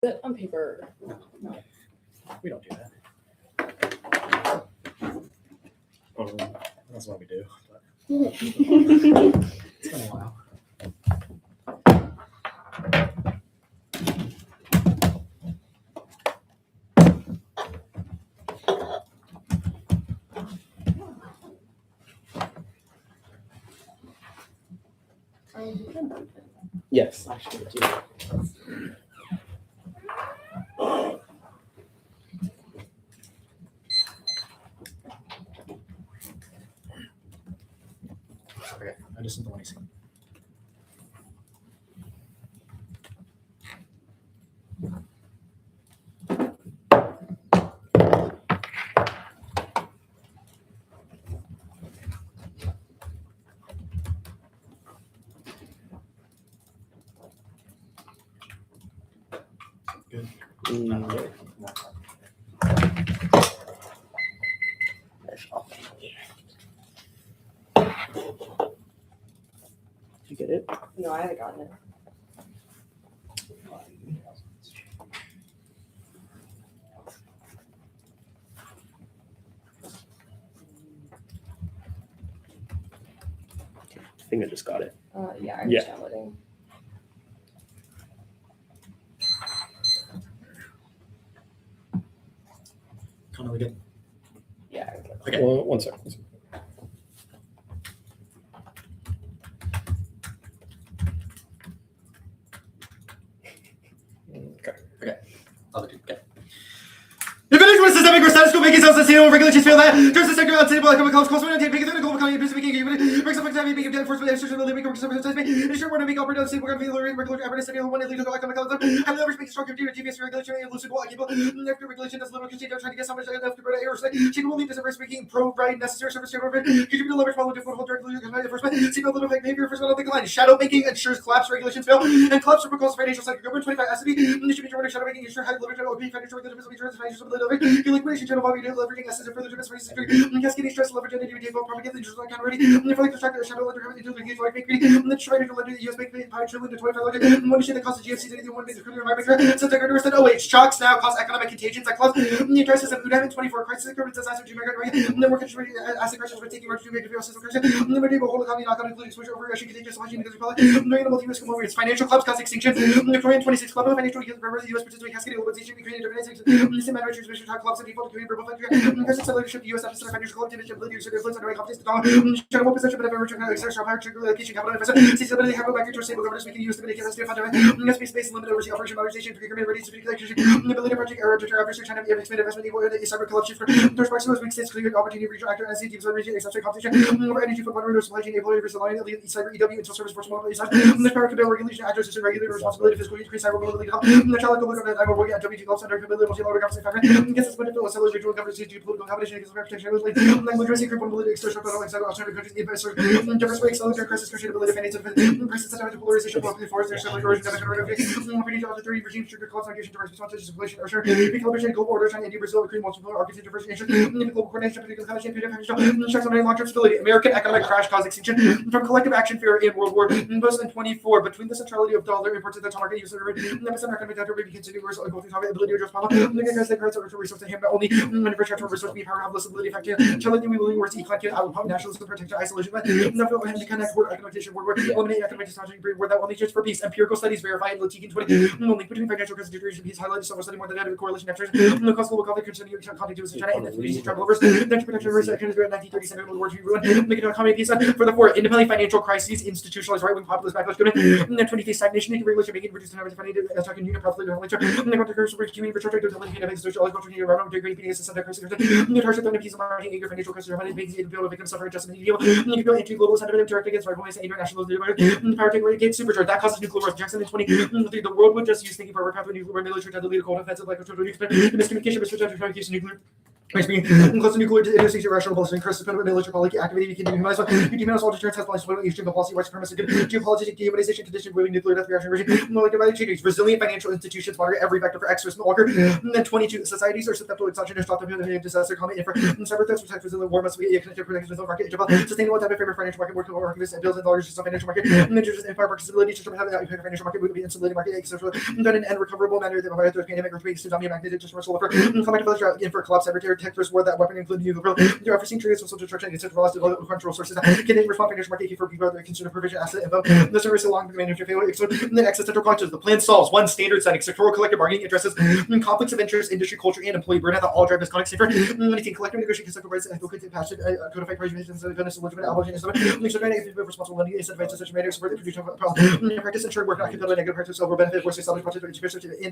But on paper. No, we don't do that. That's what we do. But it's been a while. Yes. I should do it too. Okay, I just don't want to see. Good. Mm. Did you get it? No, I haven't gotten it. I think I just got it. Yeah, I'm Yeah. just downloading. Kind of good. Yeah. Okay. Well, one second. Other two. Okay. If it is with systemic or status quo making self-sustainable regulations fail that, just a second unstable economic cost when I take the global economy, making brings up activity, making enforcement, institutional living, ensure one to make operative stable regulatory one illegal economic and leverage make strong GPS regulation and elusive people. After regulation does little continue trying to get so much enough to put errors. She will lead to diverse making pro-right necessary service to government. Contribute to leverage follow to foothold directly enforcement. See no little behavior first on the line. Shadow making ensures collapse regulations fail and collapse for because financial sector government 25 has to be should be shadow making ensure high leverage OP financial regulations financial leveraging channel volume leveraging assets and further defense security cascading stress leverage and default propaganda interest like ready for like the shadow leverage into the like make the trying to lend the US bank power trillion to 25 like one shit that costs the GFC to one makes the criminal environment so the government said oh wait shocks now cause economic contagions that cause the crisis of food having 24 crisis government disaster to America and then we're contributing asset crisis for taking march to make the system crisis and then we're able to hold economy not including exposure over Russian contagious supply chain because we call it the multi-risk its financial clubs cause extinction the Korean 26 club of financial US participating cascading globalization creating the same matter transmission clubs and default to verbal factory because it's a leadership the US after financial collectivity ability to influence and confidence the dollar shadow possession but ever return exertion higher trigger location capital investment stability have back into stable governance making use stability capacity fundamental space limit oversee operation modernization procurement ready to collection ability project error to adversary China expand investment equal cyber collection for those parts of weak states clear opportunity regional actor as teams region exception competition over energy for water supply chain employee versus line cyber EW until service force model the power capital regulation actors system regulatory responsibility fiscal increase cyber mobility the child global government I'm working at WT gloves under capability multi-law government factor gets us benefit of civil regional governance political competition against protection language raising group mobility extortion but like alternative countries investor diverse way accelerator crisis creation ability finance crisis sensitive polarization block force their civil erosion opportunity to authority regime sugar concentration diverse responses inflation or recalibration global order China India Brazil Ukraine multiple architecture diversification global coordination political competition checks on long-term stability American economic crash cause extinction from collective action fear in World War 2024 between the centrality of dollar imports and the target use of American economic continue ability to address problem because the current resource to him only manufacture resource be power have less ability factor challenging we will work to collect out nationalism protect isolation no and connect word economization word eliminate economic dysfunction word that only just for peace empirical studies verify in Latican 20 link between financial concentration peace highlighted so study more than adequate correlation factors no cost global conflict continue contact to China and the travel overs natural protection versus 1937 World War II ruin making economy peace for the four independent financial crises institutionalized right wing populist backlash given the 20th stagnation regulation making reduced and financial attacking unit profit the controversy for community for church social culture around degree PDS and crisis the target the peace of marketing eager financial crisis money making it build victim suffering justice evil you can anti global sentiment direct against right wing international the power take against supercharge that causes nuclear war Jackson in 20 the world would just use thinking for pathway nuclear military to lead a cold offensive like the miscommunication misconception nuclear Close to nuclear industries, irrational policy, increases military policy activity, you can demonize you demonize all deterrence, has policy, extreme policy, white supremacy, geopolitics, dehumanization, condition, moving nuclear death reaction regime, molecular treaties, resilient financial institutions, moderate every vector for exorcism, Walker. And then 22 societies are susceptible to exogenous disaster, comment, cyber threats, protect resilient war must be connected protection of the market, sustainable type of favor financial market, work organization, bills and dollars, financial market, and then just empire accessibility, just having that financial market would be insulating market, etc. Done in an recoverable manner, the virus, pandemic, earthquake, tsunami, magnetic, just reversal over, combat for collapse, cyber tech, war, that weapon, including you, you're referencing treaties of social destruction, decentralized development control sources, can respond financial market for people that consider provision asset info, the service along the manager failure, and then access central conscious. The plan solves one standard setting, sectoral collective bargaining addresses conflicts of interest, industry, culture, and employee burnout that all drive misconduct safer. Anything collective negotiation, sector rights, ethical passion, codified provisions, goodness, legitimate abolition, responsible lending, incentivize such manner, support the production of practice, ensure work not compelled negative practice, over benefit, force establish project in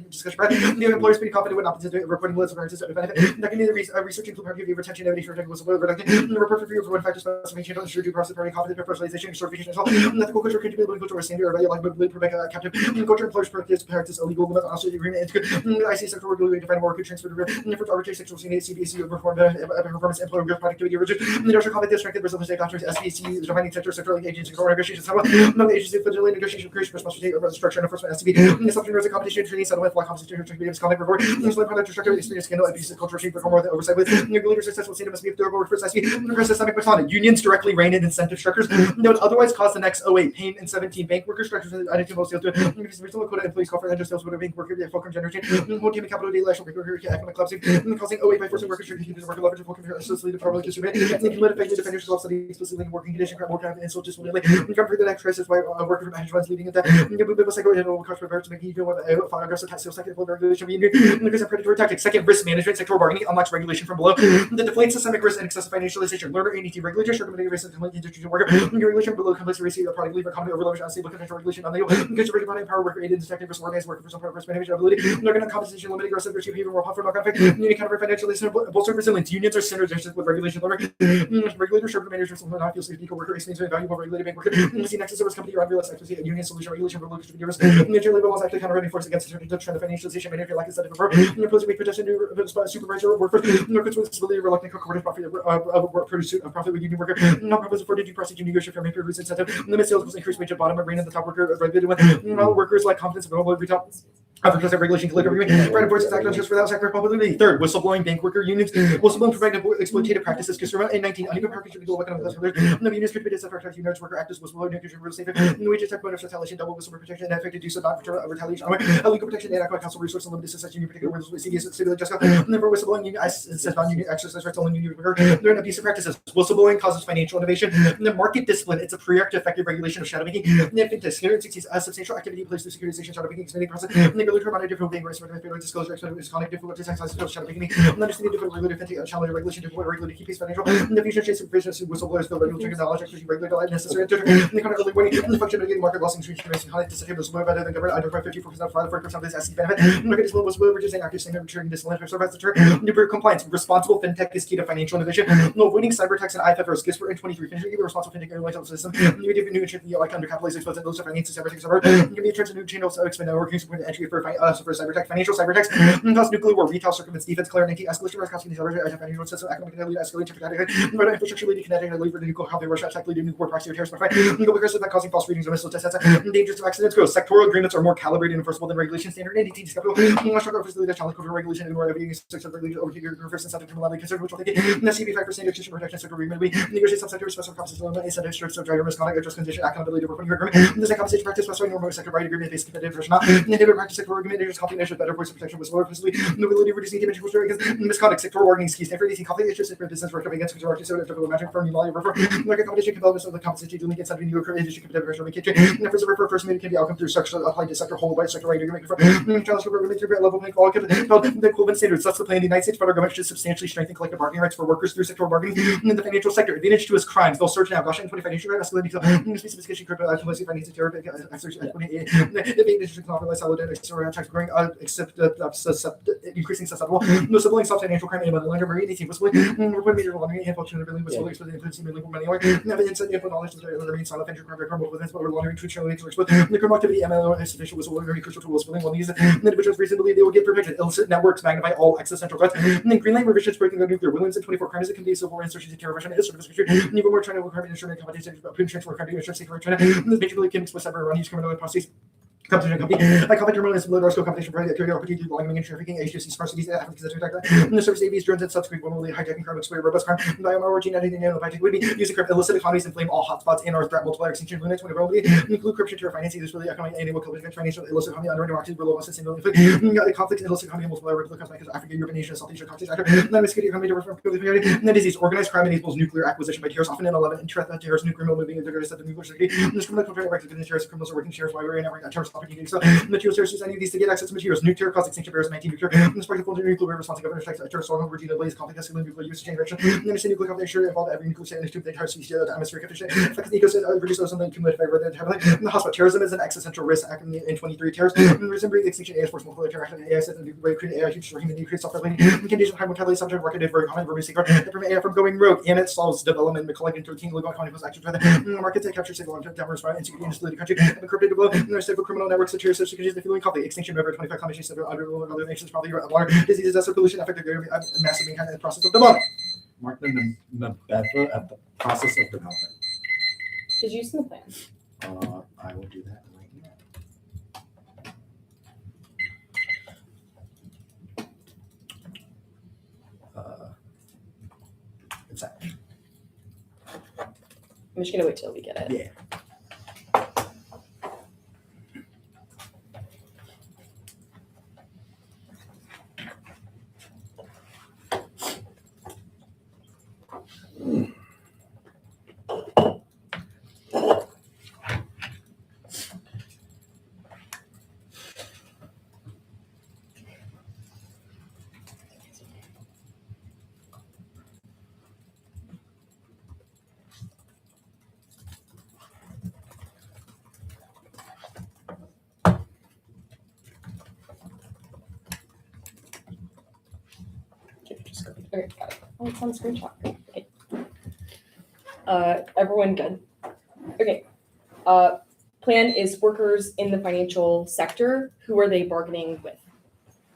discussion. The employers be confident when opposite reporting lists of practices benefit. That can be the research include party retention, evidence for technical support, reduction, report for one factor specification, to ensure due process, party confident, personalization, certification, as well. Ethical culture, contributing culture, standard, or value, like Rebecca captive, culture, employers, practice, illegal limit, also agreement, I see sector work, define work, transfer to arbitrary sexual CBC, performance, employer, productivity, rigid, industrial competence, strength, resilience, doctors, SBC, defining sector, agency, negotiations, no agency, federal negotiation, creation, responsibility, structure, enforcement, SCB, substitute competition, training, settlement, flag compensation, conduct report, product structure, experience, scandal, abuse, culture, shape, perform more than oversight with, leader, successful state must be durable, workforce, SB, systemic methodology. Unions directly rein in incentive structures that would otherwise cause the next 08 pain in 17 bank worker structures and identity sales to regional quota employees call for energy sales would bank worker fulcrum generation whole team capital deletion worker economic collapsing causing 08 by forcing workers to work leverage fulcrum associated with power distributed and implement effective defenders self study explicitly working condition more kind of insult just will come for the next crisis by worker management funds leading into cost for to make you feel aggressive sales technical regulation increase in predatory tactics. Second, risk management sector bargaining unlocks regulation from below the deflates systemic risk and excessive financialization. Learner NDT regulators recommending risk and institutional worker regulation below complex risk product lever common over leverage unstable potential regulation on the because you're body power worker aided detective risk organized worker for some risk management ability learning compensation limiting aggressive risk behavior more powerful knock effect union counter financialization bolster resilience. Unions are synergistic with regulation learner regulators serve managers will not feel safe equal worker experience valuable regulated bank worker see nexus service company around real estate union solution regulation for local risk major labor laws actually counter force against the trend of financialization manager like instead of opposing make petition to supervisor workforce workers with disability reluctant cooperative profit with union worker not proposed for due process union negotiate for maker reduce incentive limit sales was increased wage at bottom of brain and the top worker regulated with workers like confidence available retail because of regulation collective agreement right boards act on just without sector publicity. Third, whistleblowing bank worker unions whistleblowing preventive exploitative practices consumer in 19 unequal market should be global economic no unions could be disaffected unions worker actors whistleblowing negotiation real estate no wages type bonus retaliation double whistleblower protection and effective use of non-retaliation illegal protection and equal council resource and limited success union particular with CDS stability just never whistleblowing union says non-union exercise rights only union worker learn abusive practices. Whistleblowing causes financial innovation the market discipline. It's a prereq to effective regulation of shadow banking substantial activity plays the securitization shadow banking expanding process regulatory amount of different bank rights disclosure expanding connect difficult to tax shadow banking understanding different regulated challenge regulation difficult regulated key piece financial the future chase of business whistleblowers the regulatory knowledge actually regulated necessary the kind of early warning the function of getting market loss increase tracing connect disabled whistleblower better than government under 54% of 5% of this SC benefit market whistleblower which is an active statement returning discipline service the term new compliance responsible fintech is key to financial innovation no avoiding cyber attacks and IFRS gifts for in 23 finishing the responsible fintech airline system new like undercapitalized exposed those financing cyber tech server give me a chance to new channels expand networking support entry for cyber tech financial cyber attacks cause nuclear war retail circumvents defense clear 19 escalation risk costing cyber financial system economic escalation infrastructure leading kinetic and lever to nuclear how they Russia attack leading nuclear proxy or terrorist legal because of that causing false readings of missile tests dangerous of accidents growth sectoral agreements are more calibrated and enforceable than regulation standard NDT discoverable facility that challenge regulation and more evidence success regulation over here reverse incentive criminal consider which will take it the CB 5% extension protection sector agreement we negotiate subsector special compensation limit incentive strips of driver misconduct address condition accountability to reporting agreement the same compensation practice specifying normal sector right agreement based competitive rationale inhibitor practice sector agreement there's combination better voice protection with slower facility nobility reducing damage against misconduct sector organizing keys stanford AC conflict issues different business work against consumer artists so difficult magic firm you refer like a competition competitive of the compensation to link inside new occur industry competitive rational kitchen and for the first meeting can be outcome through structure applied to sector whole by sector right agreement for level playing all the equivalent standards. That's the plan. The United States federal government should substantially strengthen collective bargaining rights for workers through sectoral bargaining in the financial sector. Advantage to his crimes. They'll search now. Gosh, 20 financial escalating to sophistication, crypto, financial terror, exertion, equity, advantage to monopolize solidarity, or checks growing, increasing susceptible, no sibling, substantial crime, and money laundering, 18 whistling, report major laundering, and function of whistling, includes legal money laundering, evidence and input knowledge that the remains on offensive crime, criminal within or laundering, to show nature, the criminal activity, MLO, and sufficient whistling, crucial to whistling, while these individuals reasonably they will get protected. Illicit networks magnify all existential threats. And then Greenland revisions breaking the nuclear willingness and 24 crimes that can be civil war insertions and terror Russia is sort of security. And even more China will crime insurance competition, transfer crime to insurance for China. And this basically can explicit Iran use criminal processes. Competition company. I comment terminal is low scope competition for the carrier opportunity, belonging and trafficking, HUC sparsity, Africans, and the service AVs, drones, and subsequent vulnerability, hijacking crime, exploit robust crime, biomarker gene editing, and nanobiotech would be using crime, illicit economies, inflame all hotspots in our threat multiplier extinction limits, vulnerability, include corruption, terror financing, this really economic, enable cultivation, financial, illicit economy, underwriting markets, real loss, sustainable inflict, conflicts, illicit economy, multiplier, replicas, comes back as Africa, Europe, Asia, South Asia, conflicts, actor, non-security economy, and then disease, organized crime enables nuclear acquisition by terrorists, often in 11, and terrorist nuclear moving, and terrorists at the nuclear security, and this criminal contract works against terrorists, criminals are working shares, why we're in every terrorist opportunity, so material sources, any of these to get access to materials, nuclear cause extinction barriers, 19 nuclear, and the spark of nuclear response to government strikes, terrorist storm, Virginia blaze, conflict, escalating nuclear use generation, and then nuclear conflict sure involved every nuclear state initiative, the entire species, the atmospheric efficient, affects the ecosystem, reduce ozone, and cumulative favor, and the hotspot terrorism is an existential risk in 23 terrorists, and resembling extinction, AI force, multiple interaction, AI system, create AI future human create self-regulating, and condition high mortality, subject marketed very common, very secret, and prevent AI from going rogue, and it solves development, collecting 13 legal economy plus actions, markets that capture civil damage, and security and stability country, and encrypted below, and there's civil criminal networks, the terrorist securities, the fueling conflict, extinction over 25 combinations of other nations, probably water, diseases, disaster, pollution, affect the massive kind of the process of development. Mark the Mabetha at the process of development. Did you see the plan? I will do that right now. It's that. I'm just gonna wait till we get it. Yeah. Okay, got it. Oh, it's on screenshot. Okay. Everyone good? Okay. Plan is workers in the financial sector. Who are they bargaining with?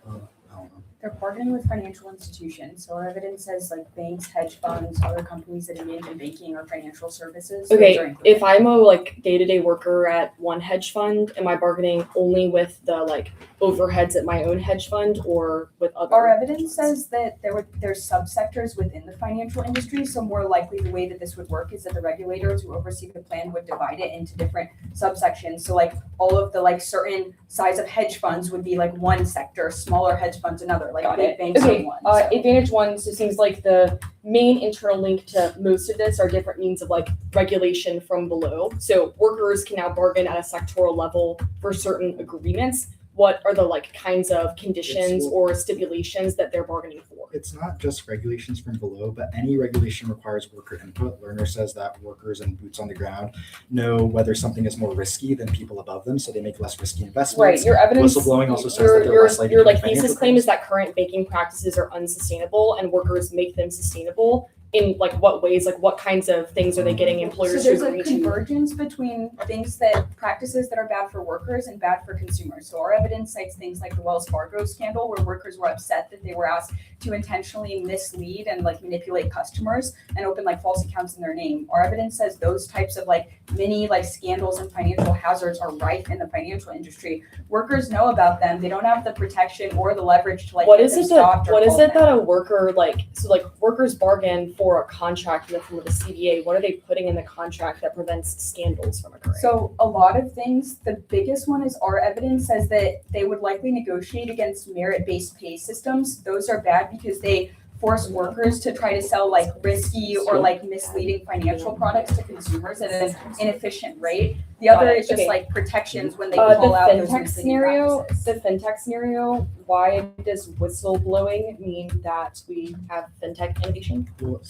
I don't know. They're partnering with financial institutions. So our evidence says like banks, hedge funds, other companies that engage in banking or financial services. Okay, if I'm a like day-to-day worker at one hedge fund, am I bargaining only with the like overheads at my own hedge fund or with other? Our evidence says that there's subsectors within the financial industry. So more likely the way that this would work is that the regulators who oversee the plan would divide it into different subsections. So like all of the like certain size of hedge funds would be like one sector, smaller hedge funds another. Like big banks Okay, are one. So. Advantage One, so it seems like the main internal link to most of this are different means of like regulation from below. So workers can now bargain at a sectoral level for certain agreements. What are the like kinds of conditions or stipulations that they're bargaining for? It's not just regulations from below, but any regulation requires worker input. Lerner says that workers and boots on the ground know whether something is more risky than people above them, so they make less risky investments. Right, your evidence. Whistleblowing also says that they're less likely your to like make financial thesis claim crimes. is that current banking practices are unsustainable and workers make them sustainable. In like what ways, like what kinds of things are they getting employers So there's to a agree to? convergence between practices that are bad for workers and bad for consumers. So our evidence cites things like the Wells Fargo scandal, where workers were upset that they were asked to intentionally mislead and like manipulate customers and open like false accounts in their name. Our evidence says those types of like mini like scandals and financial hazards are rife in the financial industry. Workers know about them. They don't have the protection or the leverage to like What get is them it stopped that or what is called it that down. a worker like so like workers bargain for a contract in the form of a CBA? What are they putting in the contract that prevents scandals from occurring? So a lot of things, the biggest one is our evidence says that they would likely negotiate against merit-based pay systems. Those are bad because they force workers to try to sell like risky or like misleading financial products to consumers at an inefficient rate. The other is just Okay. like protections when they the call out those fintech misleading scenario, practices. the fintech scenario, why does whistleblowing mean that we have fintech innovation? Well,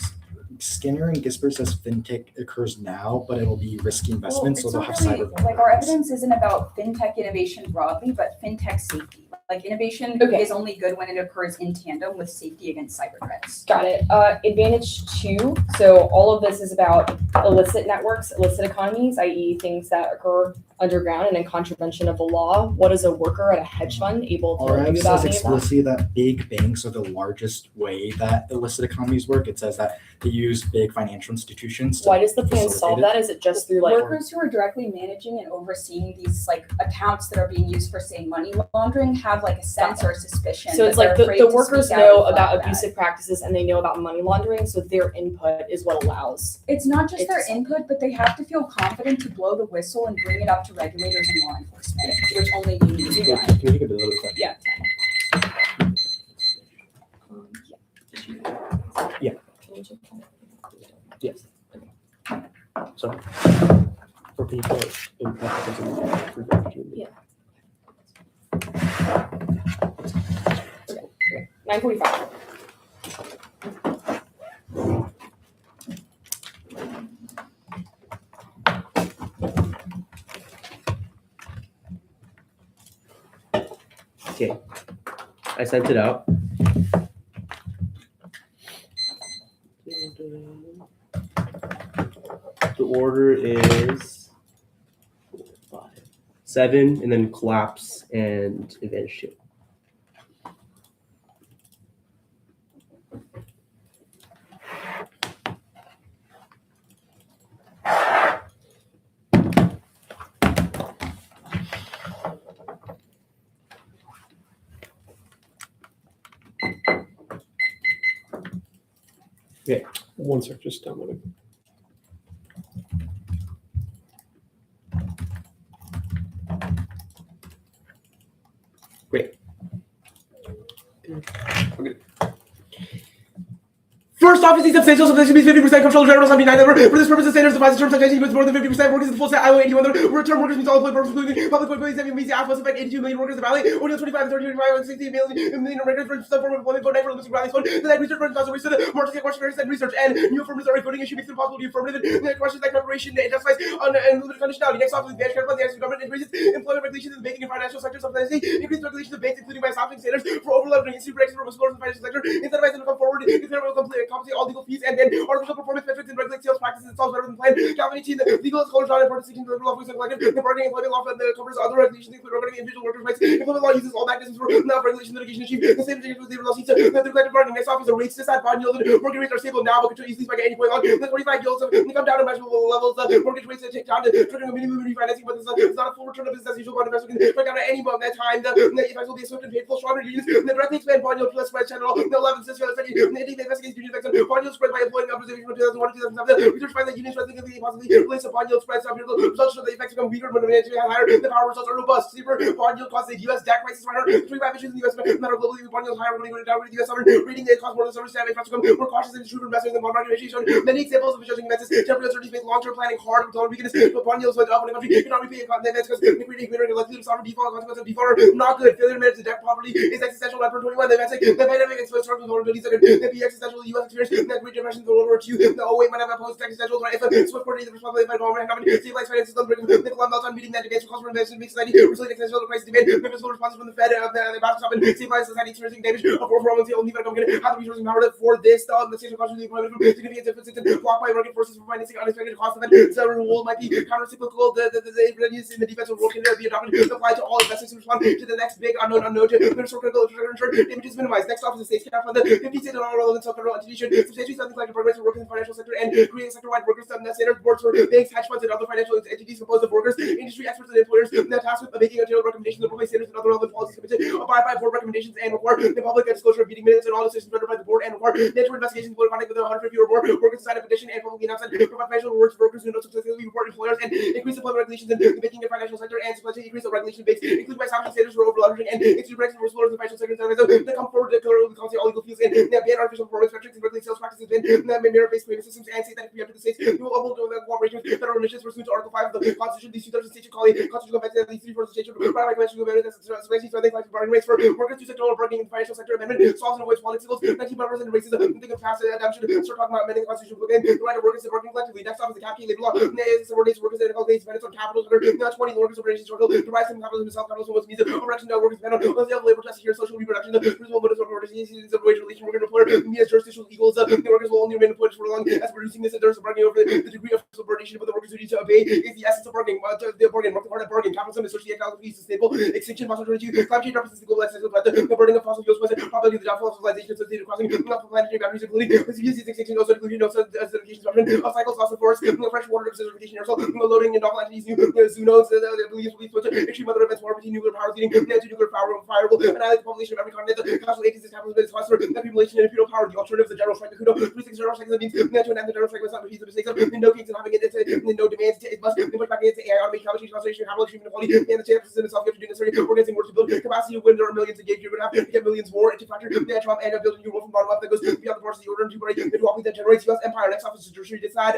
Skinner and Gisbert says fintech occurs now, but it'll be risky investments, so it's they'll not have really, cyber. like our evidence isn't about fintech innovation broadly, but fintech safety. Like innovation Okay. is only good when it occurs in tandem with safety against cyber threats. Got it. Advantage 2. So all of this is about illicit networks, illicit economies, i.e. things that occur underground and in contravention of the law. What is a worker at a hedge fund able to RF review about says any of that? explicitly that big banks are the largest way that illicit economies work. It says that they use big financial institutions. Why does the plan facilitate solve it. that? Is it just through like Workers who are directly managing and overseeing these like accounts that are being used for say money laundering have like a sense or a suspicion. so it's that like they're the afraid to workers speak out know and about flag that. abusive practices and they know about money laundering, so their input is what allows. It's not just It's their just- input, but they have to feel confident to blow the whistle and bring it up to regulators and law enforcement, which only you need to do. Can you take a bit of the Yeah. Yeah. Yes. So for people impacted in Yeah. 9:45. Okay, I sent it out. The order is 4, 5, 7, and then collapse and advantage 2. Okay. One sec, just downloading. Great. Okay. First off, is the substantial substantial means 50% control general 79 number. For this purpose, the standards defines the term substantial means more than 50%. Workers in the full set, IO 81 number. Return workers means all employed workers, including public employees, that means the alpha effect 82 million workers in the valley. Only 25 and 30 and 60 million records for some form of employment, but never losing rallies fund. The next research firms also research more to questionnaires and research and new firms are voting issue makes it impossible to be affirmative. The questions like preparation and justifies on and limited conditionality. Next off is the advanced fund. The next government increases employment regulations in the banking and financial sectors of the increased regulations of banks, including by stopping standards for overleveraging industry breaks for explorers in the financial sector. Incentivize them to come forward, consider will compensate all legal fees, and then artificial performance metrics and regulate sales practices solves better than planned. Galvanizing the legal scholars on important seeking the law and collective. The bargaining employment law that covers other regulations include regarding individual workers' rights. Employment law uses all mechanisms for not regulation litigation achieve the same thing as labor law seeks that the collective bargaining next office rates decide bond yield and mortgage rates are stable now but could easily spike at any point on. The 25 yields have come down to measurable levels. Mortgage rates take down to triggering a minimum refinancing, but it's not a full return of business as usual. Bond investment can strike down at any moment. That time the effects will be a swift and painful. Stronger unions that directly expand bond yield plus spread channel. The 11th says the investigates union effects on bond yield spread by employing observation from 2001 to 2007. Research finds that unions significantly possibly relates to bond yield spreads. Some results show the effects become weaker when they have higher. The power results are robust. Steeper bond yield costs the U.S. DAC prices higher. 25 issues in the U.S. matter globally. Bond yield higher when down with the U.S. sovereign rating. They cost more than service staff. Become more cautious and shrewd investors in the bond market. Shown many examples of judging investors. Temporary uncertainties make long-term planning hard. With total weakness, but bond yields went up when a country cannot repay events because liquidity greater likelihood of sovereign default. Consequence of default are not good. Failure to manage the debt properly is existential. At 21, the pandemic exposed struggles vulnerabilities that could be existential. The U.S. experience that Great Depression, the World War II, the 08 might have opposed existential threat. If a swift coordinated responsibility by government and company stabilize finances, breaking the cloud meltdown, meeting that demands for cost investment, make society resilient existential crisis demand, purposeful responses from the Fed, the back stop and stabilize society experiencing damage of performance. The only come get how the resources power for this. The station cost of the employment from significant deficits and blocked by market forces for financing unexpected cost of it. So rule might be counter-cyclical. The revenues in the defensive rule can be adopted apply to all investments to respond to the next big unknown to critical damages minimized. Next off is the states can fund the 50 state and all relevant federal entities should substantially something like programs for workers in the financial sector and create sector-wide workers standard boards for banks, hedge funds, and other financial entities composed of workers, industry experts, and employers that tasked with making material recommendations of workplace standards and other relevant policies committed abide by board recommendations and require the public disclosure of meeting minutes and all decisions rendered by the board and require natural investigations for conduct with 150 or more workers sign a petition and publicly announce that provide financial rewards for workers who know successfully report employers and increase employment regulations in the banking and financial sector and substantially increase the regulation base, including by establishing standards for over-leveraging and institute breaks and whistleblowers in the financial sector that come forward to all legal fees and ban artificial performance metrics and regulating sales practices within merit-based payment systems and state that if we enter the states, we will uphold the cooperation with federal missions pursuant to Article 5 of the Constitution. These two state calling constitutional amendments at least 3/4 state by convention bargaining rates for workers to sectoral bargaining in the financial sector amendment solves and avoids politics, 19 members and racism. Think of past adoption. Start talking about amending the Constitution within the right of workers and working collectively. Next off is the capital labor law. Subordinates workers and calculates benefits on capital. 20 workers organizations struggle to rise from capitalism, self-capitalism, what's means of overreaction to workers depend on the labor test here, social reproduction, the principal motives of organizations of wage relation, worker and employer, me as jurisdictional equals, the workers will only remain employed for long as producing this, and there's a bargaining over the degree of subordination of the workers' duty to obey is the essence of bargaining. The bargain, working hard at bargaining, capitalism is socially economically sustainable, extinction, fossil energy, climate change represents the globalization of the burning of fossil fuels, probability of the downfall of civilization associated with crossing planetary boundaries, including species extinction, also including acidification, of cycles, fossil forests, fresh water acidification, aerosol, loading and novel entities, new zoonodes, extreme weather events, war between nuclear power leading to nuclear power, fireable, annihilate the population of every continent, casual agencies, capitalism is faster, accumulation and imperial power, the alternative is the general strike, the kudo, 3 general strike, that means to enact the general strike was not repeats the mistakes of no kings and having it, no demands, it must be pushed back into AI, automation, competition, conservation, capital, extreme inequality, and the chance system itself, you have to do necessary organizing work to build capacity to win. There are millions engaged, you're going to have to get millions more into factor, Trump and building new world from bottom up that goes beyond the borders of the order and to that generates U.S. empire. Next off is the judiciary decide,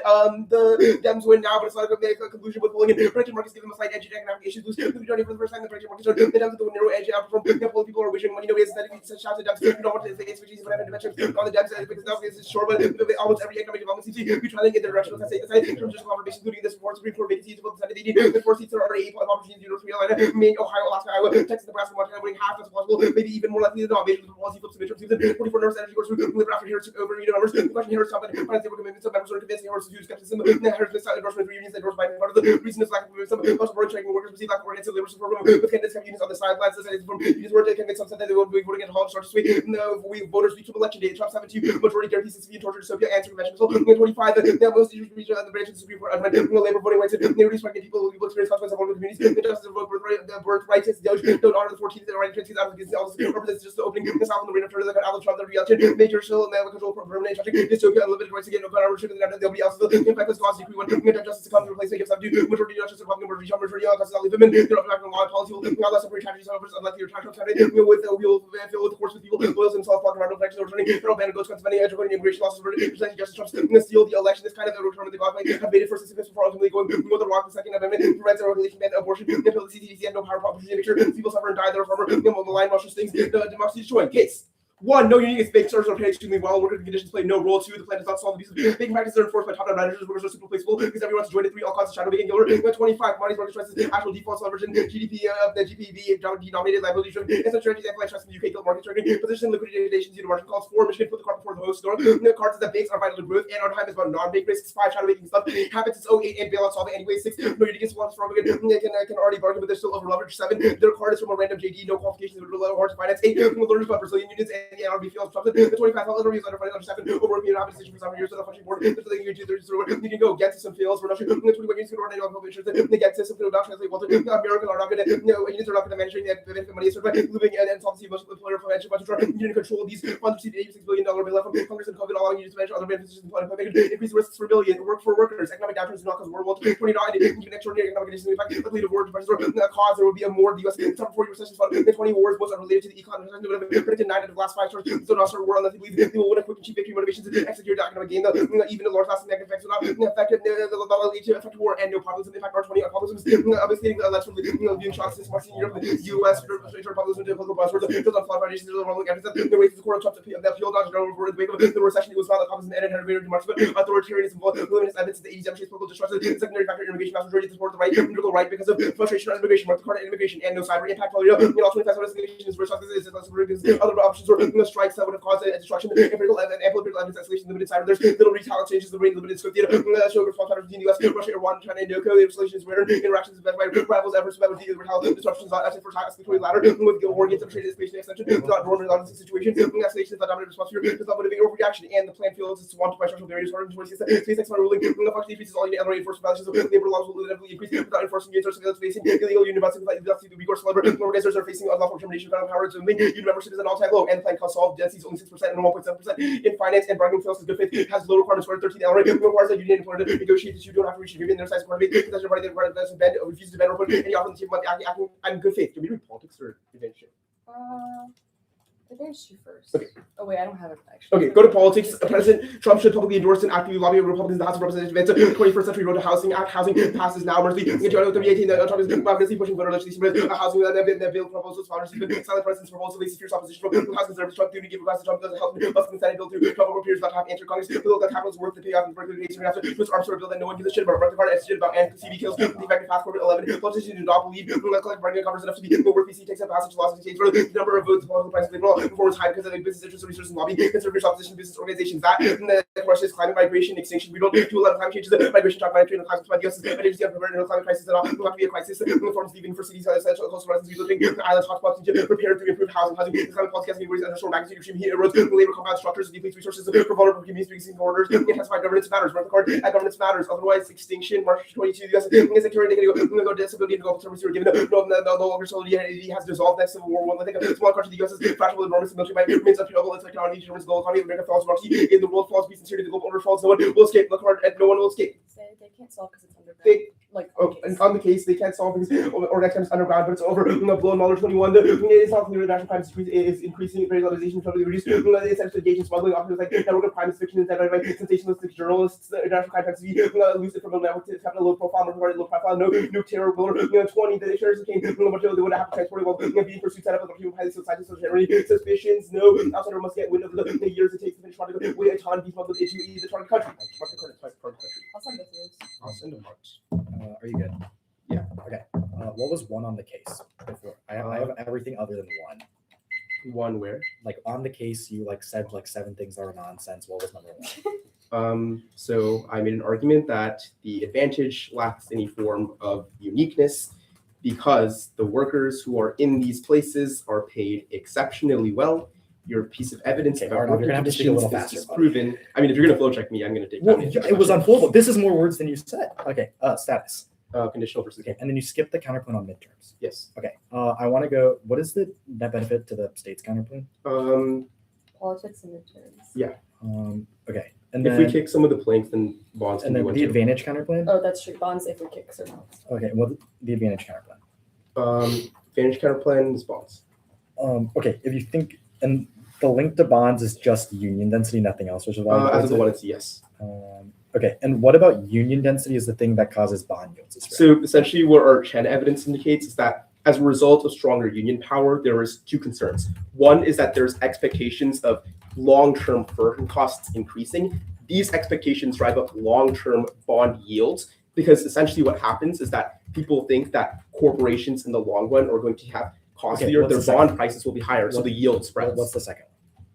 the Dems win now, but it's not going to make a conclusion with pulling in prediction markets, give them a slight edge in economic issues, boost the journey for the first time, the prediction markets are the Dems with the narrow edge outperform, the people are wishing money, is that if you shout to Dems, you don't want to say expertise, whatever dimensions on the Dems, because now it's short, but almost every economic development seems to be trying in the direction of the state, in terms of confirmation, including this report, Supreme Court vacancies, about the Senate, the 4 seats are already opportunities in North Carolina, Maine, Ohio, Alaska, Iowa, Texas, Nebraska, Montana, winning half as possible, maybe even more likely than not, based on the policy flips, midterm season, 44 numbers, energy course, live after Harris took over, numbers, the question Harris stopped, finance their commitments of members are convinced Harris to use skepticism, Harris missed out endorsement for unions, endorsed by part of the reason is lack of some most work training workers receive lack of organized labor support with candidates have unions on the sidelines, the from unions were taking some sense that they will be voting at home, start to sway, we voters reach election day, Trump 17, majority guarantees civilian torture, Sophia, and convention, so 25, the most issues reach the branch of the Supreme Court, labor voting rights, they reduce people who will experience consequences of vulnerable communities, the justice of the birthright, don't honor the 14th and right to out against the office, represents just the opening, the south and the reign of terror that Donald Trump, the re-election, major still and control for permanent judging, dystopia, unlimited rights again, no power restriction, and nobody else will impact this cause decree when justice comes to replace the gifts of due, majority justice, Republican majority on causes women, they're not back on law policy, will not less separate tragedies, however, unlikely your tax candidate, we will fill with the course with people, loyals and self-blocking environmental protections, returning federal ban of those kinds of money, educating immigration losses, presenting justice Trump's steal the election, this kind of return of the God have made it first and before ultimately going more than rock the Second Amendment, prevents a regulation ban abortion, until the CDC and no power proposition, make sure people suffer and die, they're farmer, malign Russian things, the democracy destroyed. Case. 1, no union against bank stores are paid extremely well. Worker conditions play no role. 2, the plan does not solve the abuses. Banking practices are enforced by top-down managers. Workers are super replaceable because everyone wants to join it. 3, all causes shadow banking. 25, commodities market prices, actual default celebration, GDP of the GPV, denominated liability driven, and such strategies amplify trust in the UK guild market trading, position liquidity relations, margin calls. 4, Michigan put the cart before the horse. The cards that banks are vital to growth, and our time is about non-bank risks. 5, shadow banking stuff happens since 08 and bailout solving anyway. 6, no union against one strong again. Can already bargain, but they're still over leveraged. 7, their card is from a random JD, no qualifications, hard to finance. 8, learners about Brazilian unions and the NRB fields. The 25 reviews under 7 over being an opposition for 7 years to the function board. There's the you can go get system fails. We're not sure. The 21 unions can order on health insurance. The get system fail adoption as Walter. American are not going to unions are not going to manage that benefit money is certified living and insolvency most employer financial budget. Union control these funds received $86 billion bill from Congress and COVID allowing unions to manage other benefits and employment. Increase risks for millions. Work for workers. Economic downturns do not cause world war. 29 even extraordinary economic conditions. In fact, the lead of war devices cause there will be a more the U.S. top 40 recessions fund. The 20 wars most are related to the economy. Predicted 9 of the last 5 stars. So not start war unless they believe they will win a quick and cheap victory. Motivations to execute the economic game. Even the large lasting negative effects will not affect lead to effective war and no populism. In fact, R20 populism is obviously less from viewing shots this March in Europe, the U.S. populism to political buzzwords built on flawed foundations. The wrong evidence that the race is core of Trump that appealed not to know over the wake of the recession. It was found that populism and had greater demarks, but authoritarianism, limits evidence that the 80s demonstrates political distrust. The secondary factor immigration, vast majority to support the right, political right because of frustration on immigration, mark the card immigration, and no cyber impact. All 25 immigration is because other options or strikes that would have caused a destruction. Empirical and ample empirical evidence escalation, limited cyber. There's little retaliation changes the brain, limited scope theater. Show small patterns between the U.S., Russia, Iran, China, and NOCO. The installations where interactions with rivals, efforts with retaliation, disruptions, not actually for escalatory ladder. With war against demonstrated escalation extension, not normal redundancy situations. Escalation is not dominant response here. Does not motivate overreaction, and the plan fails to want to by structural barriers. SpaceX ruling. The function increases all unit NRA enforcement violations of labor laws will inevitably increase without enforcing units or civilians facing illegal union bouncing like the weak or celebrity. Organizers are facing unlawful termination of power to link union membership is an all-time low, and the plan cost solved density is only 6% and 1.7% in finance and bargaining fails is good faith has low requirements for 13 NRA requires that union employer to negotiate that you don't have to reach an agreement in their size part of it because party that doesn't bend or refuses to bend or put any offer on the table acting in good faith. Can we read politics or invention? Advance you first. Okay. Oh wait, I don't have it actually. Okay, go to politics. President Trump should publicly endorse and actively lobby Republicans in the House of Representatives to advance the 21st Century Road to Housing Act. Housing passes now. Mercy. In 2018, Trump is obviously pushing voter legislation for housing that bill proposals. Founders even silent president's proposal faces fierce opposition from House conservatives. Trump due to give request to Trump doesn't help must consent bill to Trump appears not to have answered Congress. Bill that capital is worth the payoff and regular nation after this arms sort of bill that no one gives a shit about. Rectify and shit about anti-CB kills. The effective passport 11. Politicians do not believe collective bargaining covers enough to be worth PC takes up passage laws and change for the number of votes. Political price of liberal before it's high because of the business interests, research, and lobby. Conservative opposition business organizations that the question is climate migration, extinction. We don't do a lot of climate changes. Migration talk about trade and climate. The U.S. is agency on preventing climate crisis and all. Will have to be a crisis. The forms leaving for cities, essential coastal residents, living islands, hotspots, prepared to improve housing. Housing. Climate policy has to be raised under short magnitude, extreme heat erodes, labor compound structures, depletes resources for vulnerable communities, increasing borders. Intensified governance matters. Mark the card. Governance matters. Otherwise, extinction. March 22. The U.S. is securing go disability and go to receiver given no longer solidarity has dissolved next Civil War. I think a small country, the U.S. is fragile, enormous military might remains unpredictable. It's like our determines global economy. America falls democracy in the world falls peace and security. The global order falls. No one will escape. Look hard, and no one will escape. They can't solve because it's underground. They, like and on the case, they can't solve because or next time it's underground, but it's over. Blow knowledge 21. It's not clear that national crime is increasing radicalization, totally reduced. It's actually engaging smuggling, often like network of crime, fiction, and sensationalistic journalists. National crime tends to be elusive from a network to have a low profile, low profile, no terror, 20. The terrorists came, they would have to transport while being pursued, set up with human highly scientists, so generally suspicions. No outsider must get wind of the years it takes to finish trying to wait a ton, be smuggled into the target country. I'll send both of those. I'll send them out. Are you good? Yeah. Okay. What was one on the case before? I have everything other than one. One where? Like on the case, you like said like 7 things that are nonsense. What was number 1? So I made an argument that the advantage lacks any form of uniqueness because the workers who are in these places are paid exceptionally well. Your piece of evidence Okay, about Arnold, you're gonna have to speak a little conditions faster, is buddy. proven. I mean, if you're gonna flow check me, I'm gonna take. Well, it was unfoldable. This is more words than you said. Okay. Status. Conditional versus. Okay. And then you skipped the counterpoint on midterms. Yes. Okay. I want to go. What is the net benefit to the state's counterpoint? Politics and midterms. Yeah. Okay. And if then, we kick some of the planks, then bonds can and be then one the too. advantage counterpoint. Oh, that's true. Bonds if we kick certain ones. Okay. Well, the advantage counterpoint. Advantage counterplan is bonds. Okay. If you think and the link to bonds is just union density, nothing else, which is why. As of the one, it's yes. Okay. And what about union density is the thing that causes bond yields? Right? So essentially, what our Chen evidence indicates is that as a result of stronger union power, there is 2 concerns. One is that there's expectations of long-term firm costs increasing. These expectations drive up long-term bond yields because essentially what happens is that people think that corporations in the long run are going to have costlier, what's their the bond second? prices will be higher, so the yield spreads. What's the second?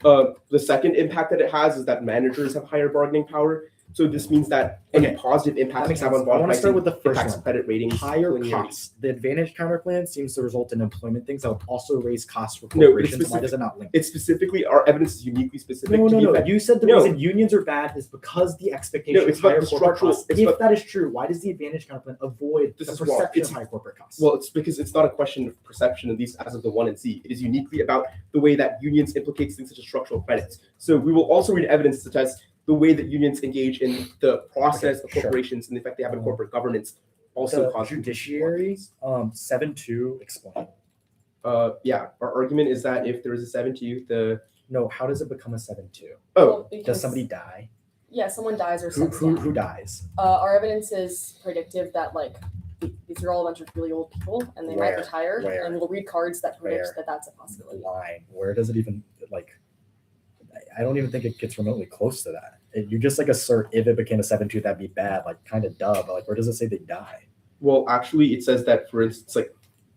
The second impact that it has is that managers have higher bargaining power. So this means that any positive impact That makes have sense. on bond I want to start pricing with the first impacts one. credit ratings. Higher linearity. costs. The advantage counterplan seems to result in employment things that would also raise costs for No, it's corporations. Why does it not link? It's specifically, our evidence is uniquely specific to the No. effect. You said the No. reason unions are bad is because the expectation No, it's of higher about the corporate structural- costs. it's If about- that is true, why does the advantage counterplan avoid This the is wrong. perception It's- of high corporate costs? Well, it's because it's not a question of perception, at least as of the 1 and C. It is uniquely about the way that unions implicates things such as structural credits. So we will also read evidence such as the way that unions engage in the process of sure. corporations and the effect they have in corporate governance also the cause judiciary 7-2 explain. Yeah, our argument is that if there is a 7-2, No, how does it become a 7-2? Well, Does because- somebody die? Yeah, someone dies or Who steps who, down. who dies? Our evidence is predictive that like these are all a bunch of really old people and they might Where? retire, Where? and we'll read cards that predict Where? that that's a possibility. Line. Where does it even like? I don't even think it gets remotely close to that. You just like assert if it became a 7-2, that'd be bad. Like kind of duh, but like where does it say they die? well, actually, it says that, for instance, like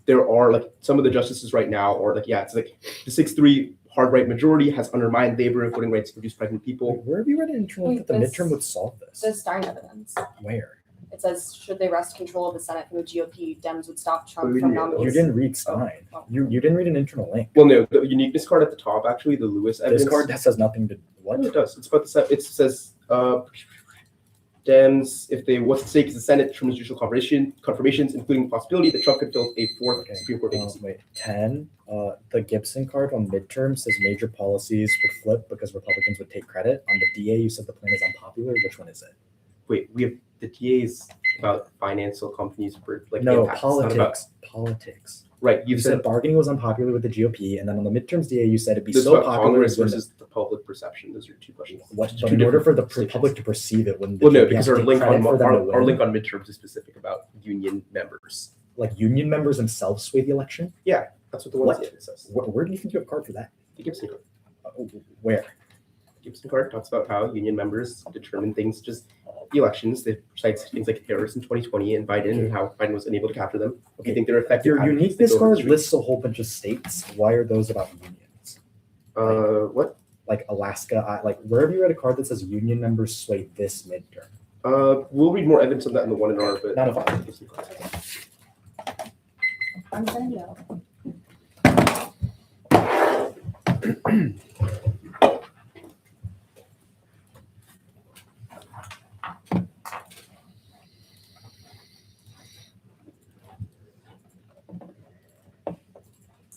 there are like some of the justices right now, or like, yeah, it's like the 6-3 hard right majority has undermined labor and voting rights to produce pregnant people. Where have you read an internal Wait, that the this- midterm would solve this? The Stein evidence. Where? It says, should they wrest control of the Senate from the GOP, Dems would stop Trump we from didn't read nominating. You didn't read Stein. Oh. You didn't read an internal link. Well, no, the uniqueness card at the top, actually, the Lewis evidence. This card that says nothing to what? No, it does. It's about the it says Dems, if they what's at stake is the Senate determines judicial confirmations, including the possibility that Trump could fill a 4th Okay. Supreme Court vacancy. Wait, 10. The Gibson card on midterm says major policies would flip because Republicans would take credit. On the DA, you said the plan is unpopular. Which one is it? Wait, we have the TAs about financial companies for like No, impacts, not about politics. Right. You You've said said bargaining was unpopular with the GOP, and then on the midterms DA, you said it'd be this so about popular. Congress when versus the public perception. Those are two questions. what, Two but in order for the different public to perceive it, wouldn't the Well, no, GOP because have our to take link on credit for them to our win? link on midterms is specific about union members. Like union members themselves sway the election. That's what the one What? says. Where do you think you have a card for that? The Gibson card. Where? Gibson card talks about how union members determine things, just the elections. They cites things like terrorists in 2020 and Biden and how Biden was unable to capture them. Do you think they're effective? Your advocates that uniqueness go over the card street? lists a whole bunch of states. Why are those about unions? What? Like Alaska, like wherever you read a card that says union members sway this midterm. We'll read more evidence on that in the 1 and R, but Not a Gibson card. I'm sending it out.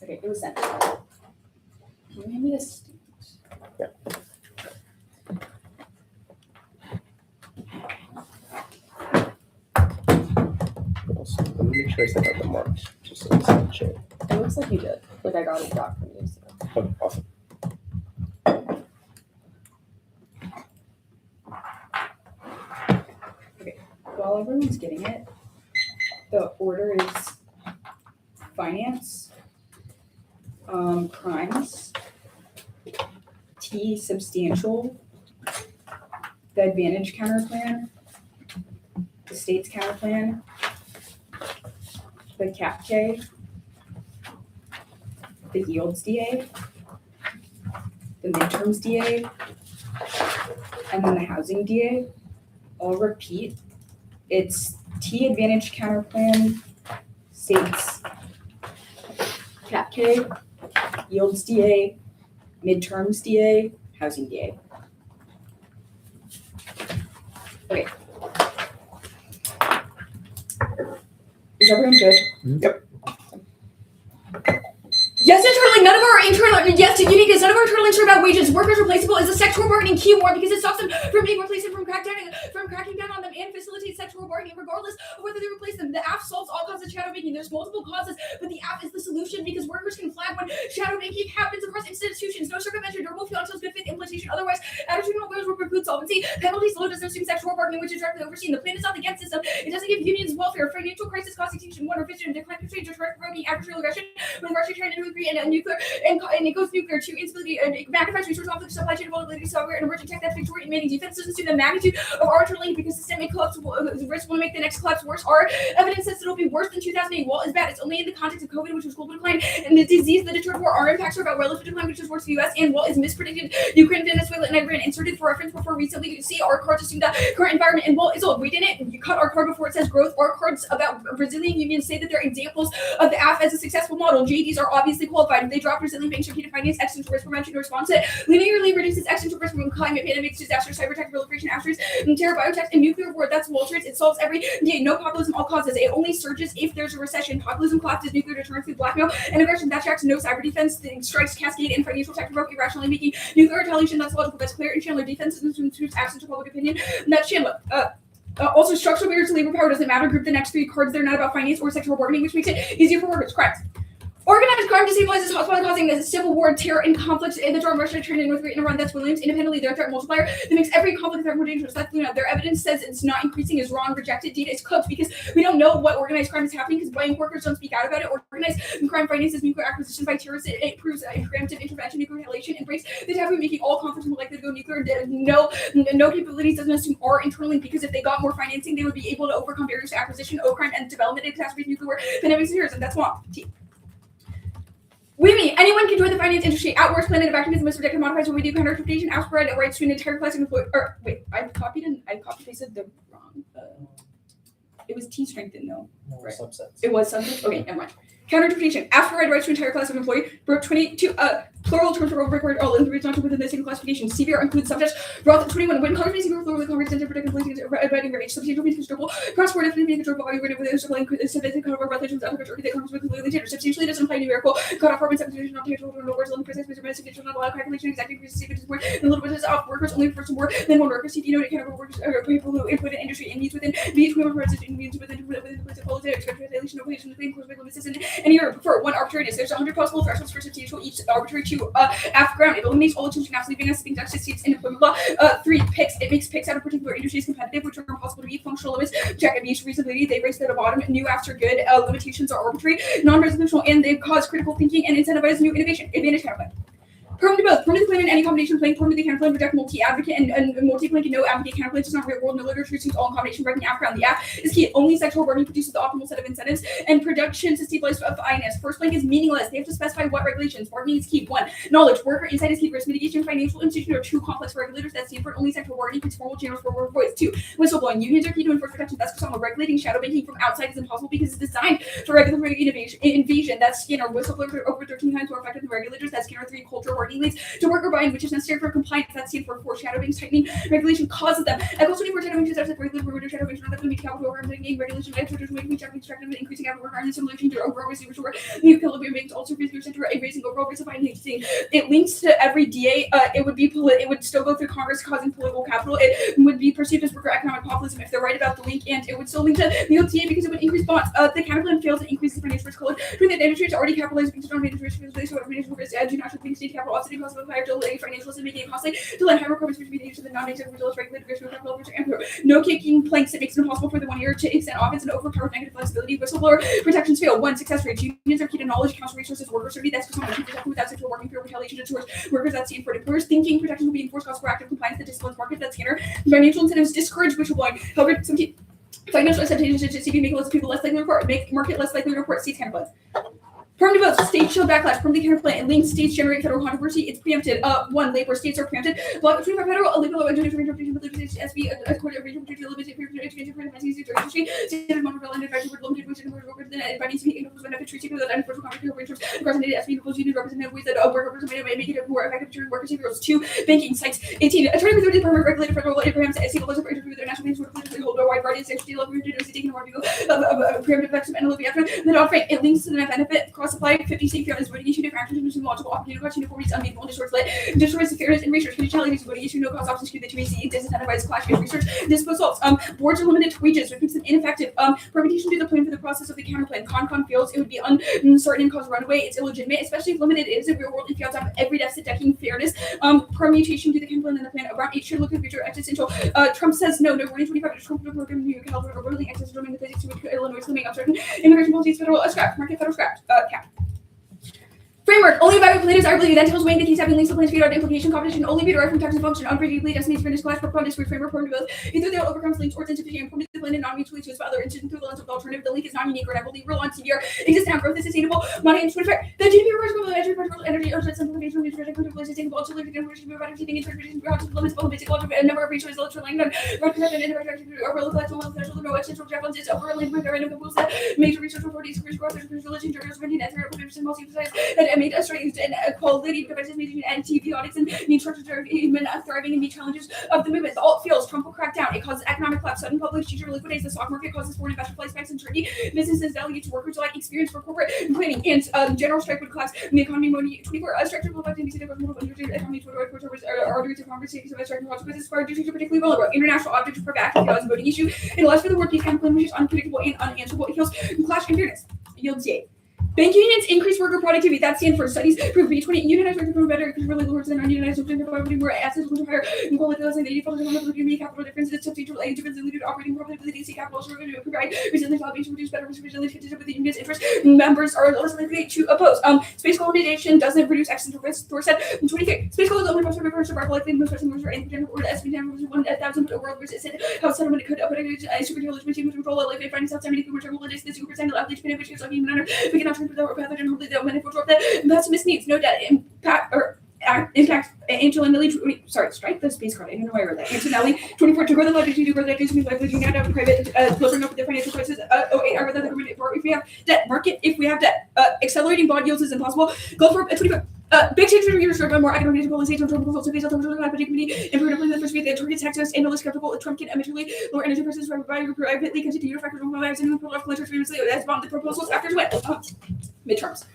Okay, it was sent. Can you hand me this? Yeah. Also, let me make sure I sent out the marks just so it's not check. It looks like you did. Like I got it back from you. So. Okay, awesome. While everyone's getting it, the order is finance, crimes, T substantial, the advantage counter plan, the state's counter plan, the cap K, the yields DA, the midterms DA, and then the housing DA. I'll repeat. It's T advantage counter plan, states cap K, yields DA, midterms DA, housing DA. Okay. Is everyone good? Yep. Yes, yes, uniqueness. None of our internal links are about wages. Workers replaceable is a sectoral bargaining keyword because it stops them from being replaced and from cracking down on them and facilitates sectoral bargaining regardless of whether they replace them. The AF solves all causes of shadow making. There's multiple causes, but the AF is the solution because workers can flag when shadow making happens across institutions. No circumvention, durable field until good faith implementation. Otherwise, attitudinal ways will preclude solvency. Penalties low doesn't assume sectoral bargaining, which is directly overseen. The plan is not the against system. It doesn't give unions welfare. Financial crisis, constitution, one or fission, decline constraints, deterrent provoking adversarial aggression, with Russia trying to agree and nuclear and it goes nuclear to instability and magnifies resource conflict, supply chain vulnerability, software and emerging tech that's Victorian manning defense doesn't assume the magnitude of our interlink because systemic collapse risk will make the next collapse worse. Our evidence says it'll be worse than 2008. Wall is bad. It's only in the context of COVID, which was global decline, and the disease that deterred war. Our impacts are about relative decline, which is worse for the US, and Wall is mispredicted. Ukraine, Venezuela, and Iran inserted for reference before recently. You see, our cards assume that current environment and Wall is old. We didn't. You cut our card before it says growth. Our cards about Brazilian unions say that they're examples of the AF as a successful model. JDs are obviously qualified. If they drop Brazilian banks to finance existential risk prevention response to it, linearly reduces existential risk from climate, pandemics, disasters, cyber tech, proliferation, after terror, biotech, and nuclear war. That's Walters. It solves every day. No populism, all causes. It only surges if there's a recession. Populism collapses, nuclear deterrence through blackmail and aggression. That tracks no cyber defense. Strikes cascade and financial tech provoke irrationally making nuclear retaliation. That's logical. That's clear. And Chandler defense is absence of public opinion. And that's Chandler. Also, structural barriers to labor power doesn't matter. Group the next three cards. They're not about finance or sexual bargaining, which makes it easier for workers. Correct. Organized crime destabilizes hotspots, causing a civil war, terror, and conflicts in the Jordan, Russia, China, and North Korea, and Iran. That's Williams. Independently, they're a threat multiplier that makes every conflict threat more dangerous. That's Luna. Their evidence says it's not increasing is wrong. Rejected data is cooked because we don't know what organized crime is happening because blank workers don't speak out about it. Organized crime finances nuclear acquisition by terrorists. It proves preemptive intervention, nuclear retaliation, and breaks the taboo, making all conflicts more likely to go nuclear. No capabilities doesn't assume are internally because if they got more financing, they would be able to overcome barriers to acquisition, crime, and development, and catastrophes, nuclear pandemics, and terrorism. That's wrong. What do you mean? Anyone can join the finance industry. At worst, planet of activism is predicted modifies when we do counter-interpretation, aspirate rights to an entire class of employees. Or wait, I copied pasted the wrong. It was T strengthened though. Right. Subsets. It was subsets. Okay, never mind. Counter-interpretation. Aspirate rights to an entire class of employees. Broke 22. Plural terms are required all in the not within the same classification. CVR includes subjects. Roth 21. When colors may CVR flow with color extension protected places abiding range. Substantial means considerable. Cross word definitely control body word with a circling subject cover relations of other that comes with clearly gender. Substantially doesn't apply numerical. Cut off from substitution not tangible no words on the precise measurement substantial not allow calculation exactly because more than a little bit is off workers only for some more than one worker. CD note account of workers or people who input in industry and needs within each women representation means within the place of politics expectation of relation between close limits and any year prefer one arbitrariness. There's 100 possible thresholds for substantial each arbitrary two half ground. It eliminates all attention absolutely being as being Dutch seats in employment law. 3 picks. It makes picks out of particular industries competitive, which are impossible to meet. Functional limits. Check and each reasonability. They raise at the bottom. New after good. Limitations are arbitrary, non-resolutional, and they cause critical thinking and incentivize new innovation. Advantage counterplan. Permanent both. Permanent plan in any combination playing. Permanent counterplan reject multi-advocate and multi-plan no advocate counterplan does not real world. No literature seems all in combination breaking after on the app is key. Only sexual bargaining produces the optimal set of incentives and production to stabilize of finance. First blank is meaningless. They have to specify what regulations. Bargaining is key. 1. Knowledge. Worker insight is key. Risk mitigation. Financial institution are too complex for regulators. That's Stanford. Only sexual bargaining puts formal channels for work voice. 2. Whistleblowing. Unions are key to enforce protection. That's because regulating shadow banking from outside is impossible because it's designed for regulatory invasion. That's Skinner. Whistleblowers are over 13 times more effective than regulators. That's Skinner. 3. Cultural bargaining leads to worker buying, which is necessary for compliance. That's seen for foreshadowing, tightening regulation causes them. Equals 24 shadowing to steps regular worker shadowing not to meet capital worker making regulation extra to making checking extractive increasing capital worker and similar to overall receiver short new equilibrium makes also increase percent to raising overall risk of financing. It links to every DA. It would still go through Congress causing political capital. It would be perceived as worker economic populism if they're right about the link, and it would still link to the DA because it would increase bonds. The counterplan fails to increase the financial risk code. Between the industry is already capitalized because non risk so financial risk do not should state capital offsetting costs of higher delay financial and making it costly to lend high requirements which be used to the non-executive results regulated risk capital and no kicking planks. It makes it impossible for the 1 year to extend offense and overpower negative flexibility. Whistleblower protections fail. 1. Success rate. Unions are key to knowledge, council resources, worker certainty. That's because someone protected without sexual working for retaliation to towards workers. That's Stanford. Employers thinking protections will be enforced cause proactive compliance that disciplines market. That's Skinner. Financial incentives discourage whistleblowing. However, some financial incentives to CV make less people less likely to report, make market less likely to report. States counterplan. Permanent votes, states show backlash from the counterplan and links states generate federal controversy. It's preempted. 1. Labor states are preempted. Block between federal, illegal, and interpretation of the SB, a court of regional particular limited education for the industry, standard monorail and advisory for limited ways and workers and inviting speaking of benefit treating with unenforceable conflict arrangements across the SB equals union representative ways that workers may make it more effective to workers and girls. 2. Banking sites. 18. Attorney with the department regulated federal programs as single for interview with their national ministers for hold a wide variety of safety level taking a more view of preemptive effects and LOB after the dog frame. It links to the net benefit cross supply 50 safety on this voting issue different actions using multiple opportunity question uniformities unmeaningful distorts the fairness and research conditionalities voting issue no cause options to the TVC disincentivize clash based research. This results boards are limited to wages which makes them ineffective. Permutation to the plan for the process of the counterplan. Con fails. It would be uncertain and cause runaway. It's illegitimate, especially if limited. It is a real world if you have to have every deficit decking fairness. Permutation to the counterplan and the plan around it should look at the future existential. Trump says no 2025 Trump program New York California overruling access to the physics to Illinois limiting uncertain immigration policies federal scrap market federal scrap cap. Framework. Only evaluate planners are believing that tells weighing the case having links to plans figured out implication competition only be derived from text and function unpredictably estimates for clash program discrete framework formed both either they will overcome links or it's insufficient and the plan and non-mutually choose for other instances through the lens of the alternative. The link is non-unique or never real on CBR exists now growth is sustainable money and fair. The GDP reverse global energy or simplification of research and sustainable also living information providing seeking interpretation for how to limits both basic logic and number of resources electronic and represent and interaction or relative to one special no essential javelins is overlaid with random composed that major research authorities growth religion journals running at 3% multi that made us raised and quality devices meeting and TV audits and the infrastructure of even thriving and meet challenges of the movement. The alt feels Trump will crack down. It causes economic collapse, sudden public future liquidates the stock market, causes foreign investor price spikes and uncertainty. Businesses delegate to workers lack experience for corporate planning and general strike would collapse. The economy money 24 structural effect in the city of economy 24 are due to conversations of striking logic business for due to particularly vulnerable international objects for back as voting issue. It allows for the work peace campaign which is unpredictable and unanswerable. It heals clash and fairness. Yields yay. Bank unions increase worker productivity. That's Stanford studies prove B20 unionized workers perform better because really lower than non-unionized workers providing more assets with higher quality less than 80% of the capital differences substantial age difference in operating profitability. See capital revenue provide resilience obligation reduce better resilience with the union's interest. Members are less likely to oppose. Space colonization doesn't produce existential risk. Thor said 23. Space colonization only possible for survival likely most person were in general or SB 1,000 world resisted. How settlement could operate a super intelligence machine with control like finding outside many return holidays the super percent athletes beneficiaries of human honor. We cannot without pathogen hopefully the manifold drop that pessimist needs no debt impact or impact Angelina strike the space card. I don't know why I wrote that. Antonelli 24 to grow the latitude to grow the activity like looking at private closing up with the financial crisis 08 I read that the government if we have debt market if we have debt accelerating bond yields is impossible. Go for 24 Big change for years, more academic policy, also based on the committee, improving the first week, the target taxes, and the skeptical, Trump can eventually lower energy prices privately continue to factor in as bond the proposals after midterms.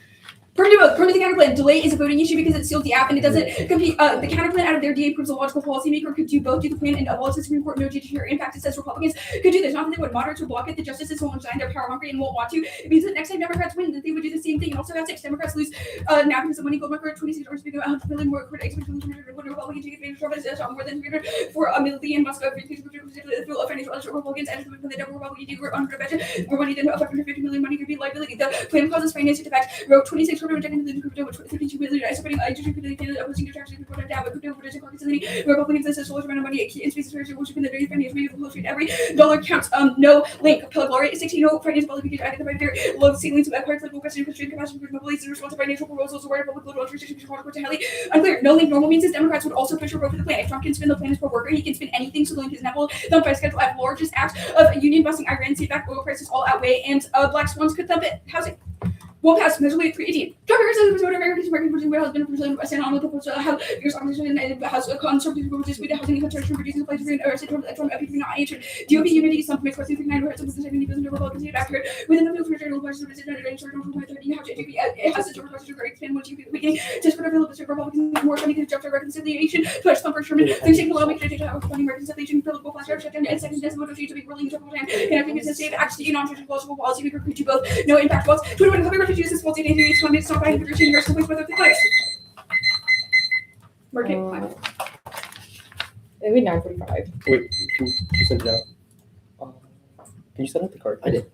Permitting the counterplan delay is a voting issue because it seals the app and it doesn't compete. The counterplan out of their DA proves a logical policymaker could do both, do the plan and abolish the Supreme Court, no judiciary impact. It says Republicans could do this. Not that they would moderate to block it. The justices won't shine. They're power hungry and won't want to. It means that next time Democrats win, that they would do the same thing. And also have 6 Democrats lose now because the money gold record 26 hours to go out $1 million more court expectations when Republicans take advantage of it more than 300 for $1 million must go financial Republicans and the double Republican do we're under budget more money than $550 million money could be liability. The plan causes financial effect. Wrote 26 $32 million. I supporting Canada opposing the taxes report on data, crypto for facility. Republicans says a large amount of money in space treasury worship in the very financial Wall Street. Every dollar counts. No link. Pellet Glory 16 financial policy because I think the very low ceilings of parts like question constraint capacity for mobility and response to financial proposals or public global restrictions to highly unclear. No link normal means is Democrats would also push or vote for the plan. If Trump can spin the plan as pro worker, he can spin anything. So the link is inevitable. Thump by schedule at largest act of union busting Iran, see back oil prices all outweigh and black swans could thump it. Housing. Won't pass measurably at 318. Trump says the Americans has been presented by on the proposal how years opposition and has a conservative proposals with the housing infrastructure reducing the place of or Trump not answered. DOP unity some makes question 39 or some 70 billion Republicans get accurate within the field for general questions of decision and sort of how to it has to question to expand what you can just for the Republicans more money to jump to reconciliation push some for Sherman things take a while make it to funding reconciliation political flash shutdown and second decimal to be willing to plan and I think it's a safe actually non-political policy we could do both no impact was 21 refugees this multi-day it's one it's not by immigration years to wait whether the place. Market Maybe 9:45. Wait, can you send it out? Can you send out the card? I did.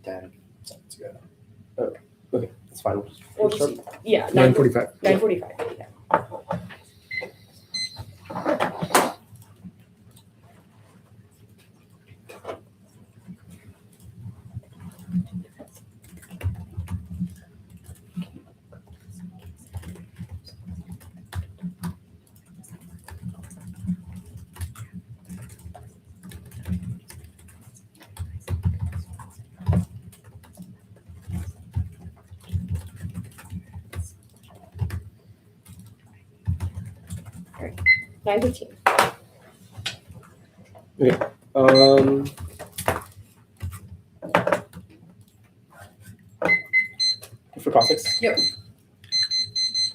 Dad, sounds good. Okay, that's fine. Or just, yeah, 9:45. 9:45. Yeah. All right. 9:15. For Cossacks? Yep.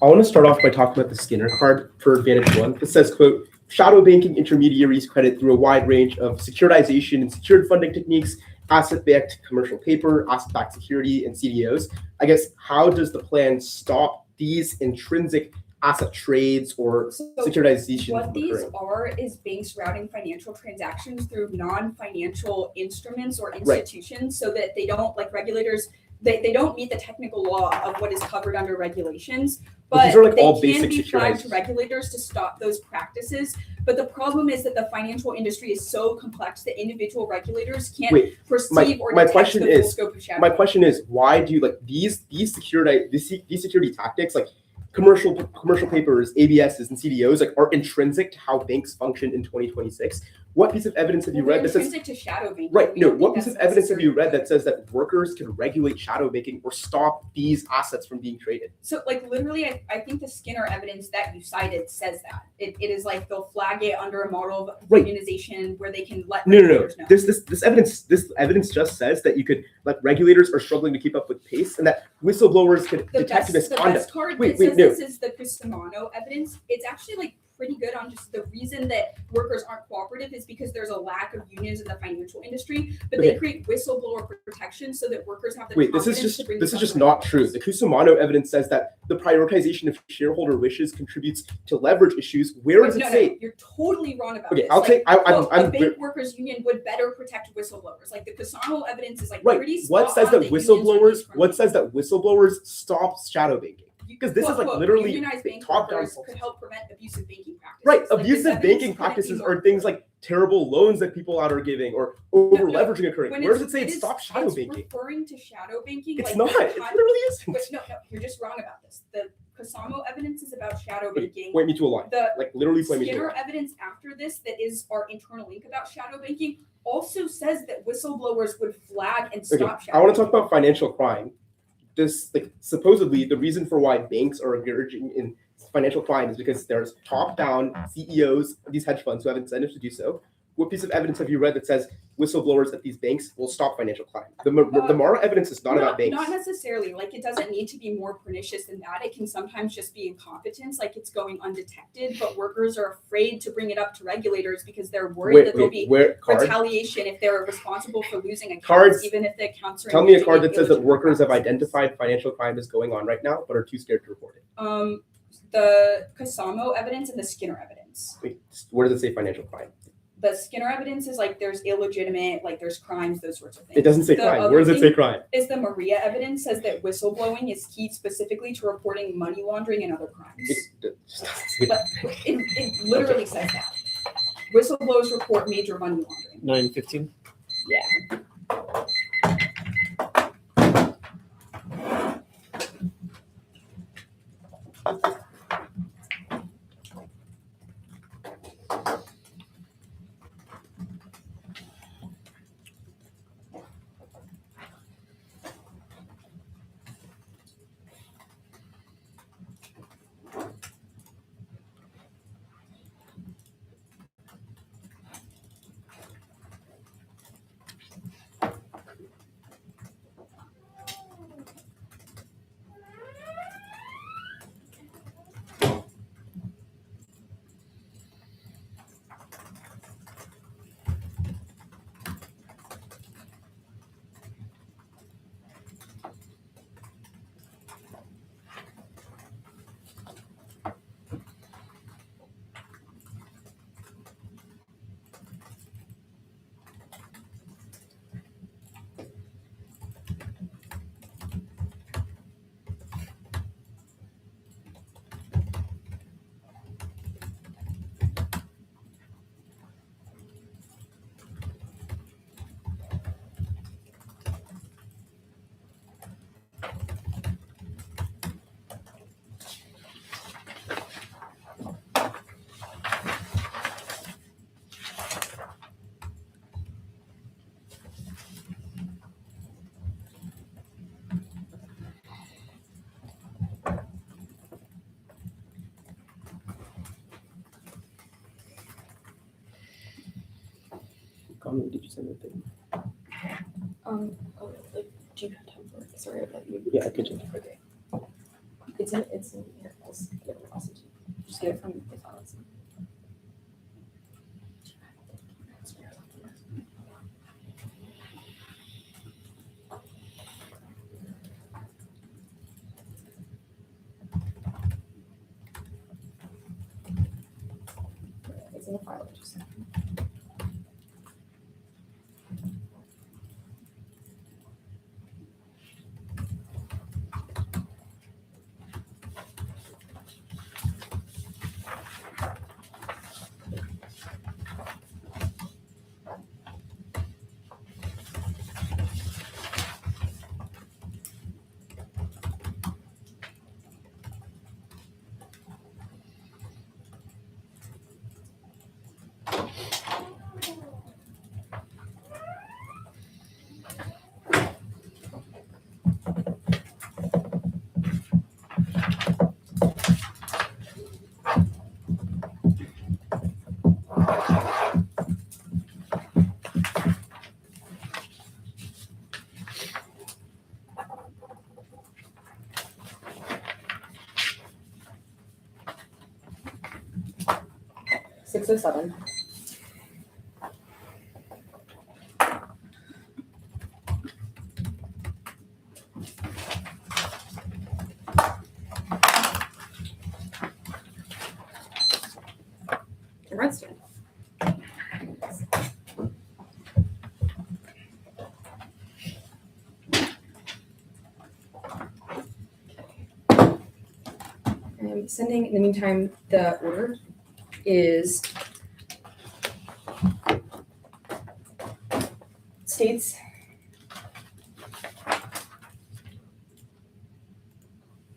I want to start off by talking about the Skinner card for Advantage One. It says, quote, shadow banking intermediaries credit through a wide range of securitization and secured funding techniques, asset-backed commercial paper, asset-backed security, and CDOs. I guess, how does the plan stop these intrinsic asset trades or securitization? What these are is banks routing financial transactions through non-financial instruments or institutions so that they don't, like regulators, they don't meet the technical law of what is covered under regulations, but these are like they all can basic be flagged to securitized. Regulators to stop those practices. But the problem is that the financial industry is so complex that individual regulators can't perceive or detect the full scope of shadow. My question is, why do you like these security tactics, like commercial papers, ABSs, and CDOs, like are intrinsic to how banks function in 2026? What piece of evidence have you read that says intrinsic to shadow banking? Right. No. What piece of evidence have you read that says that workers can regulate shadow banking or stop these assets from being traded? So, like, literally, I think the Skinner evidence that you cited says that it is like they'll flag it under a model of unionization where they can let regulators know. This evidence just says that you could, like, regulators are struggling to keep up with pace, and that whistleblowers could detect misconduct. The best card that says this is the Cusimano evidence. It's actually like pretty good on just the reason that workers aren't cooperative is because there's a lack of unions in the financial industry, but they create whistleblower protection so that workers have the confidence to bring this is just not true. The Cusimano evidence says that the prioritization of shareholder wishes contributes to leverage issues. Where does it say? You're totally wrong about this. Okay, I'll take. A bank workers union would better protect whistleblowers. Like the Cusimano evidence is like pretty spot What says on that whistleblowers? What says that whistleblowers stop shadow banking? Because this is like literally unionized bank top down. Could help prevent abusive banking practices. Right, like abusive banking practices are things like terrible loans that people out are giving or over leveraging occurring. Where does it say it stops shadow banking? Referring to shadow banking. It's not. It literally isn't. No, you're just wrong about this. The Cusimano evidence is about shadow banking. Point me to a line. Literally point me to a line. Skinner evidence after this that is our internal link about shadow banking also says that whistleblowers would flag and stop shadow I want to talk about financial crime. this, like, supposedly the reason for why banks are engaging in financial crime is because there's top-down CEOs of these hedge funds who have incentives to do so. What piece of evidence have you read that says whistleblowers at these banks will stop financial crime? The moral evidence is not about banks. Not necessarily. Like, it doesn't need to be more pernicious than that. It can sometimes just be incompetence, like it's going undetected, but workers are afraid to bring it up to regulators because they're worried that there'll be retaliation if they're responsible for losing accounts, Cards. even if the accounts are. Tell me a card that says that workers have identified financial crime is going on right now, but are too scared to report it. The Casamo evidence and the Skinner evidence. Wait, where does it say financial crime? The Skinner evidence is like there's illegitimate, like there's crimes, those sorts of things. It doesn't say crime. Where does it say crime? Is the Maria evidence says that whistleblowing is key specifically to reporting money laundering and other crimes. It literally says that. Whistleblowers report major money laundering. 9:15. Yeah. Did you send the thing? Like, do you have time for it? Sorry, Yeah, I could change it for day. It's in here. I'll get it across it to you. Just get it from the files. It's in the file. Just six oh seven. Redstone. I'm sending, in the meantime, the order is states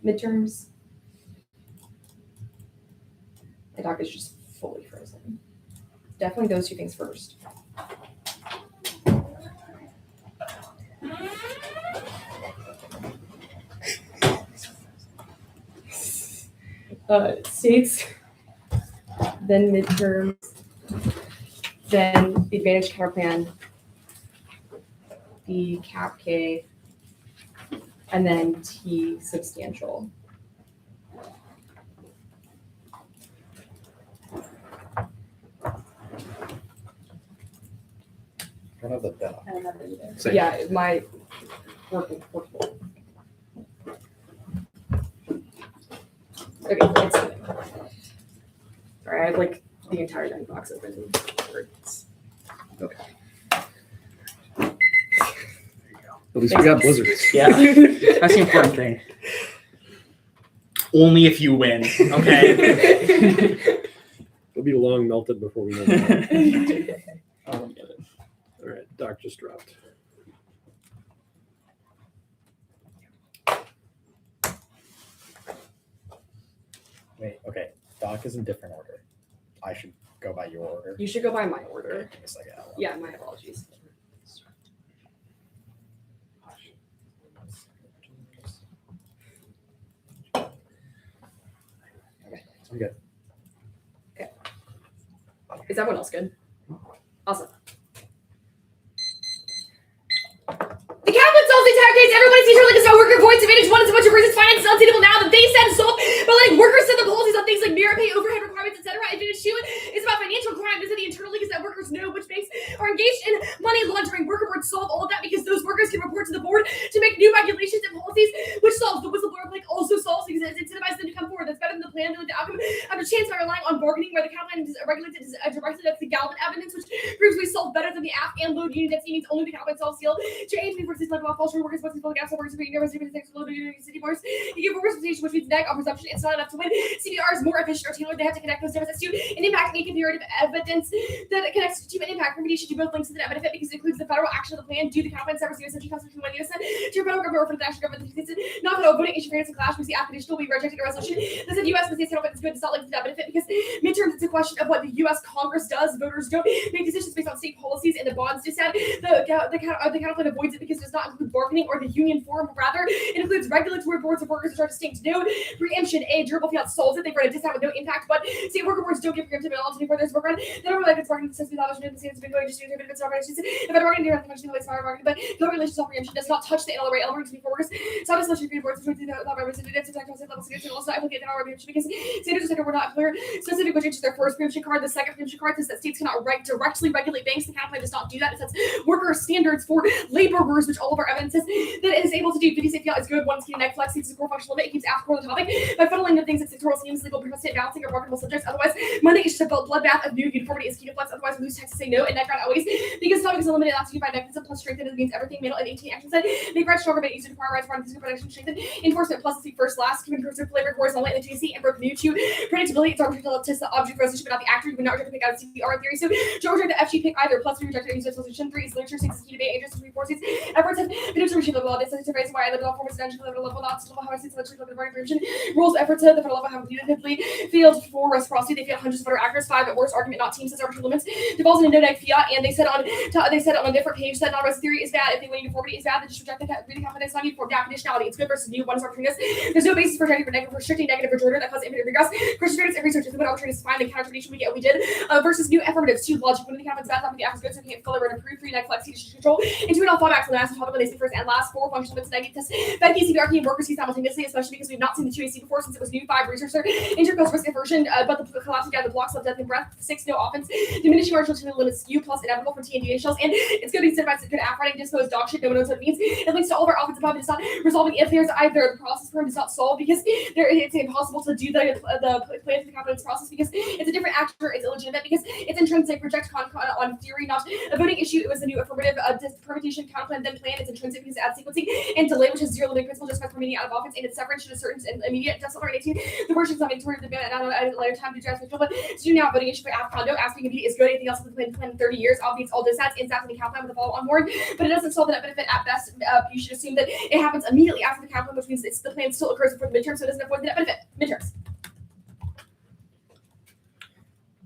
midterms. My doc is just fully frozen. Definitely those two things first. States, then midterms, then the advantage counter plan, the cap K, and then T substantial. I don't have the data. I don't have it either. Same. Yeah, my working. Okay, it's sorry, I have like the entire dining box open. Okay. At least we got blizzards. Yeah, that's the important thing. Only if you win, okay? It'll be long melted before we know that. I don't get it. All right, Doc just dropped. Wait, okay. Doc is in different order. I should go by your order. You should go by my order. Okay, give me a second. Yeah, my apologies. Okay, so I'm good. Is everyone else good? Awesome. The Kaplan solves the entire case. Everybody sees her like it's about worker voice advantage one. It's a bunch of reasons finance is unsuitable now that they said so. But like workers set the policies on things like merit pay, overhead requirements, etc. Advantage two is about financial crime. This is the internal leaks that workers know which banks are engaged in money laundering. Worker boards solve all of that because those workers can report to the board to make new regulations and policies, which solves the whistleblower like also solves because it incentivizes them to come forward. That's better than the plan. The outcome have a chance by relying on bargaining, where the Kaplan is regulated directly. That's the Galvin evidence, which proves we solve better than the app and load unit density means only the Kaplan solves seal. Change versus like false workers, what's the gas workers, university, load unit city boards. You give representation, which means neg on presumption. It's not enough to win. CBR is more efficient or tailored. They have to connect those differences to an impact and comparative evidence that connects to an impact. Remediation to both links to the benefit because it includes the federal action of the plan due to Kaplan service USC Constitution by USC to your federal government or for the national government. Not federal voting issue fairness and clash because the app conditional we rejected a resolution that said U.S. but states settlement is good. It's not linked to that benefit because midterms it's a question of what the U.S. Congress does. Voters don't make decisions based on state policies and the bonds just said the counterplan avoids it because it does not include bargaining or the union form. Rather, it includes regulatory boards of workers which are distinct. No preemption. A durable field solves it. They've read a discount with no impact, but state worker boards don't give preemptive at all to before there's worker. They don't like it's bargaining since we thought it should be the same as been going just to benefits of organizations. If I bargain, you're not functioning the way it's bargaining, but no relations of preemption does not touch the NLRA elements before workers. So how does legislative boards between the representatives and level standards also applicate the NLRA preemption because standards were not clear. Specific which is their first preemption card. The second preemption card says that states cannot directly regulate banks. The Kaplan does not do that. It sets worker standards for laborers, which all of our evidence says that it is able to do. 50 safety is good. One scheme flex keeps the core functional limit. It keeps after the topic by funneling the things that sectoral schemes, legal precedent balancing or marketable subjects. Otherwise, Monday is just a bloodbath of new uniformity is key to flex. Otherwise, we lose text to say no and neck always because topic is eliminated. That's unified mechanism plus strengthened means everything middle and 18 action set. Make right stronger, but easier to require rights for physical protection, strengthen enforcement plus the first last. Human person flavor horizontally in the TC and broke new to predictability. It's arbitrary to the object resolution, but not the actor. You would not reject to pick out a CPR theory. So don't reject the FG pick either. Plus we rejected user solution. 3 is literature. 6 is key debate. Ages 3 4 seats. Efforts have been observed level of this to raise why level of performance and level not level how I see selection level of information. Rules efforts at the federal level have unanimously failed for reciprocity. They failed hundreds of better actors. 5 at worst argument not teams as arbitrary limits devolves into no neg fiat. And they said on a different page that non-res theory is bad. If they win uniformity is bad, they just reject the really confidence on uniform conditionality. It's good versus new. One is arbitrariness. There's no basis for restricting negative rejoinder that causes infinite regress. Christian fairness and research is when arbitrariness is fine. The counter tradition we get we did versus new affirmatives. 2 logic when the count is bad, the app is good, so we can't fill it and improve 3 neg flex control. And 2 and all fallbacks on the massive topic when they say first and last. 4 functional limits negative test. Bad CBR and workers see simultaneously, especially because we've not seen the 2 AC before since it was new. 5 researcher intercoast risk aversion, but the collapsing down the blocks of death and breath. 6 no offense. Diminishing marginal to the limits skew plus inevitable for T and DA shells. And it's good to incentivize good app writing, disposed dog shit. No one knows what it means. It links to all of our offensive problem. It's not resolving if there's either the process firm does not solve because it's impossible to do the plan for the confidence process because it's a different actor. It's illegitimate because it's intrinsic. Project on theory, not a voting issue. It was a new affirmative permutation counterplan then plan. It's intrinsic because it adds sequencing and delay, which is zero limiting principle just by permitting out of offense and its severance should a certain immediate death celebrate 18. The worst is not mandatory of the ban at a later time to address but to do now voting issue for app condo asking if is good. Anything else with the plan in 30 years obviates all dissats in the count plan with the follow on board, but it doesn't solve that benefit at best. You should assume that it happens immediately after the count plan, which means the plan still occurs before the midterm, so it doesn't avoid the net benefit. Midterms.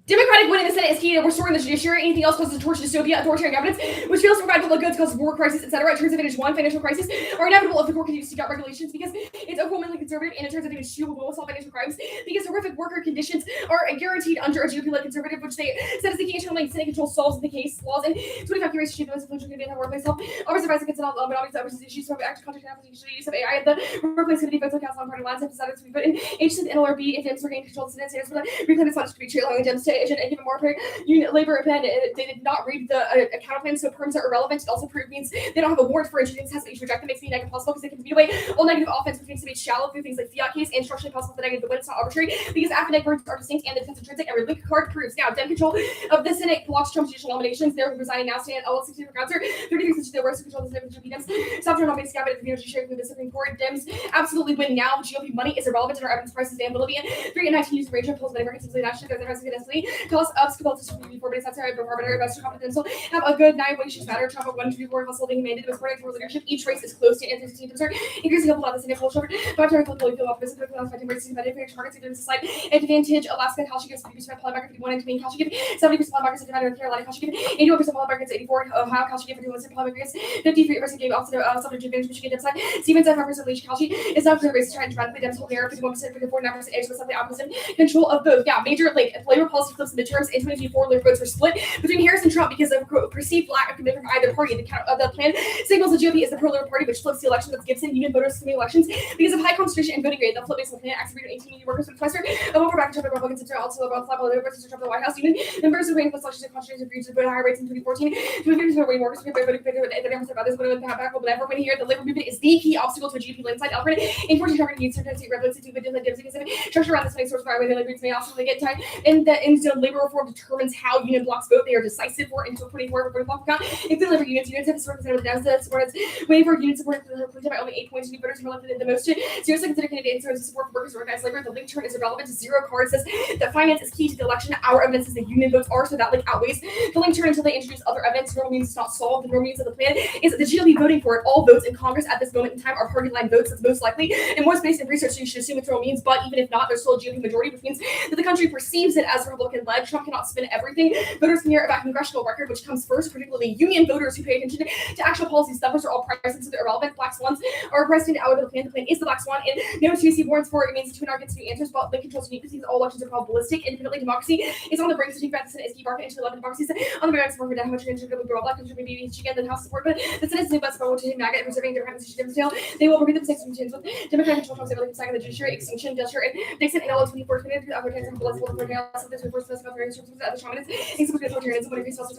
Democratic win majority in the Senate is key to restoring the judiciary. Anything else causes a torture, dystopia, authoritarian governance, which fails to provide public goods, causes war, crisis, etc. It turns advantage one, financial crisis, are inevitable if the court continues to seek out regulations because it's overwhelmingly conservative, and it turns advantage two will solve financial crimes because horrific worker conditions are guaranteed under a GOP-led conservative, which they said is the key issue like Senate control solves the case laws and 25 years to those influential Canadian workplace health. Offers advice against all monopolies that versus issues of active contract analysis, use of AI at the workplace committee votes on council on party lines have decided to be put in agencies of NLRB if Dems regain control of the Senate standards for the reclaim its funds to be treated along the Dems to agent and give more per unit labor pen. They did not read the account plan, so perms are irrelevant. It also means they don't have a warrant for introducing tests that you reject. That makes me negative possible because they can beat away all negative offense, which means to be shallow through things like fiat case and structurally possible the negative, but when it's not arbitrary because academic words are distinct and the defense intrinsic. Every link card proves. Now, Dem control of the Senate blocks Trump's judicial nominations. They're resigning now, staying at L60 for cancer. 33 since the worst control of the Senate Dems. Stop trying to nominate cabinet the judiciary from the Supreme Court. Dems absolutely win now. GOP money is irrelevant and our evidence prices and Bolivia. 3 and 19 use the range of polls, but Americans simply nationally their domestic density. Cost of skill to before, but it's not sorry, but arbitrary investor confidential. Have a good night. What issues matter? Trump at 1 to 4 hustle being mandated with according to leadership. Each race is close to an increasing concern. Increasing a lot of the Senate culture. But I'm totally feel optimistic for the fighting races competitive for targets in this slide. Advantage Alaska, Cal, she gives 50% polymarket 51 and 20 Cal, she give 70% polymarkets in North Carolina, Cal, she give 81% polymarkets 84 Ohio, Cal, she give 51% polymarkets 53% gave opposite subject advantage Michigan Dems side. Stevens at 5% leash Cal, she is not for the race trying to radically Dems whole narrow 51% 49% edge with something opposite control of both. Yeah, major like labor policy flips in midterms in 2024 labor votes were split between Harris and Trump because of perceived lack of commitment from either party. The plan signals the GOP is the pro-labor party, which flips the election with Gibson union voters coming elections because of high concentration and voting rate. The flip based on the plan activated 18 union workers with Twister of over back to Trump Republicans and also about flat labor versus Trump the White House union members of range elections and concentration agreed to vote higher rates in 2014. 2015 way workers by voting for the difference of others would have back, but never when here the labor movement is the key obstacle to a GOP landslide. Alfred in 14 target needs to relevance to the structure around this money source by labor may also get tied and the labor reform determines how union blocks vote. They are decisive for until 24 for block count. Including labor unions have historically of the Dems supports way for union support by only 8 points. New voters who are elected the most seriously consider candidates who support for workers who organize labor. The link turn is irrelevant to zero card says that finance is key to the election. Our evidence is that union votes are, so that link outweighs the link turn until they introduce other evidence. Normal means it's not solved. The normal means of the plan is that the GOP voting for it. All votes in Congress at this moment in time are party line votes. That's most likely and most based in research. So you should assume it's normal means, but even if not, there's still a GOP majority, which means that the country perceives it as Republican led. Trump cannot spin everything. Voters can hear about congressional record, which comes first, particularly union voters who pay attention to actual policies. Numbers are all present, so they're irrelevant. Black swans are present out of the plan. The plan is the black swan, and no TC warrants for it. It means the 2 gets new answers, but link controls unique because all elections are called ballistic. Independently, democracy is on the brink. So the Senate is key market into 11 democracies on the merits for how much attention to the black country maybe again than House support. But the Senate is the best about to MAGA and preserving their privacy detail. They will bring the mistakes from change with Democratic control from the second the judiciary extinction, gesture, and Nixon and all 24 minutes of advertising and political so this reverse this about various terms of other shamans, except for authoritarianism, when increased also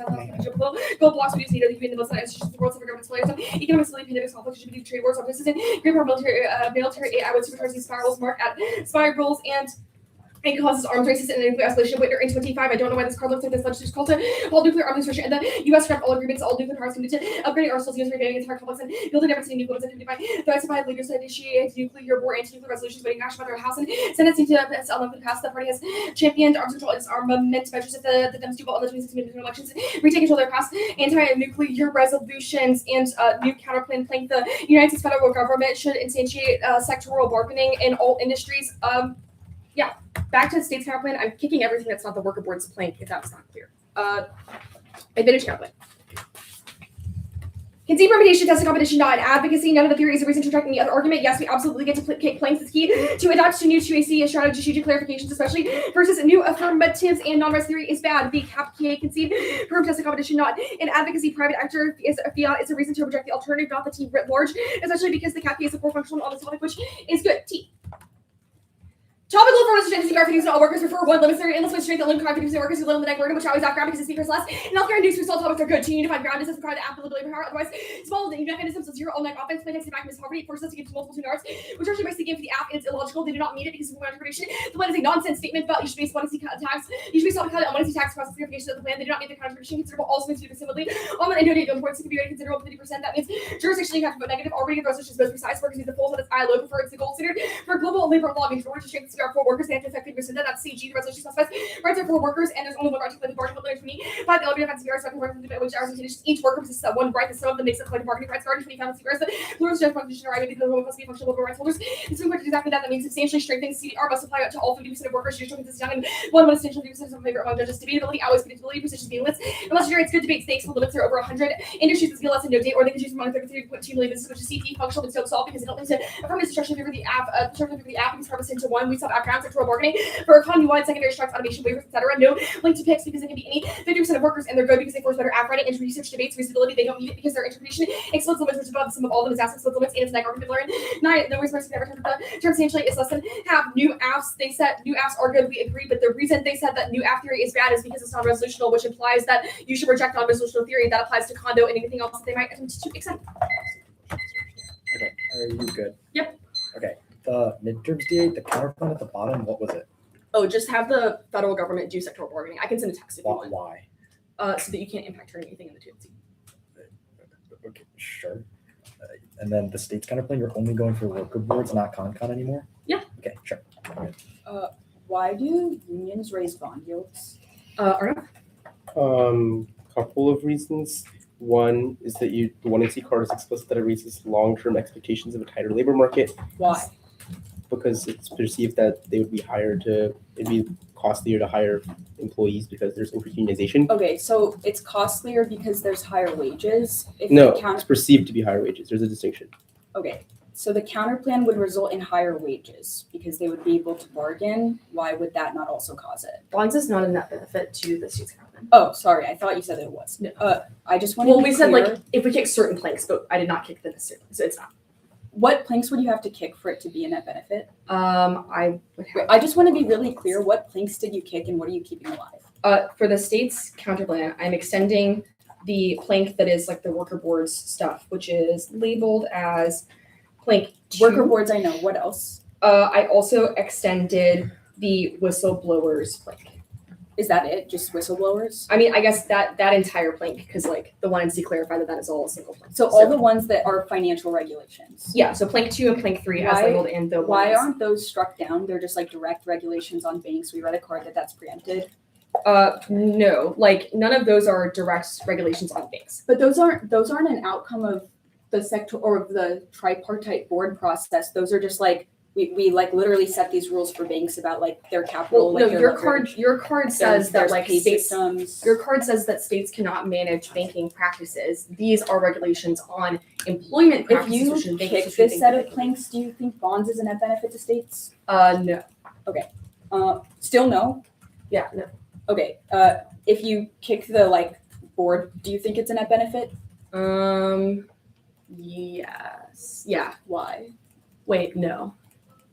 gold blocks reduce need of the most institutions, the world's government players, economic stability, pandemics, conflicts, should be trade wars, offices, and great power military AI would supercharge these spirals mark at spirals and causes arms races and nuclear escalation. Winter in 25. I don't know why this card looks like this. Legislature's called to all nuclear arms restriction. And the U.S. scrapped all agreements. All nuclear powers committed to upgrading arsenals, using regaining entire complex and building devastating nuclear weapons. And 55. The ISFI leaders to initiate nuclear war, anti-nuclear resolutions, waiting national by their House and Senate seem to pass on the past. The party has championed arms control and armament measures if the Dems do well in the 2016 midterm elections. Retake control of their past anti-nuclear resolutions and new counterplan plank. The United States federal government should instantiate sectoral bargaining in all industries. Yeah, back to the state's counterplan. I'm kicking everything that's not the worker board's plank, if that was not clear. Advantage counterplan. Concede permutation, testing competition, not advocacy. None of the theory is a reason to retract any other argument. Yes, we absolutely get to kick planks. It's key to adapt to new 2AC strategic clarifications, especially versus new affirmatives and non-res theory is bad. The cap PA concede perm testing competition, not an advocacy. Private actor is a fiat. It's a reason to reject the alternative, not the team writ large, especially because the cap PA is a core functional on the topic, which is good. T. Topical for students and all workers refer one limits their endless strength and limit confidence workers who live in the neck burden, which always ground because the speakers less. And healthcare induced result topics are good. Unified ground distance require the applicability of power. Otherwise, small the mechanisms of zero all night offense play takes back Miss Poverty forces us to give to multiple 2 yards, which actually makes the game for the app and it's illogical. They do not need it because of interpretation. The plan is a nonsense statement about you should base tax. You should base on a tax process clarification of the plan. They do not need the contribution considerable also means to do similarly. All and no points can be rated considerable 50%. That means jurisdictionally you have to vote negative. Already the resolution is most precise workers use the full set of ILO prefer it's the gold standard for global labor law means in order to strengthen there are 4 workers, they have to affect 50%. That's CG. The resolution specifies rights are 4 workers, and there's only one right to collective bargaining with 20. By the elevator offensive yards, which hours and conditions each worker possesses one right. The sum of them makes a collective bargaining rights guard 20 pounds. The rules just condition are because the woman must be functional labor rights holders. It's going to do exactly that. That means substantially strengthening CDR must apply to all 50% of workers. Judicial consists down in one essential 50% of favor among judges. Debatability, always predictability, precision being limits. Unless it generates good debate, stakes will limits are over 100. Industries that less than no date, or they can choose among 33.2 million businesses, which is CP functional but still solved because they don't need to affirmative destruction favor the app, because purpose into one. We sub background sectoral bargaining for economy-wide secondary strikes, automation waivers, etc. No link to picks because they can be any 50% of workers, and they're good because they force better app writing and research debates, reasonability. They don't need it because their interpretation explodes limits, which above the sum of all of them is aspects of limits, and it's an argument learn. 9. No reason never term the term substantially is less than half. New apps, they said new apps are good. We agree, but the reason they said that new app theory is bad is because it's non-resolutional, which implies that you should reject non-resolutional theory. That applies to condo and anything else that they might attempt to extend. Okay, are you good? Yep. Okay, the midterms DA, the counterpoint at the bottom, what was it? Oh, just have the federal government do sectoral bargaining. I can send a text if you want. Why? So that you can't impact turn anything in the TNC. Okay, sure. And then the state's counterpoint, you're only going for worker boards, not con anymore? Yeah. Okay, sure. Why do unions raise bond yields? Arnav? Couple of reasons. One is that the 1NC card is explicit that it raises long-term expectations of a tighter labor market. Why? Because it's perceived that they would be it'd be costlier to hire employees because there's increased unionization. Okay, so it's costlier because there's higher wages. If No, the it's perceived to be higher wages. There's a distinction. Okay, so the counter plan would result in higher wages because they would be able to bargain. Why would that not also cause it? Bonds is not a net benefit to the state's government. Oh, sorry, I thought you said it was. No. I just wanted Well, to be we said clear. like if we kick certain planks, but I did not kick the necessary, so it's not. What planks would you have to kick for it to be a net benefit? I would have I just want to be really clear. What planks did you kick and what are you keeping alive? for the state's counter plan, I'm extending the plank that is like the worker boards stuff, which is labeled as plank 2. Worker boards, I know. What else? I also extended the whistleblowers plank. Is that it? Just whistleblowers? I mean, I guess that entire plank, because like the 1NC clarified that is all a single plank. So all the ones that are financial regulations. Yeah, so plank 2 and plank 3 as Why- labeled, and the Why ones. aren't those struck down? They're just like direct regulations on banks. We read a card that's preempted. No, like none of those are direct regulations on banks. But those aren't an outcome of the sector or of the tripartite board process. Those are just like we like literally set these rules for banks about like their capital. Well, like no, their your card says that like pay states. systems. Your card says that states cannot manage banking practices. These are regulations on employment If practices. you which is banks, kick which we this think set that of they can- planks, do you think bonds is a net benefit to states? No. Still no. Yeah, no. Okay. If you kick the like board, do you think it's a net benefit? Yes. Yeah. Why? Wait, no.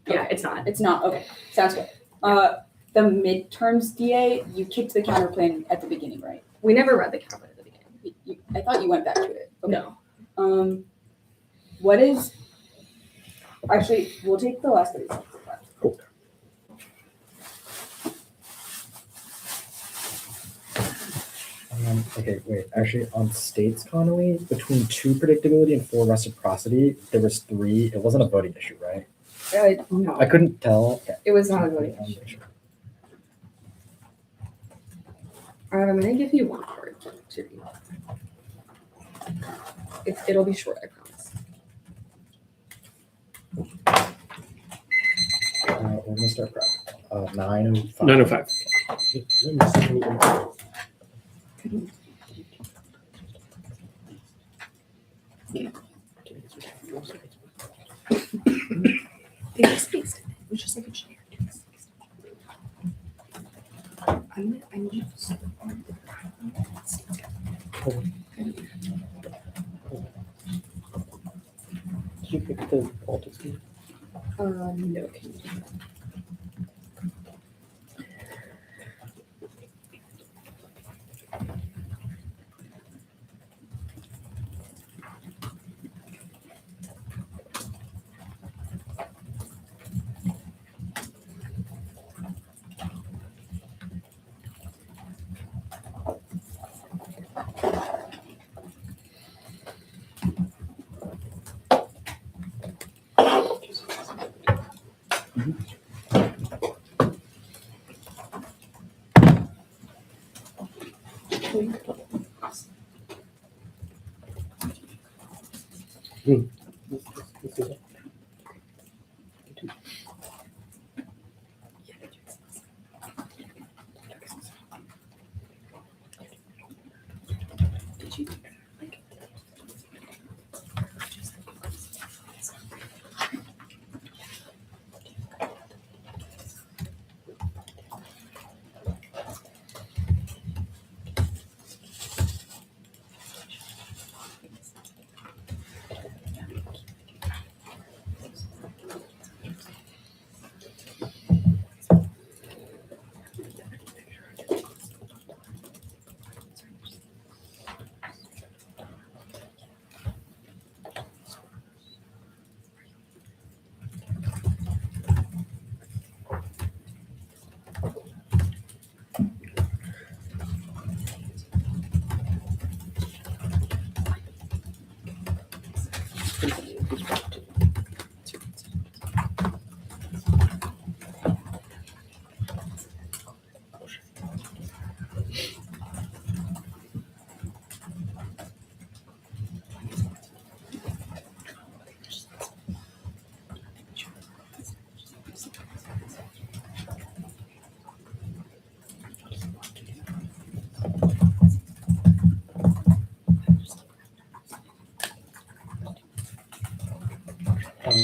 Yeah, it's not. It's not. Okay. Sounds good. The midterms DA, you kicked the counterplan at the beginning, right? We never read the counter at the beginning. I thought you went back to it. Okay. No. What is actually? We'll take the last 30 seconds. Cool. Okay, wait. Actually, on states, Connolly, between 2 predictability and 4 reciprocity, there was 3. It wasn't a voting issue, right? No. I couldn't tell. Okay. It was not a voting issue. I'm gonna give you one card to read. It'll be short, I promise. We're gonna start prep. 9:05. 9:05. They just spaced it. It was just like a chair. I need Did you pick the Baltic Sea? no. Can you do that?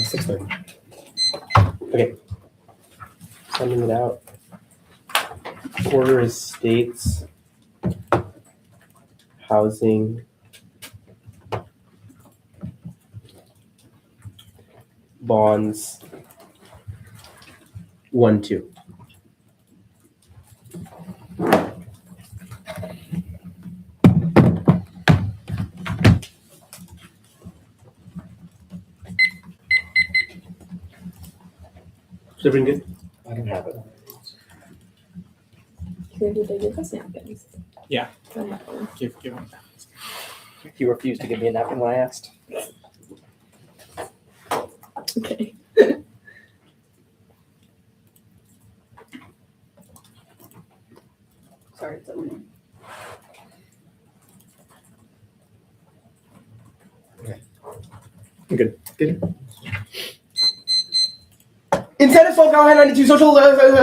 6:30. Okay. Sending it out. Order is states, housing, bonds, 1-2. Is everything good? I don't have it. Did they give us napkins? Yeah. I have one. Give him. You refused to give me a napkin when I asked. Okay. Sorry, it's over. Good. Incentive Folk Now 92 social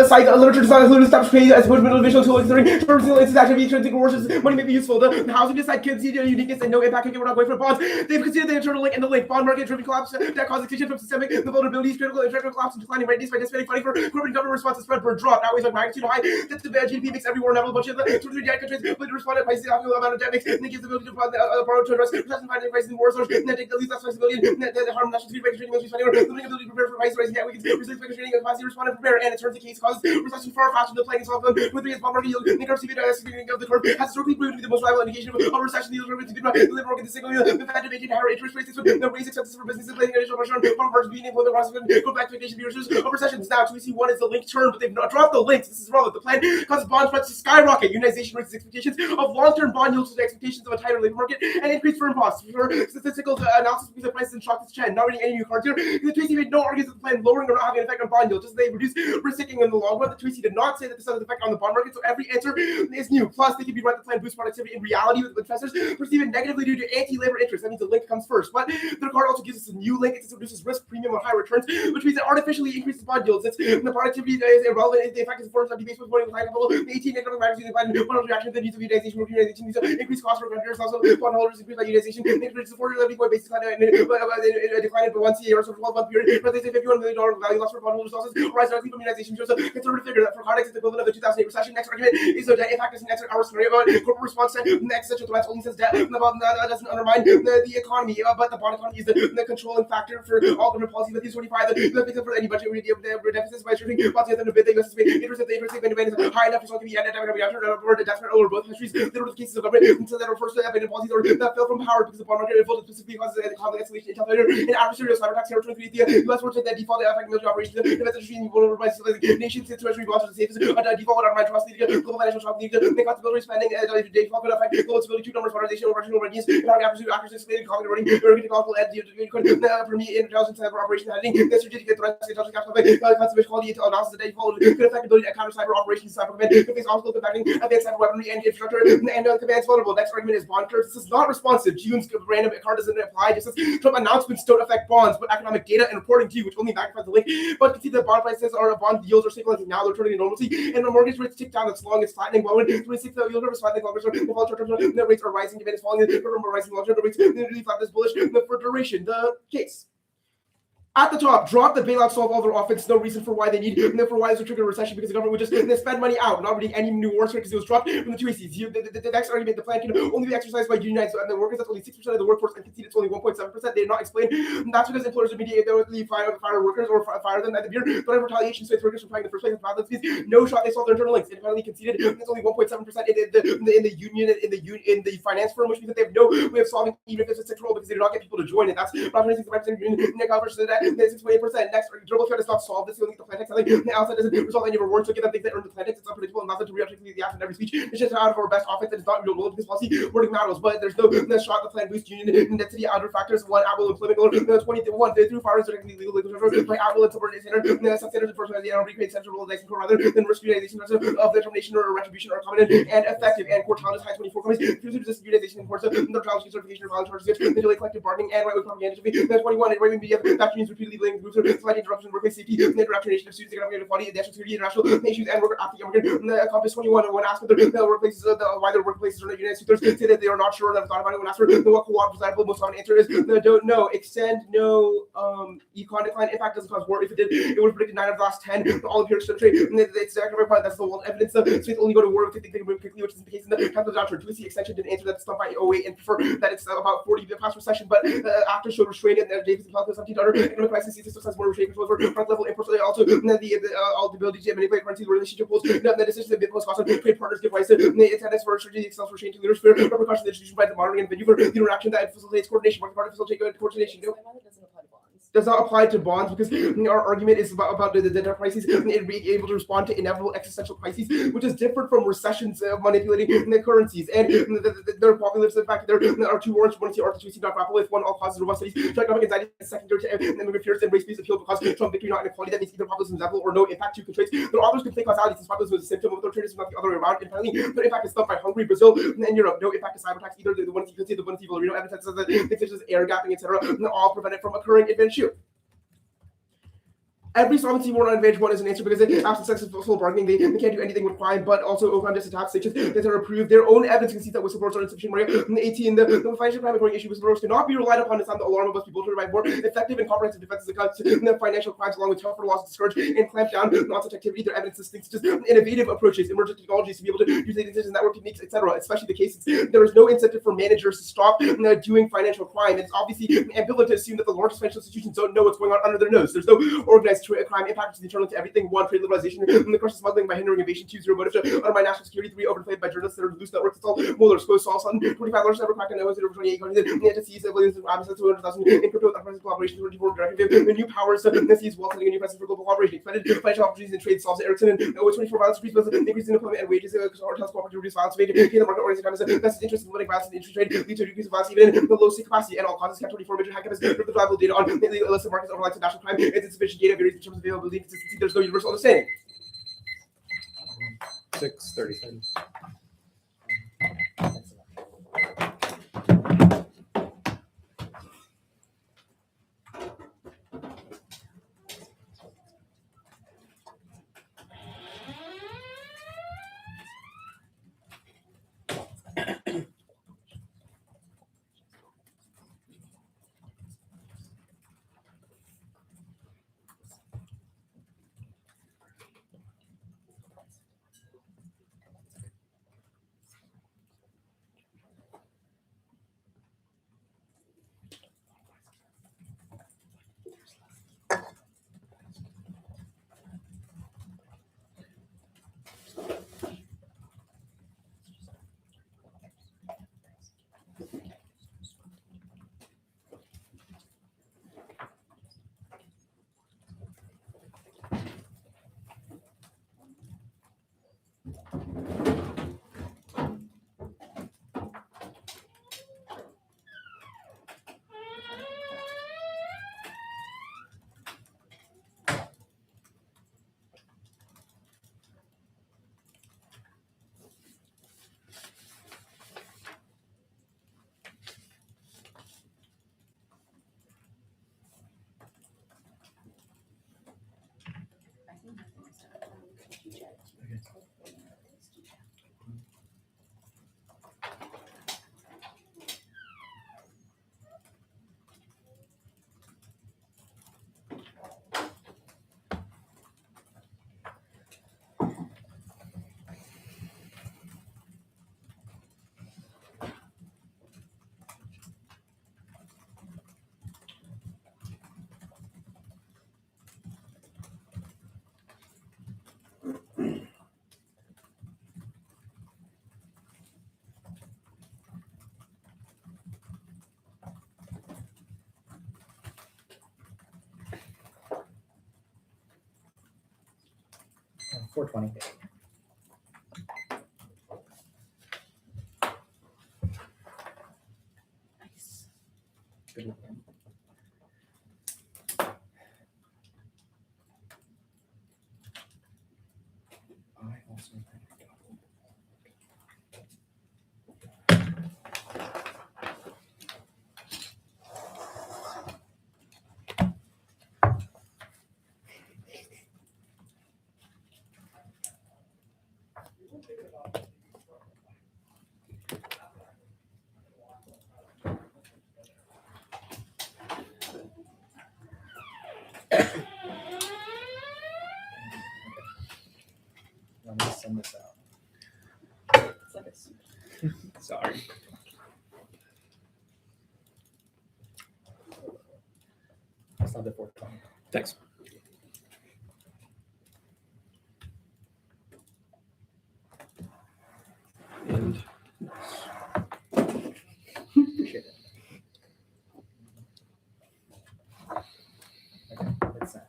site literature design including established page as motivational visual tool considering personal instance activity intrinsic worship money may be useful. The housing decide kids see their uniqueness and no impact. We're not going for bonds. They've considered the internal link and the link bond market driven collapse that causes extinction from systemic the vulnerabilities critical intellectual collapse and declining readiness by anticipating funding for corporate government responses spread per drop outweighs like magnitude high that the GDP makes every war inevitable bunch of the 23 debt countries ability to respond to prices the amount of debt makes and it gives the ability to borrow to address recession financing crisis in war source and that take the least less flexibility and that harm national security by constraining military spending or limiting ability to prepare for price rising debt weakens resilience by constraining capacity to respond and prepare and it turns the case causes recession far faster than planning solve them with the bond market yield the curve of the curve has historically proven to be the most reliable indication of recession. The yield curve to be the labor market the signal the Fed to maintain higher interest rates with the raise expenses for businesses placing additional pressure on farm markets being employment costs go back to expectation viewers of recessions. Now 2C1 is the link term but they've not dropped the links. This is relevant. The plan causes bond spreads to skyrocket. Unionization raises expectations of long-term bond yields to the expectations of a tighter labor market and increased firm costs. For statistical analysis because the prices and shock this trend. Not reading any new cards here. The Tracy made no arguments that the plan lowering or not having an effect on bond yield. Just they reduce risk taking in the long run. The Tracy did not say that this has an effect on the bond market. So every answer is new. Plus they can be right. The plan boosts productivity in reality with investors perceive it negatively due to anti-labor interest. That means the link comes first. But the card also gives us a new link. It reduces risk premium on high returns, which means it artificially increases bond yields. It's the productivity is irrelevant. The effect is forms of based with point high level. The 18 economic matters in one reaction to the needs of unionization. Unionization needs to increase costs for creditors. Also, bondholders increase by unionization. Increase the 40 point basis decline by 1 CA or so 12-month period. But they say $51 million value loss for bondholders losses rise directly from unionization. Shows a conservative figure that for context is the equivalent of the 2008 recession. Next argument is the debt impact is next our scenario about corporate response to the existential threats only says debt. The bond doesn't undermine the economy, but the bond economy is the controlling factor for all government policy. But these 25 the makes up for any budget deficits by shrinking bonds in the bid they must interest that the interest rate is high enough for something to be an economic downturn or a death threat over both histories. There were cases of government until that refers to evident policies or that fell from power because the bond market unfolded specifically causes the conflict escalation until later in adversarial cyber attacks here 23 the US were to that default effect military operations the that's extremely vulnerable by nations since treasury bonds are the safest default on my trust league, global financial shock league, the possibility spending default could affect global stability, two numbers, modernization, operational readiness, economic accuracy, explain confident running, technological and for me intelligence cyber operation handling, the strategic threats, intelligence capital, conservation quality analysis of the default, could affect ability to counter cyber operations, cyber command, could face obstacles impacting advanced cyber weaponry and infrastructure, and commands vulnerable. Next argument is bond curves. This is not responsive. June's random card doesn't apply. Just says Trump announcements don't affect bonds, but economic data and reporting to you, which only magnifies the link. But you can see that bond prices are bond yields are stabilizing now. They're turning to normalcy, and the mortgage rates tick down. It's long. It's flattening. Well, 26 the yield curve is flattening. The fall short-term the rates are rising. Demand is falling. The rising long-term rates. The really flat is bullish. For duration, the case. At the top, drop the bailout, solve all their offense. No reason for why they need, and for why this would trigger a recession, because the government would just spend money out, not really any new wars because it was dropped from the two ACs. The next argument, the plan can only be exercised by unionized and the workers. That's only 6% of the workforce, and concede it's only 1.7%. They did not explain. That's because employers would immediately fire workers or fire them at the beer. But in retaliation, so it's workers from trying in the first place. No shot. They solved their internal links. Independently conceded. It's only 1.7% in the union in the finance firm, which means that they have no way of solving even if it's a sectoral because they do not get people to join it. That's about 26% union. Nick versus that 6.8%. Next, durable threat does not solve this. You only get the Plantex. The outside doesn't resolve any rewards. So get them things that earn the Plantex. It's unpredictable and nothing to rearticulate the action in every speech. It's just out of our best offense. That is not real world because policy wording matters. But there's no shot. The plan boost union density. Other factors. One, at will employment. 21 through fires are legal by at will and subordinate standard. Substandard enforcement. The recreate central role of rather than risk unionization of the termination or retribution are common and effective. And court challenge high 24 companies. Through resist unionization in courts. The challenge certification or violent charges. The delay collective bargaining and right-wing propaganda. 21. Right-wing media. That unions repeatedly blaming groups or slight interruption workplace safety, the interaction of students, economic inequality, national security, international issues, and worker after immigrant. Compass 21. When asked whether the workplaces, why their workplaces are not unionized, two-thirds say that they are not sure. Never thought about it. When asked for what co-op desirable, most common answer is don't know. Extend no. Econ decline. Impact doesn't cause war. If it did, it would have predicted 9 of the last 10. All appear to trade. It's the economic part. That's the world evidence. States only go to war if they move quickly, which is the case in the time of the downturn. 2C extension didn't answer that stuff by 08 and prefer that it's about 40 past recession, but after showed restraint and Davis and Falcon 17 economic crisis, still has more restraint control for front level imports. Also, all the ability to manipulate currency relationship rules. The decisions that most cost trade partners give rise to attendance for strategic self restraint to leaders for repercussions introduced by the monitoring and venue for the interaction that facilitates coordination. Market part facilitate coordination. Does not apply to bonds because our argument is about the crises and being able to respond to inevitable existential crises, which is different from recessions manipulating the currencies. And their populace, in fact, there are two warrants. One is the article not grapple with. One, all causes robust studies. Economic anxiety is secondary to immigrant fears and race-based appeal because Trump victory, not inequality. That means either populism level or no impact to traits. Their authors can think causality since populism is a symptom of authoritarianism, not the other way around. And finally, their impact is felt by Hungary, Brazil, and Europe. No impact to cyber attacks either. The ones you can see, the ones evil. No evidence that things such as air gapping, etc., all prevent it from occurring. Advantage two. Every solvency warrant on advantage one is an answer because in absence of successful bargaining, they can't do anything with crime, but also Oakland attack stages that are approved. Their own evidence can see that whistleblowers are insufficient. In 18, the financial crime reporting issue whistleblowers cannot be relied upon to sound the alarm of us people to provide more effective and comprehensive defenses against the financial crimes, along with tougher laws to discourage and clamp down on such activity. Their evidence distinct just innovative approaches, emerging technologies to be able to use data decisions, network techniques, etc. Especially the cases there is no incentive for managers to stop doing financial crime. It's obviously ambivalent to assume that the largest financial institutions don't know what's going on under their nose. There's no organized crime impact. Internal to everything. 1, trade liberalization. The crush of smuggling by hindering invasion. 2, zero motive to undermine national security. 3, overplayed by journalists that are loose networks. It's all Mueller's close all sudden. 25 never cracked an 28 countries. To seize billions of assets, 200,000 in crypto with unprecedented collaboration. 24 directive. The new powers to seize wealth and a new precedent for global cooperation. Expanded financial opportunities in trade solves Ericsson and 24 violence increase increase in employment and wages. Cartels cooperate to reduce violence. Pay the market organizing times. Vested interest in limiting violence and interest trade lead to a decrease of violence even in the low state capacity and all causes. Cap 24 major hack campus. The reliable data on illicit markets overlaps to national crime. It's insufficient data varies in terms of availability and consistency. There's no universal understanding. 6:37. 420. Nice. Good one. I also think double. I'm gonna send this out. It's like a Sorry. It's not the 420. Thanks. And Appreciate it. Okay, it's sent.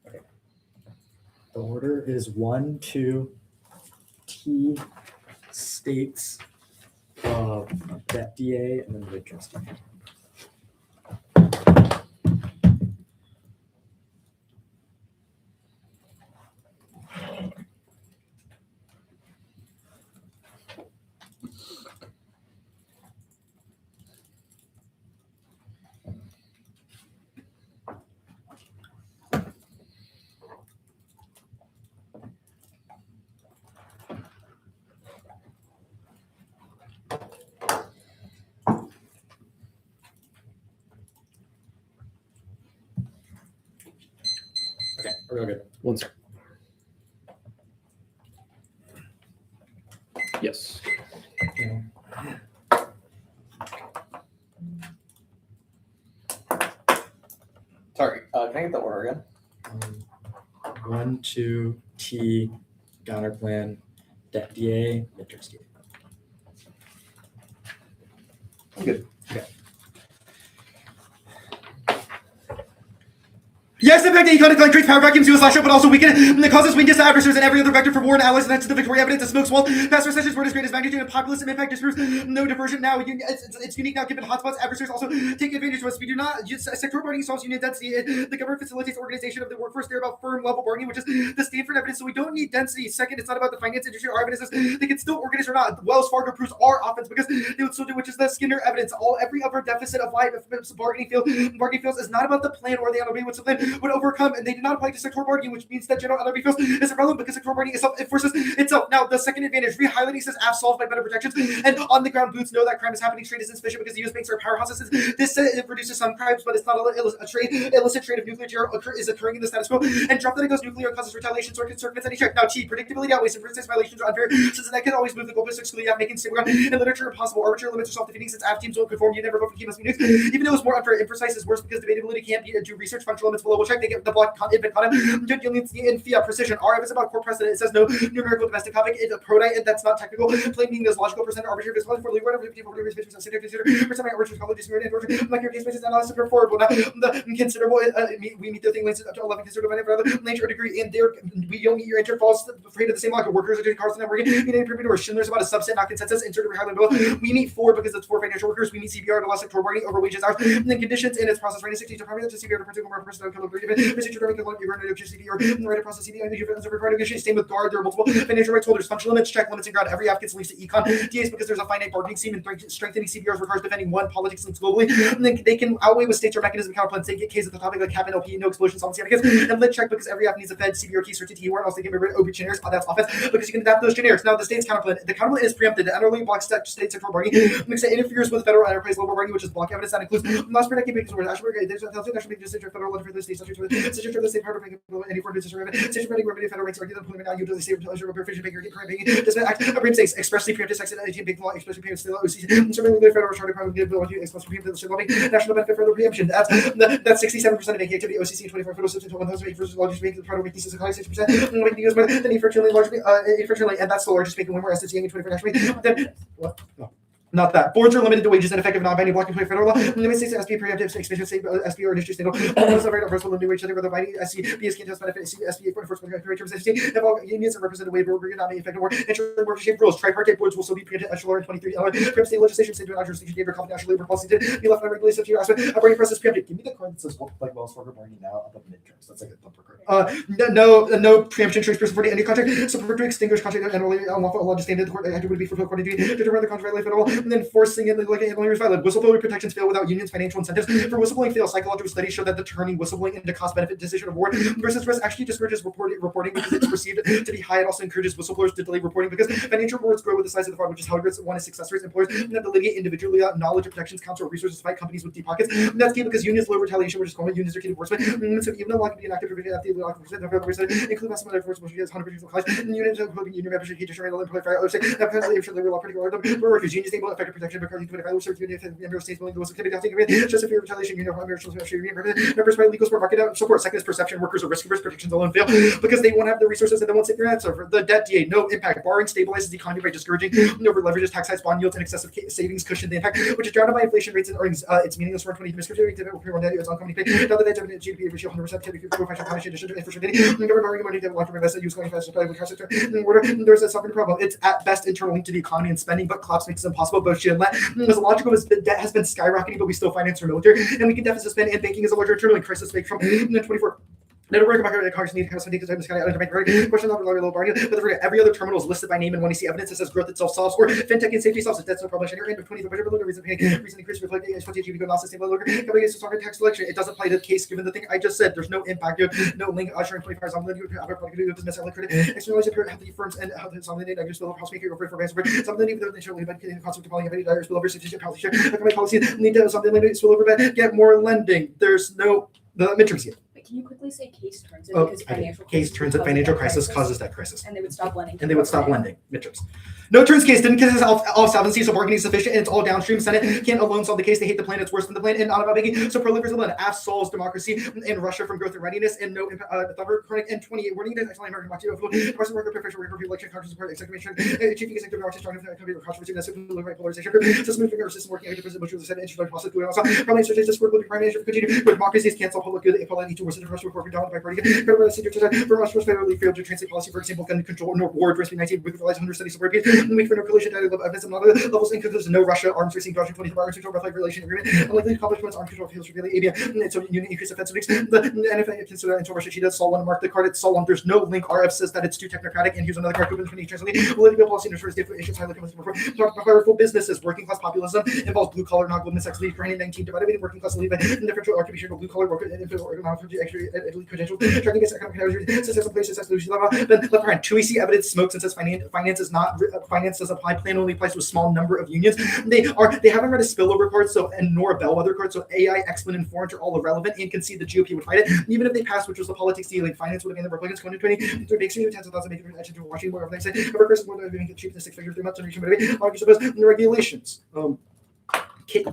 Okay. The order is 1, 2, T states debt DA and then the trustee. Okay, we're all good. one sec. Yes. Sorry, can I get the order again? 1, 2, T, counter plan, debt DA, mid trustee. I'm good. Yes, in fact, the econ creates power vacuums to a slash up, but also weaken it. And it causes weakness to adversaries and every other vector for war and allies, and that's the victory evidence of smoke swell. Past recessions were as great as magnitude and populist impact disproves no diversion now. It's unique now given hotspots. Adversaries also take advantage of us. We do not use sector bargaining solves union density. The government facilitates organization of the workforce. They're about firm level bargaining, which is the Stanford evidence. So we don't need density. Second, it's not about the finance industry. Our evidence is they can still organize or not. Wells Fargo proves our offense because they would still do, which is the Skinner evidence. Every other deficit of life bargaining fields is not about the plan or the NLB, which the plan would overcome, and they did not apply to sector bargaining, which means that general NLB fields is irrelevant because sector bargaining itself enforces itself. Now, the second advantage, re-highlighting says AF solved by better protections, and on the ground boots know that crime is happening. Trade is insufficient because the U.S. banks are powerhouses. This it reduces some crimes, but it's not a trade. Illicit trade of nuclear material is occurring in the status quo, and drop that it goes nuclear causes retaliation, so it can circumvent any check. Now, T, predictability outweighs and precise violations are unfair, since that can always move the goalposts exclusively out, making stable ground in literature impossible. Arbitrary limits are self-defeating, since AF teams won't conform. You never vote for key must be nuked. Even though it's more unfair, imprecise is worse because debatability can't be due research. Functional limits below will check. They get the block in fiat precision. R evidence about core precedent. It says no numerical domestic topic. It's a prototype, and that's not technical. Plain meaning is logical percent arbitrary physical for legal whatever 50 40 percent for some arbitrary college disagreement and order like your case basis analysis for forward. Well, now the considerable we meet the thing links up to 11 considerable and other nature degree, and there we don't meet your enter falls afraid of the same law. Workers are doing cars and working. We need improvement or Schindler's about a subset, not consensus. Insert over highland bill. We meet 4 because it's 4 financial workers. We meet CBR to less sector bargaining over wages hours and then conditions in its process. Rating 60 to primary to CBR to particular person to procedure driving to you're going to CBR and right process CBR. You have to negotiate. Same with guard. There are multiple financial rights holders. Functional limits check limits and ground. Every app gets links to econ. DAs because there's a finite bargaining scheme and strengthening CBRs requires defending one politics links globally. And then they can outweigh with states or mechanism counterplans. They get Ks at the topic like cap and LP, no explosions on CBRs. And lit check because every app needs a Fed CBR key certificate warrant. Also, they can rid of OP generics. That's offense because you can adapt those generics. Now the state's counterplan. The counterplan is preempted. The NRA blocks state sectoral bargaining. Makes it interferes with federal enterprise level bargaining, which is block evidence that includes last protecting because we're actually there's a be just federal level for the state such as the state part of any foreign business or state remedy federal rights are given implement now you do the state pleasure provision maker does not act a states expressly preemptive sex and big law expressly preemptive state OC certainly the federal charter private give law expressly preemptive state lobby national benefit federal preemption that's 67% of banking activity OCC 24 federal substitute 1000 versus largest bank the part of bank thesis 6% making use the need for truly large and that's the largest bank when we're SCC 24 nationally then what Not that. Boards are limited to wages and effective non-binding blocking point federal law. Limit states SP preemptive expansion state SP or industry state. Almost every reversible new wage whether binding SC BS can test benefit SP for first terms of state. If all unions are represented wage worker not effective work. Ensure work shape rules. Tripartite boards will still be preempted as law in 23. Preempt state legislation state to an jurisdiction favor confidential labor policy to be left unregulated to your aspect. Operating process preempted. Give me the card that says like Wells Fargo bargaining now above midterms. That's like a bumper card. No preemption choice person for any contract. Support to extinguish contract and unlawful law just stated the court would be fulfilled according to determine the contract violation federal and then forcing it like employers violate. Whistleblower protections fail without unions' financial incentives. For whistleblowing fail, psychological studies show that the turning whistleblowing into cost-benefit decision award versus risk actually discourages reporting because it's perceived to be high. It also encourages whistleblowers to delay reporting because financial rewards grow with the size of the fraud, which is how regrets one is successors. Employers have to litigate individually without knowledge of protections, counsel, or resources to fight companies with deep pockets. And that's key because unions low retaliation, which is called unions are key enforcement. So even though law can be enacted provision at the law include possible enforcement, which is 100% class, unions including union members should ensure employee fire others say law particular workers unions enable effective protection because you put a union member states willing to listen to the just if you're retaliation, you know, members by legal support, market out support. Second is perception. Workers are risk averse, protections alone fail because they won't have the resources and they won't sit your answer. For the debt DA, no impact. Borrowing stabilizes the economy by discouraging over leverages tax hikes, bond yields, and excessive savings cushion the impact, which is drowned by inflation rates and earnings. It's meaningless for 20 misconception rate to one day. It's on company pay. Now that the GDP ratio 100% can be professional financial addition to infrastructure. Government money to long-term investment use going fast to play with cash sector. There's a sovereign problem. It's at best internal link to the economy and spending, but collapse makes it impossible. Both should let as logical as debt has been skyrocketing, but we still finance our military, and we can deficit spend, and banking is a larger internal crisis fake from 24. Never work about Congress need to take this kind of question of low bargain, but every other terminal is listed by name, and when you see evidence that says growth itself solves or fintech and safety solves it, that's no problem. End of 20 the reason increase reflect GDP not sustainable company is stronger tax collection. It doesn't apply to the case given the thing I just said. There's no impact, no link ushering 25 hours on the other product doesn't necessarily credit externalized healthy firms and something they just will house maker over for banks something even though they should but the concept of calling any dollars will over policy need to something like this will over get more lending. There's no the midterms yet. Can you quickly say case turns it? Oh, Because financial case turns at financial crisis causes that crisis. And they would stop lending. And they would stop lending. Midterms. No turns case didn't case all solvency, so bargaining is sufficient, and it's all downstream. Senate can't alone solve the case. They hate the plan. It's worse than the plan, and not about making. So proliferates the land. Aft solves democracy in Russia from growth and readiness, and no chronic and 28 warning that actually American watch person worker professional worker people election Congress support executive chief executive office strong controversy that's delivery polarization system moving our system working active president Bush was said introduced process doing also probably such as this work will be prime minister continue with democracies can't solve public good if all need to worsen the first report down by party for us federally failed to translate policy for example gun control nor war risk 19 with relies on study support week for no coalition of evidence and other levels includes no Russia arms racing Russia 24 hours control roughly relation agreement unlikely accomplishments arms control fails revealing ABM so union increase offensive weeks the NFA consider until Russia she does Sol one mark the card it's Sol one there's no link RF says that it's too technocratic and here's another card open 20 translate political policy and first issues highly powerful businesses working class populism involves blue collar not Goldman Sachs lead for 19 divided working class lead by differential architecture blue collar worker and actually credentials tracking against economic success in places then left behind 2 see evidence smoke since finance is not finance does apply plan only applies to a small number of unions they haven't read a spillover card so and nor a bellwether card so AI Explain and Foreign are all irrelevant and can see the GOP would fight it even if they passed which was the politics dealing finance would have been the Republicans 2020 through makes tens of thousands making attention to watching more of things say cover Chris more than being cheap in 6 figures 3 months and reaching the regulations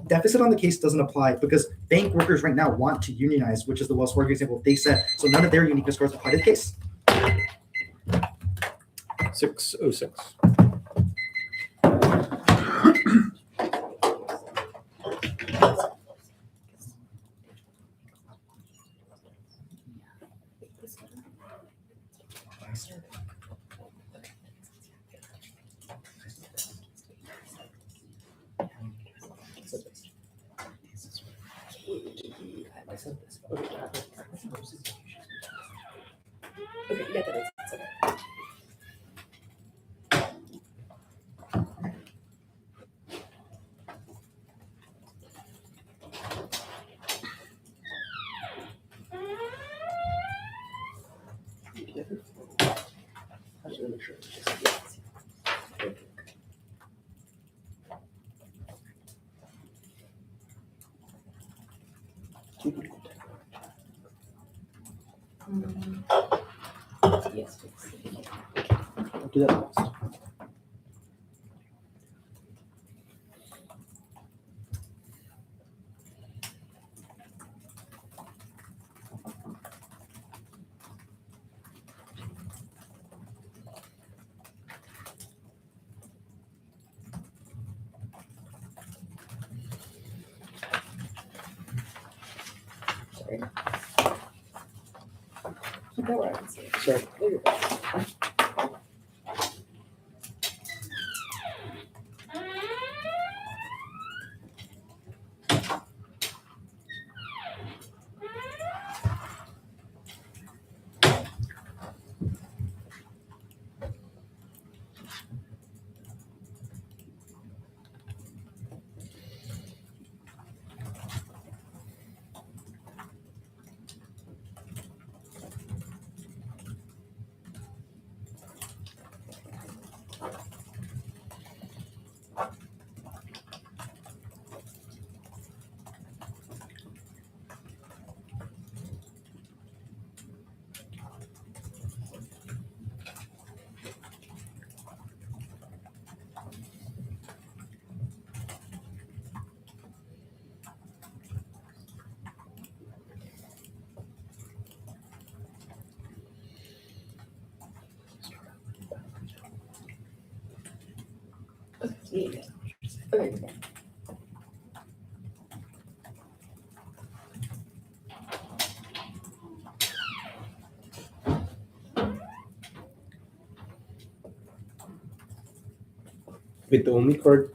deficit on the case doesn't apply because bank workers right now want to unionize, which is the Wells Fargo example they said. So none of their uniqueness scores apply to the case. 606. Okay, yeah, that is. It's okay. Yes, please. I'll do that last. Keep that where I can see it. Sorry. There you go. Okay. Okay. With the only card.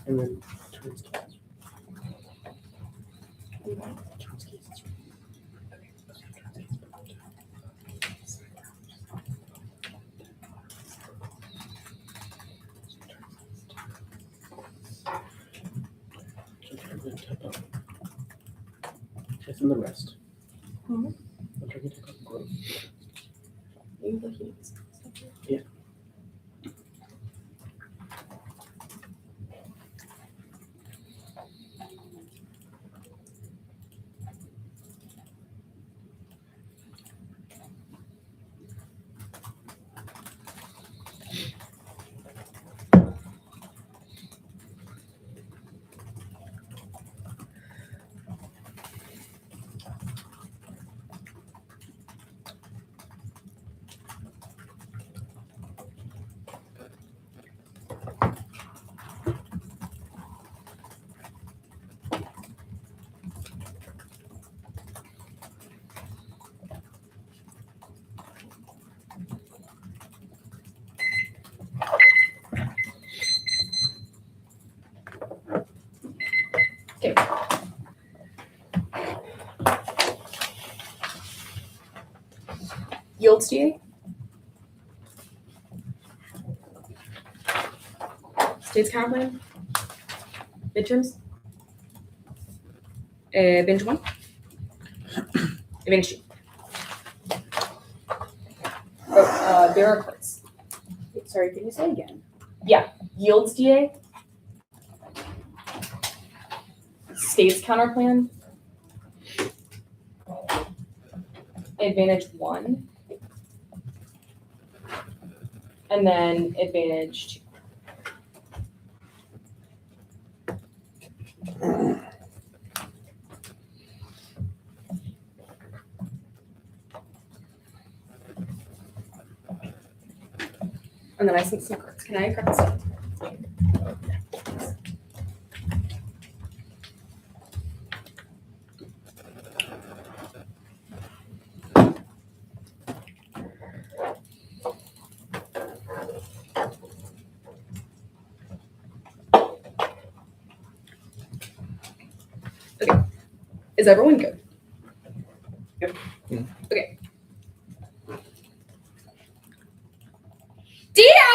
And then turns keys. Turns keys. Just in the rest. Mhm. I'm trying to take out growth. You look at this. Yeah. Okay. Yields DA? States counter plan. Midterms. Advantage 1. Advantage 2. Oh, there are cards. Sorry, can you say again? Yields DA. States counter plan. Advantage 1. And then advantage 2. And then I sent some cards. Can I grab this? Okay. Is everyone good? Yep. Okay.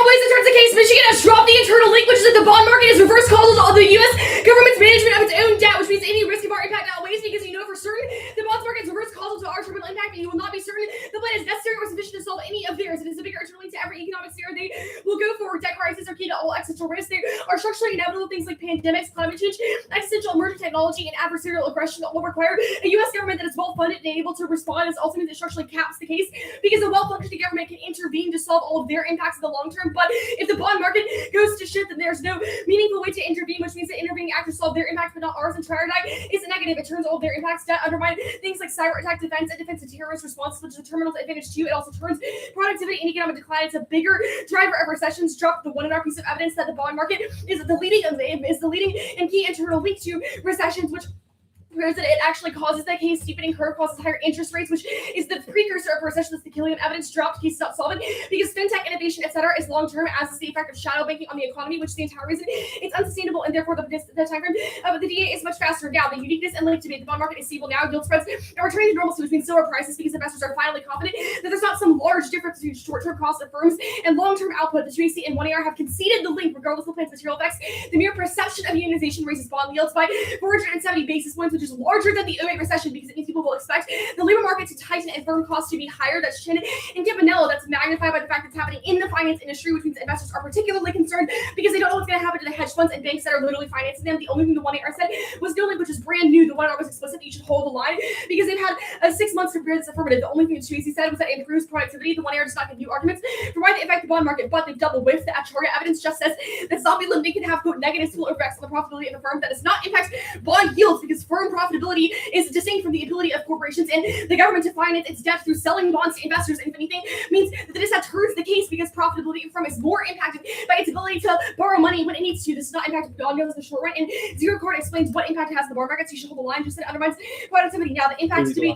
Always in terms of case, Michigan has dropped the internal link, which is that the bond market is reverse causal to the U.S. government's management of its own debt, which means any risk of our impact outweighs because you know for certain the bond market is reverse causal to our terminal impact, and you will not be certain the plan is necessary or sufficient to solve any of theirs. It is a bigger internal link to every economic sphere they will go for. Debt crises are key to all existential risks. They are structurally inevitable things like pandemics, climate change, existential emerging technology, and adversarial aggression that will require a U.S. government that is well funded and able to respond. This also means it structurally caps the case because a well-functioning government can intervene to solve all of their impacts in the long term. But if the bond market goes to shit, then there's no meaningful way to intervene, which means that intervening actors solve their impacts, but not ours. And triarchite is a negative. It turns all of their impacts to undermine things like cyber attack defense and defense of terrorist response, which is a terminal advantage too. It also turns productivity and economic decline. It's a bigger driver of recessions. Drop the one in our piece of evidence that the bond market is the leading and key internal link to recessions, which proves that it actually causes that case steepening curve, causes higher interest rates, which is the precursor of recession. That's the killing of evidence. Dropped cases not solving because fintech innovation, etc., is long term, as is the effect of shadow banking on the economy, which is the entire reason it's unsustainable, and therefore the time frame of the DA is much faster now. The uniqueness and link to the bond market is stable now. Yield spreads are returning to normalcy, which means lower prices because investors are finally confident that there's not some large difference between short-term costs of firms and long-term output. The GAC and 1AR have conceded the link, regardless of the plan's material effects. The mere perception of unionization raises bond yields by 470 basis points, which is larger than the 08 recession because it means people will expect the labor market to tighten and firm costs to be higher. That's Chin and Campanello. That's magnified by the fact that's happening in the finance industry, which means investors are particularly concerned because they don't know what's going to happen to the hedge funds and banks that are literally financing them. The only thing the 1AR said was no link, which is brand new. The 1AR was explicit. You should hold the line because they've had 6 months to prepare this affirmative. The only thing that Tracy said was that it improves productivity. The 1AR does not give new arguments for why they affect the bond market, but they double whiffed. The target evidence just says that zombie lending can have quote negative spillover effects on the profitability of the firm. That does not impact bond yields because firm profitability is distinct from the ability of corporations and the government to finance its debt through selling bonds to investors. And if anything, means that this turns the case because profitability of the firm is more impacted by its ability to borrow money when it needs to. This is not impacted bond yields in the short run. And Zero Card explains what impact it has on the bond market. So you should hold the line. Just that it undermines productivity. Now the impact is to be.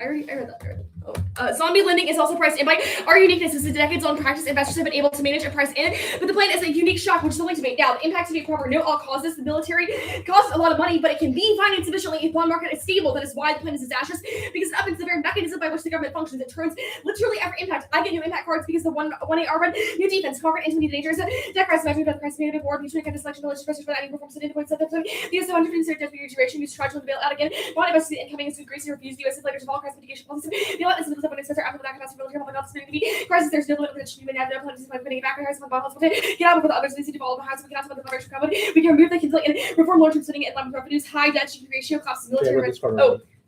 I read that. Zombie lending is also priced in by our uniqueness. This is a decades-long practice investors have been able to manage and price in, but the plan is a unique shock, which is the link to make. Now, the impact to be proper. Note all causes. The military costs a lot of money, but it can be financed efficiently if the bond market is stable. That is why the plan is disastrous, because it upends the very mechanism by which the government functions. It turns literally every impact. I get new impact cards because the 1AR run new defense, conquered into the dangers. Debt crisis, measured by the price made before, mutually kind of selection, military pressures for any performance at any point. The US 100 debt duration used to try to bail out again. Bond investors incoming is Greece refused the US inflators of all crisis mitigation policies. The lot is the when it's after the back of military public office to be crisis. There's no limit that should be made. No policies by putting back our bond hospital. Get out before the others. They see to follow the house. We can also the leverage covered. We can remove the kids and reform long-term sitting at line revenues. High debt ratio costs military.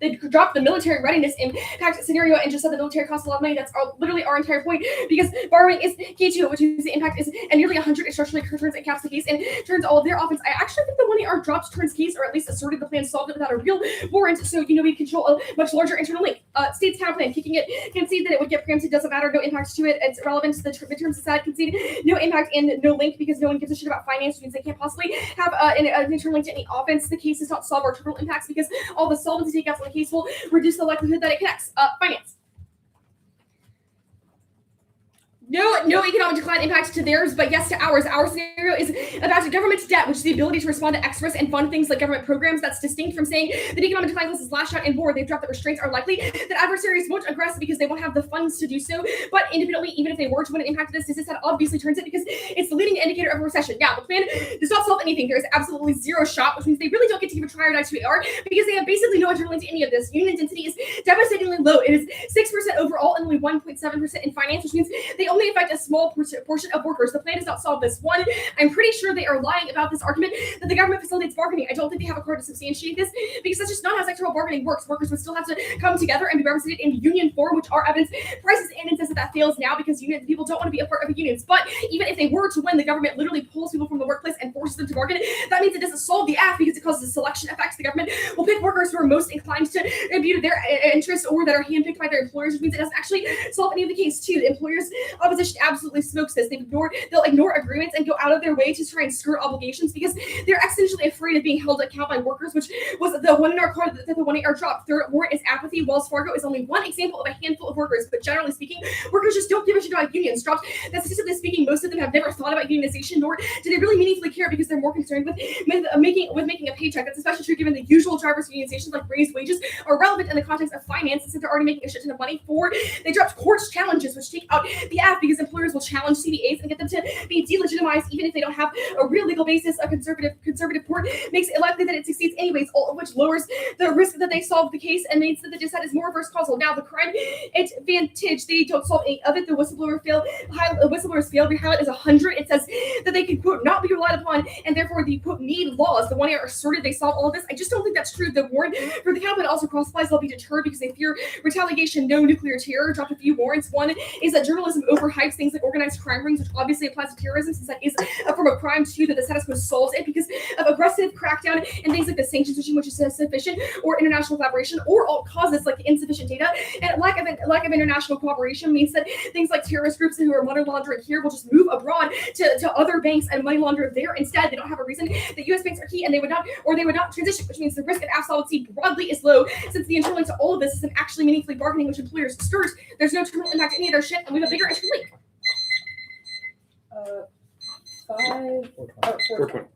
They dropped the military readiness impact scenario and just said the military costs a lot of money. That's literally our entire point because borrowing is key to it, which means the impact is and nearly 100 it structurally turns and caps the case and turns all of their offense. I actually think the 1AR dropped Turns case or at least asserted the plan solved it without a real warrant. So we control a much larger internal link. States counter plan kicking it concede that it would get preempted doesn't matter. No impact to it. It's irrelevant to the midterms aside. Conceded no impact and no link because no one gives a shit about finance, which means they can't possibly have an internal link to any offense. The case does not solve our terminal impacts because all the solvency takeouts on the case will reduce the likelihood that it connects. Finance. No economic decline impact to theirs, but yes to ours. Our scenario is about government debt, which is the ability to respond to extras and fund things like government programs. That's distinct from saying that economic decline is lashed out in war. They've dropped that restraints are likely that adversaries won't aggress because they won't have the funds to do so. But independently, even if they were to win an impact of this that obviously turns it because it's the leading indicator of a recession. Now, the plan does not solve anything. There is absolutely zero shot, which means they really don't get to give a try or die to AR because they have basically no internal into any of this. Union density is devastatingly low. It is 6% overall and only 1.7% in finance, which means they only affect a small portion of workers. The plan does not solve this. One, I'm pretty sure they are lying about this argument that the government facilitates bargaining. I don't think they have a card to substantiate this because that's just not how sectoral bargaining works. Workers would still have to come together and be represented in union form, which our evidence prices and says that fails now because union people don't want to be a part of unions. But even if they were to win, the government literally pulls people from the workplace and forces them to bargain. That means it doesn't solve the act because it causes a selection effect. The government will pick workers who are most inclined to impute their interests or that are handpicked by their employers, which means it doesn't actually solve any of the case too. The employers' opposition absolutely smokes this. They'll ignore agreements and go out of their way to try and skirt obligations because they're essentially afraid of being held to account by workers, which was the one in our card that the one in our drop. Third warrant is apathy. Wells Fargo is only one example of a handful of workers, but generally speaking, workers just don't give a shit about unions. Dropped that statistically speaking, most of them have never thought about unionization, nor do they really meaningfully care because they're more concerned with making a paycheck. That's especially true given the usual drivers of unionizations like raised wages are relevant in the context of finance since they're already making a shit ton of money. Four, they dropped courts challenges, which take out the app because employers will challenge CBAs and get them to be delegitimized even if they don't have a real legal basis. A conservative court makes it likely that it succeeds anyways, all of which lowers the risk that they solve the case and means that the dissent is more reverse causal. Now, the crime advantage, they don't solve any of it. The whistleblowers failure highlight is 100. It says that they can, quote, not be relied upon, and therefore the, quote, need laws. The one year asserted they solve all of this. I just don't think that's true. The warrant for the cabinet also cross-applies. They'll be deterred because they fear retaliation, no nuclear terror. Dropped a few warrants. One is that journalism overhypes things like organized crime rings, which obviously applies to terrorism since that is a form of crime. Two, that the status quo solves it because of aggressive crackdown and things like the sanctions regime, which is sufficient, or international collaboration, or all causes like insufficient data and lack of international cooperation means that things like terrorist groups who are money laundering here will just move abroad to other banks and money launder there instead. They don't have a reason that U.S. banks are key, and they would not transition, which means the risk of absolvency broadly is low since the internal link to all of this isn't actually meaningfully bargaining, which employers skirt. There's no terminal impact to any of their shit, and we have a bigger entry link. 420.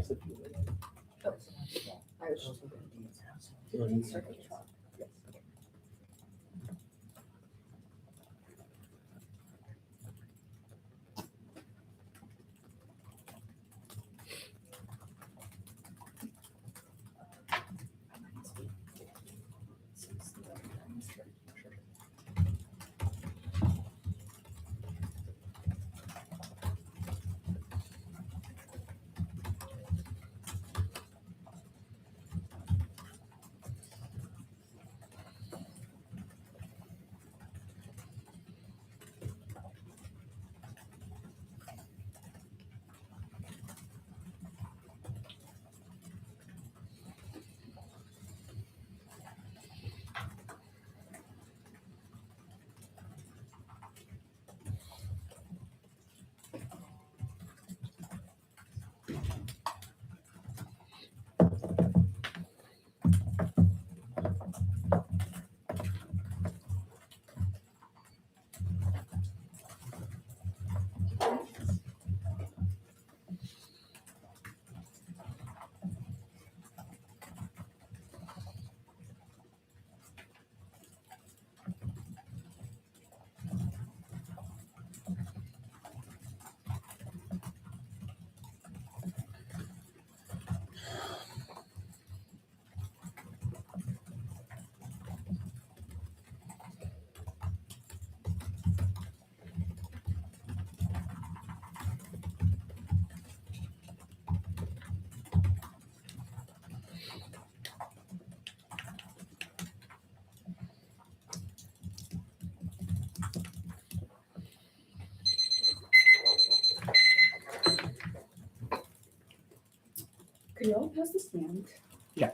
said fuel. I was just looking at these. Could y'all pass the stand? Yeah.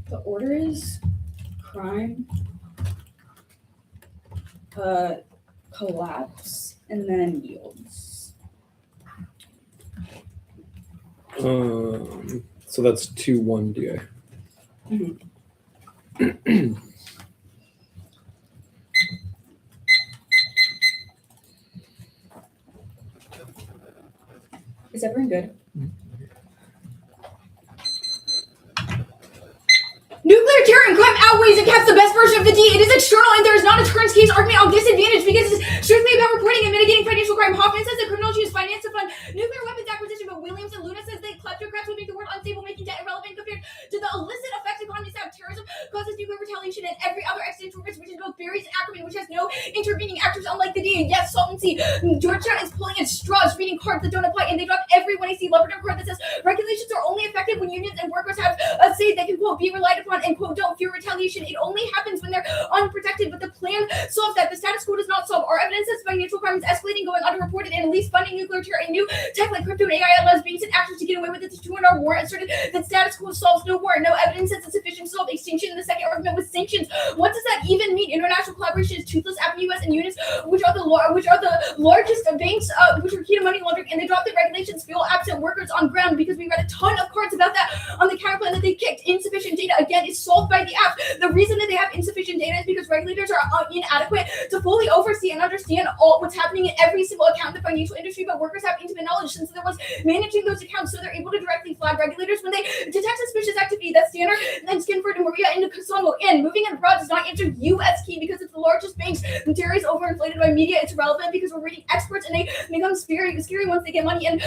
The order is crime, collapse, and then yields. So that's 2-1 DA. Is everyone good? Nuclear terror and crime outweighs and caps the best version of the D. It is external and there is not a turns case argument on disadvantage because it's strictly about reporting and mitigating financial crime. Hoffman says that criminals use finance to fund nuclear weapons acquisition, but Williams and Luna says that kleptocrats would make the word unstable, making debt irrelevant compared to the illicit effects economies have. Terrorism causes nuclear retaliation and every other existential risk, which is both Barry's and Ackerman, which has no intervening actors, unlike the D. And yes, Saltancy, Georgetown is pulling at straws, reading cards that don't apply, and they drop every one I see Lebanon card that says regulations are only effective when unions and workers have a say that can, quote, be relied upon and, quote, don't fear retaliation. It only happens when they're unprotected, but the plan solves that. The status quo does not solve. Our evidence says financial crime is escalating, going underreported, and at least funding nuclear terror and new tech like crypto and AI allows banks and actors to get away with it. The 200 war asserted that status quo solves no war. No evidence says it's sufficient to solve extinction. And the second argument was sanctions. What does that even mean? International collaboration is toothless after U.S. and units, which are the largest banks, which are key to money laundering, and they dropped the regulations, fuel absent workers on ground because we read a ton of cards about that on the counterplan that they kicked. Insufficient data again is solved by the app. The reason that they have insufficient data is because regulators are inadequate to fully oversee and understand all what's happening in every single account in the financial industry, but workers have intimate knowledge since they're the ones managing those accounts, so they're able to directly flag regulators when they detect suspicious activity. That's Standard, then Skinford and Maria into Kasongo. And moving and abroad does not answer U.S. key because it's the largest banks. The theory is overinflated by media. It's irrelevant because we're reading experts and they become scary once they get money, and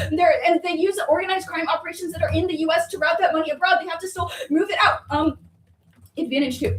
they use organized crime operations that are in the U.S. to route that money abroad. They have to still move it out. Advantage 2.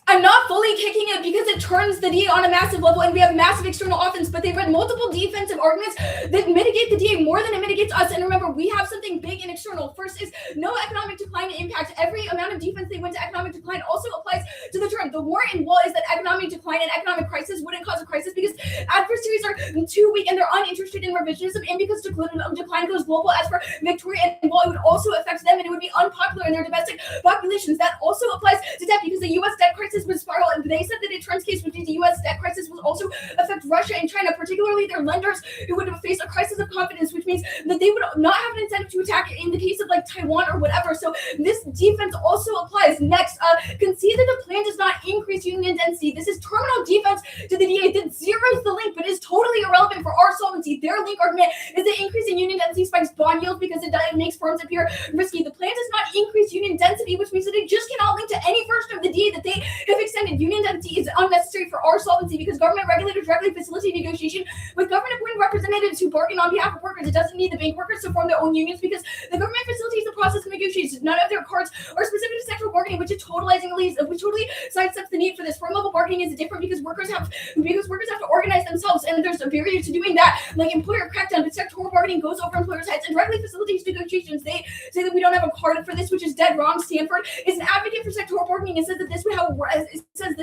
I'm not fully kicking it because it turns the DA on a massive level and we have massive external offense, but they've read multiple defensive arguments that mitigate the DA more than it mitigates us. And remember, we have something big and external. First is no economic decline impact. Every amount of defense they went to economic decline also applies to the term. The warrant in law is that economic decline and economic crisis wouldn't cause a crisis because adversaries are too weak and they're uninterested in revisionism, and because decline goes global. As for Victoria and law, it would also affect them and it would be unpopular in their domestic populations. That also applies to debt because the U.S. debt crisis would spiral and They said that a Trump's case with the U.S. debt crisis will also affect Russia and China, particularly their lenders who would face a crisis of confidence, which means that they would not have an incentive to attack in the case of like Taiwan or whatever. So this defense also applies. Next, concede that the plan does not increase union density. This is terminal defense to the DA that zeroes the link, but is totally irrelevant for our solvency. Their link argument is that increasing union density spikes bond yields because it makes firms appear risky. The plan does not increase union density, which means that it just cannot link to any version of the DA that they have extended. Union density is unnecessary for our solvency because government regulators directly facilitate negotiation with government-appointed representatives who bargain on behalf of workers. It doesn't need the bank workers to form their own unions because the government facilitates the process of negotiations. None of their cards are specific to sectoral bargaining, which is totalizing the leads, which totally sidesteps the need for this. Firm level bargaining is different because workers have to organize themselves, and there's a barrier to doing that, like employer crackdown. But sectoral bargaining goes over employers' heads and directly facilitates negotiations. They say that we don't have a card for this, which is dead wrong. Stanford is an advocate for sectoral bargaining and says that this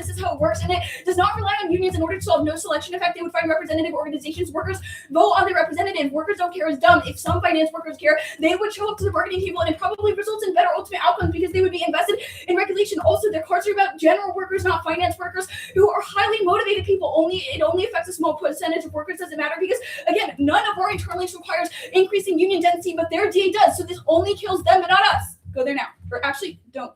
is how it works, and it does not rely on unions in order to solve no selection effect. They would find representative organizations. Workers vote on their representative. Workers don't care is dumb. If some finance workers care, they would show up to the bargaining table, and it probably results in better ultimate outcomes because they would be invested in regulation. Also, their cards are about general workers, not finance workers, who are highly motivated people. It only affects a small percentage of workers. Doesn't matter because, again, none of our internal links requires increasing union density, but their DA does. So this only kills them, but not us. Go there now. Or actually, don't.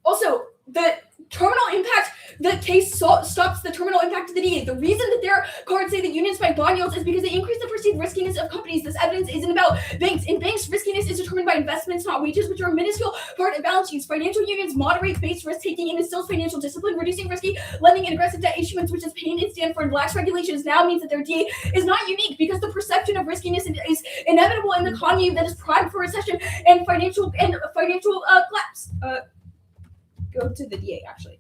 Also, the terminal impact, the case stops the terminal impact of the DA. The reason that their cards say that unions spike bond yields is because they increase the perceived riskiness of companies. This evidence isn't about banks. In banks, riskiness is determined by investments, not wages, which are a minuscule part of balance sheets. Financial unions moderate base risk-taking and instills financial discipline, reducing risky lending and aggressive debt issuance, which is pain in Stanford. Lax regulations now means that their DA is not unique because the perception of riskiness is inevitable in the economy that is primed for recession and financial collapse. Go to the DA, actually.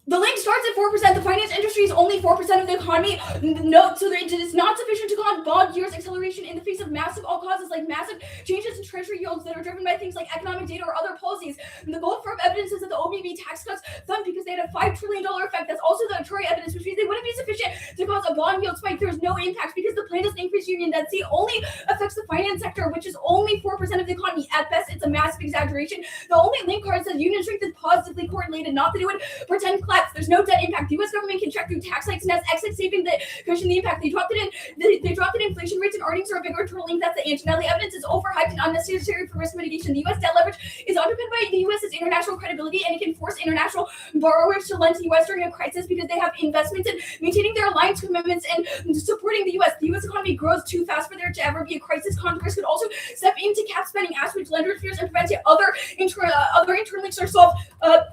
The link starts at 4%. The finance industry is only 4% of the economy. No, so it is not sufficient to cause bond yields acceleration in the face of massive all causes like massive changes in treasury yields that are driven by things like economic data or other policies. And the gold firm evidence is that the OBB tax cuts thumped because they had a $5 trillion effect. That's also the Tory evidence, which means they wouldn't be sufficient to cause a bond yield spike. There's no impact because the plan doesn't increase union density, only affects the finance sector, which is only 4% of the economy. At best, it's a massive exaggeration. The only link card says union strength is positively correlated, not that it would pretend collapse. There's no debt impact. The U.S. government can check through tax hikes and has excess savings that cushion the impact. They dropped it in. They dropped it. Inflation rates and earnings are a bigger total link. That's the answer. Now the evidence is overhyped and unnecessary for risk mitigation. The U.S. debt leverage is underpinned by the U.S.'s international credibility, and it can force international borrowers to lend to the U.S. during a crisis because they have investments in maintaining their alliance commitments and supporting the U.S. The U.S. economy grows too fast for there to ever be a crisis. Congress could also step into cap spending, ask which lenders fears and prevent it. Other internal links are solved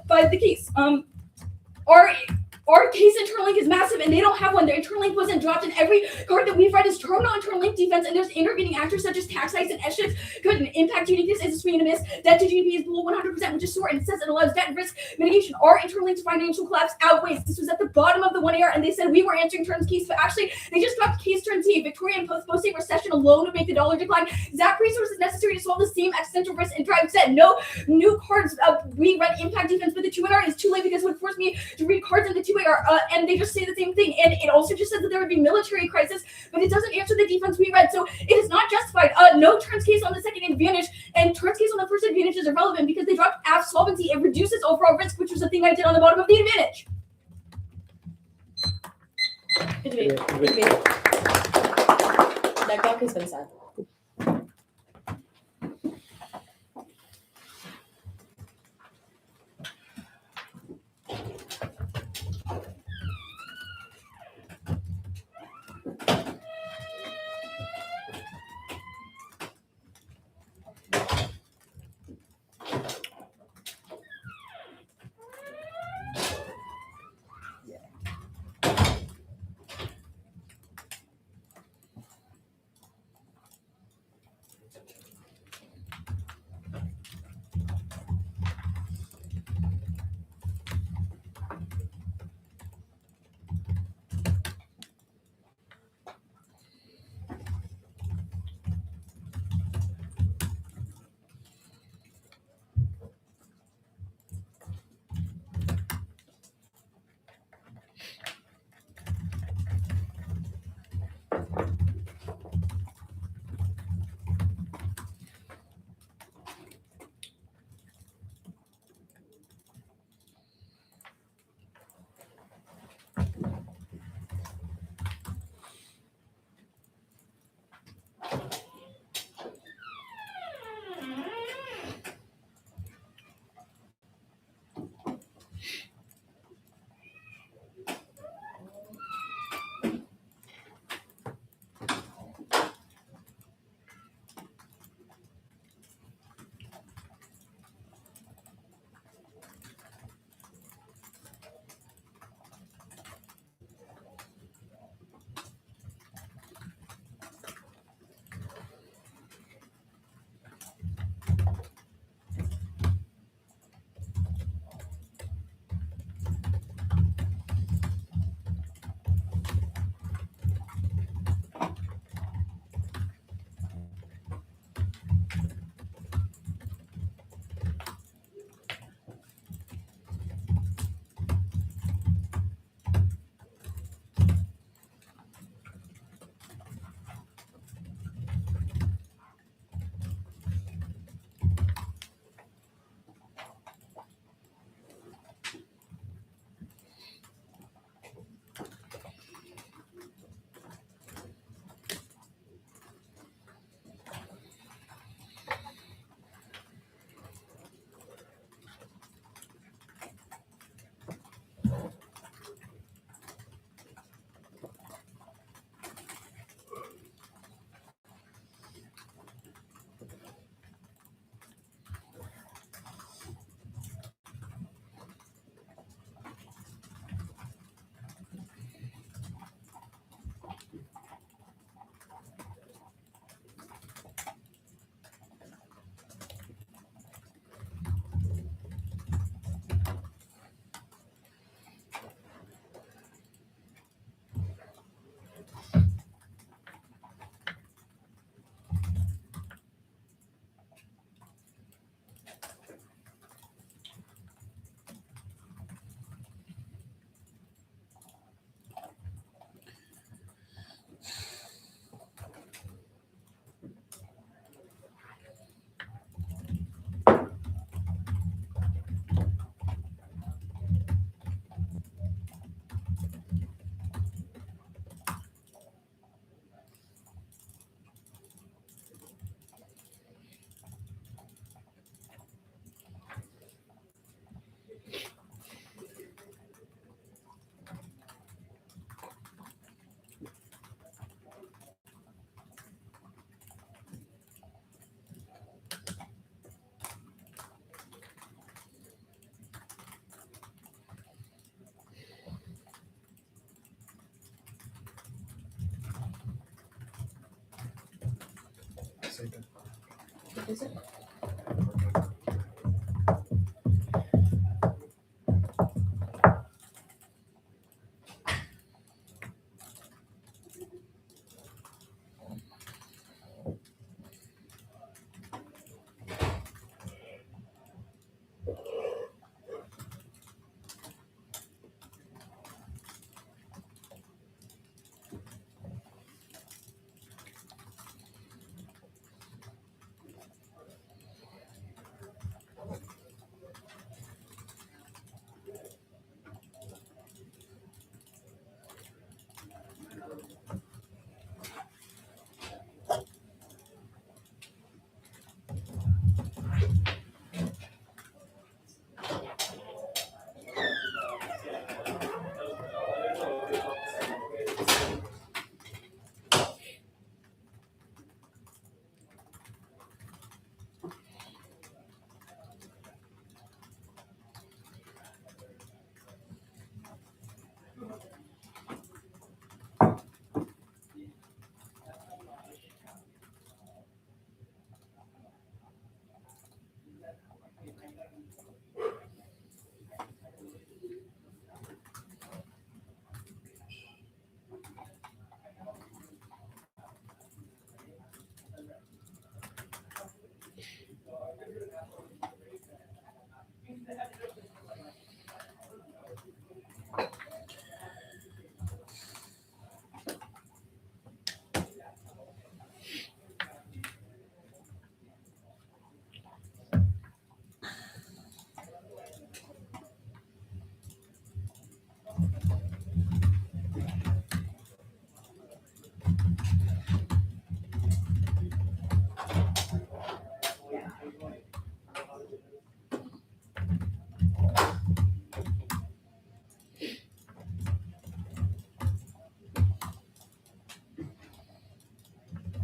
by the case. Our case internal link is massive, and they don't have one. Their internal link wasn't dropped, and every card that we've read is terminal internal link defense, and there's intervening actors such as tax hikes and S-chips could impact uniqueness as a swing and a miss. Debt to GDP is below 100%, which is short, and says it allows debt and risk mitigation. Our internal link to financial collapse outweighs. This was at the bottom of the 1AR, and they said we were answering Turn's case, but actually they just dropped case Turn T. Victoria and post-state recession alone would make the dollar decline. Exact resources necessary to solve the same existential risk and drive said no new cards. We read impact defense, but the 2AR is too late because it would force me to read cards in the 2AR, and they just say the same thing. And it also just says that there would be military crisis, but it doesn't answer the defense we read. So it is not justified. No Turn's case on the second advantage, and Turn's case on the first advantage is irrelevant because they dropped AF solvency. It reduces overall risk, which was the thing I did on the bottom of the advantage. Good debate. Good debate. That clock has been set. Is it?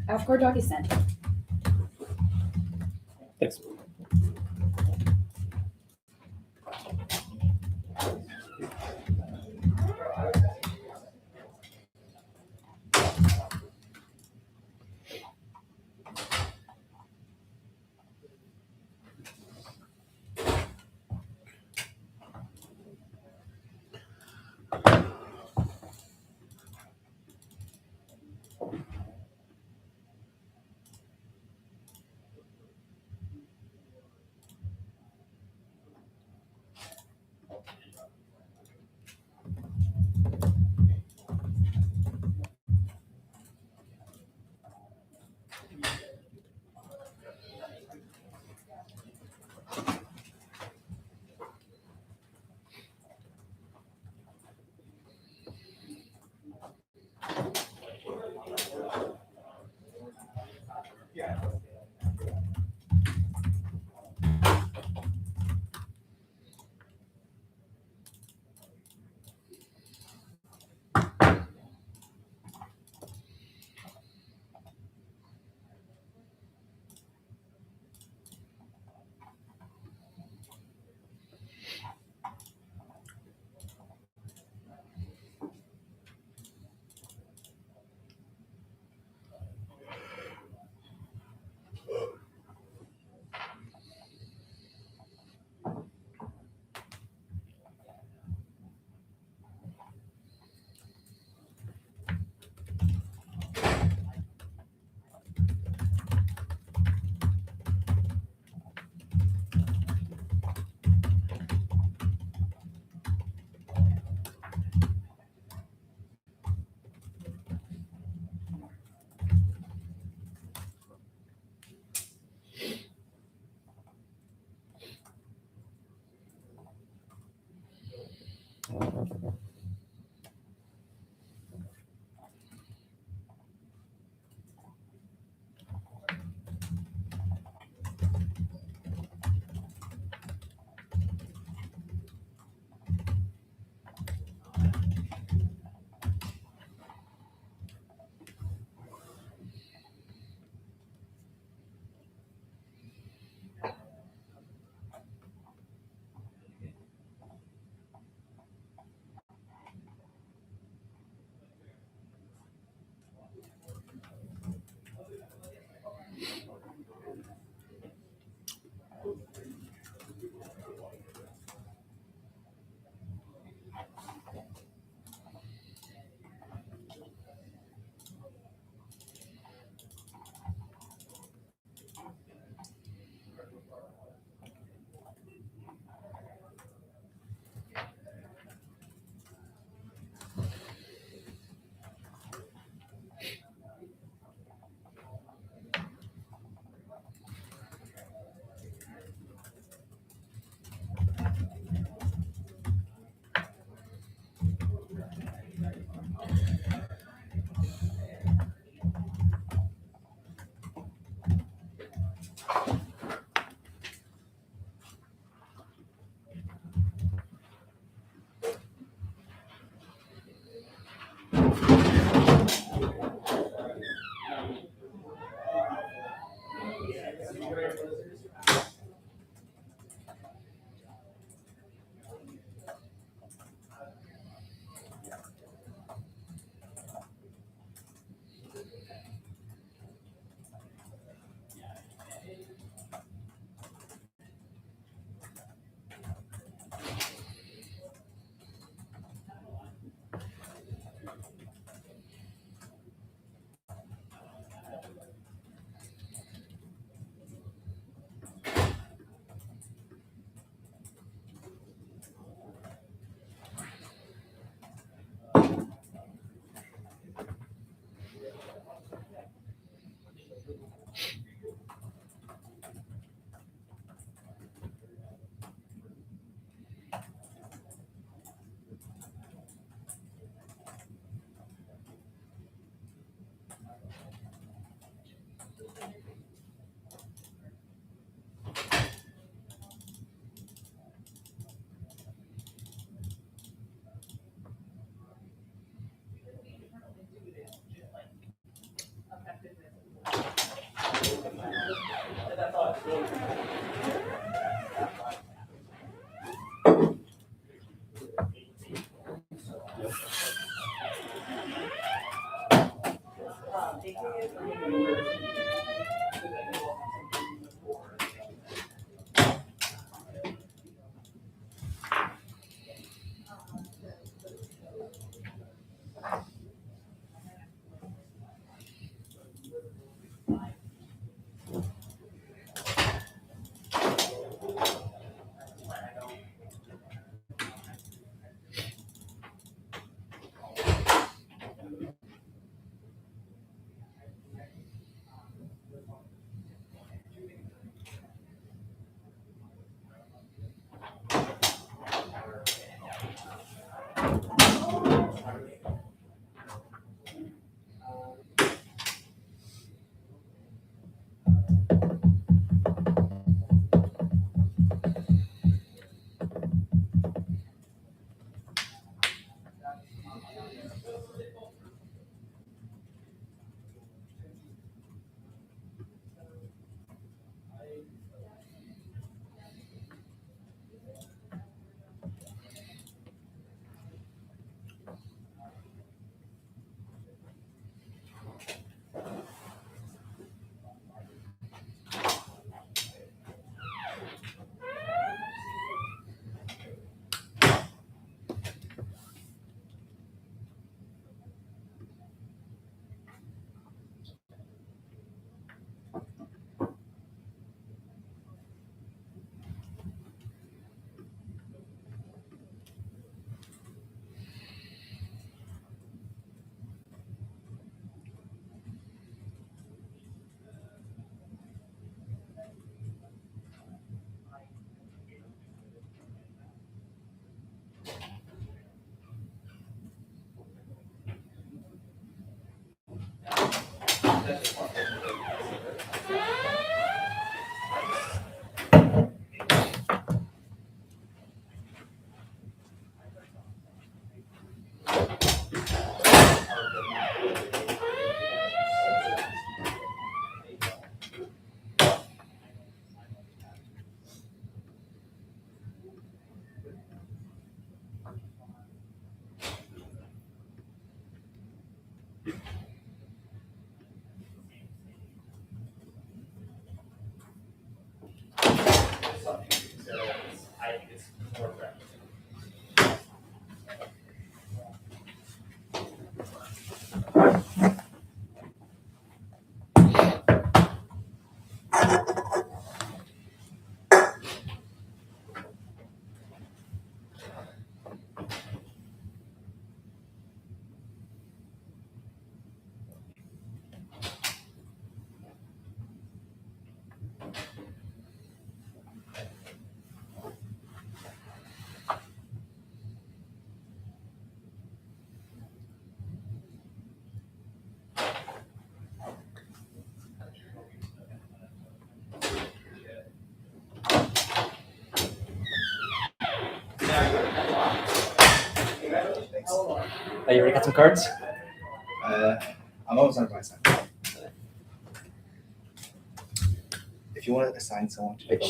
Alpha doc is sent. Thanks. Are you ready to get some cards? I'm almost on my side. If you want to assign someone to pick up.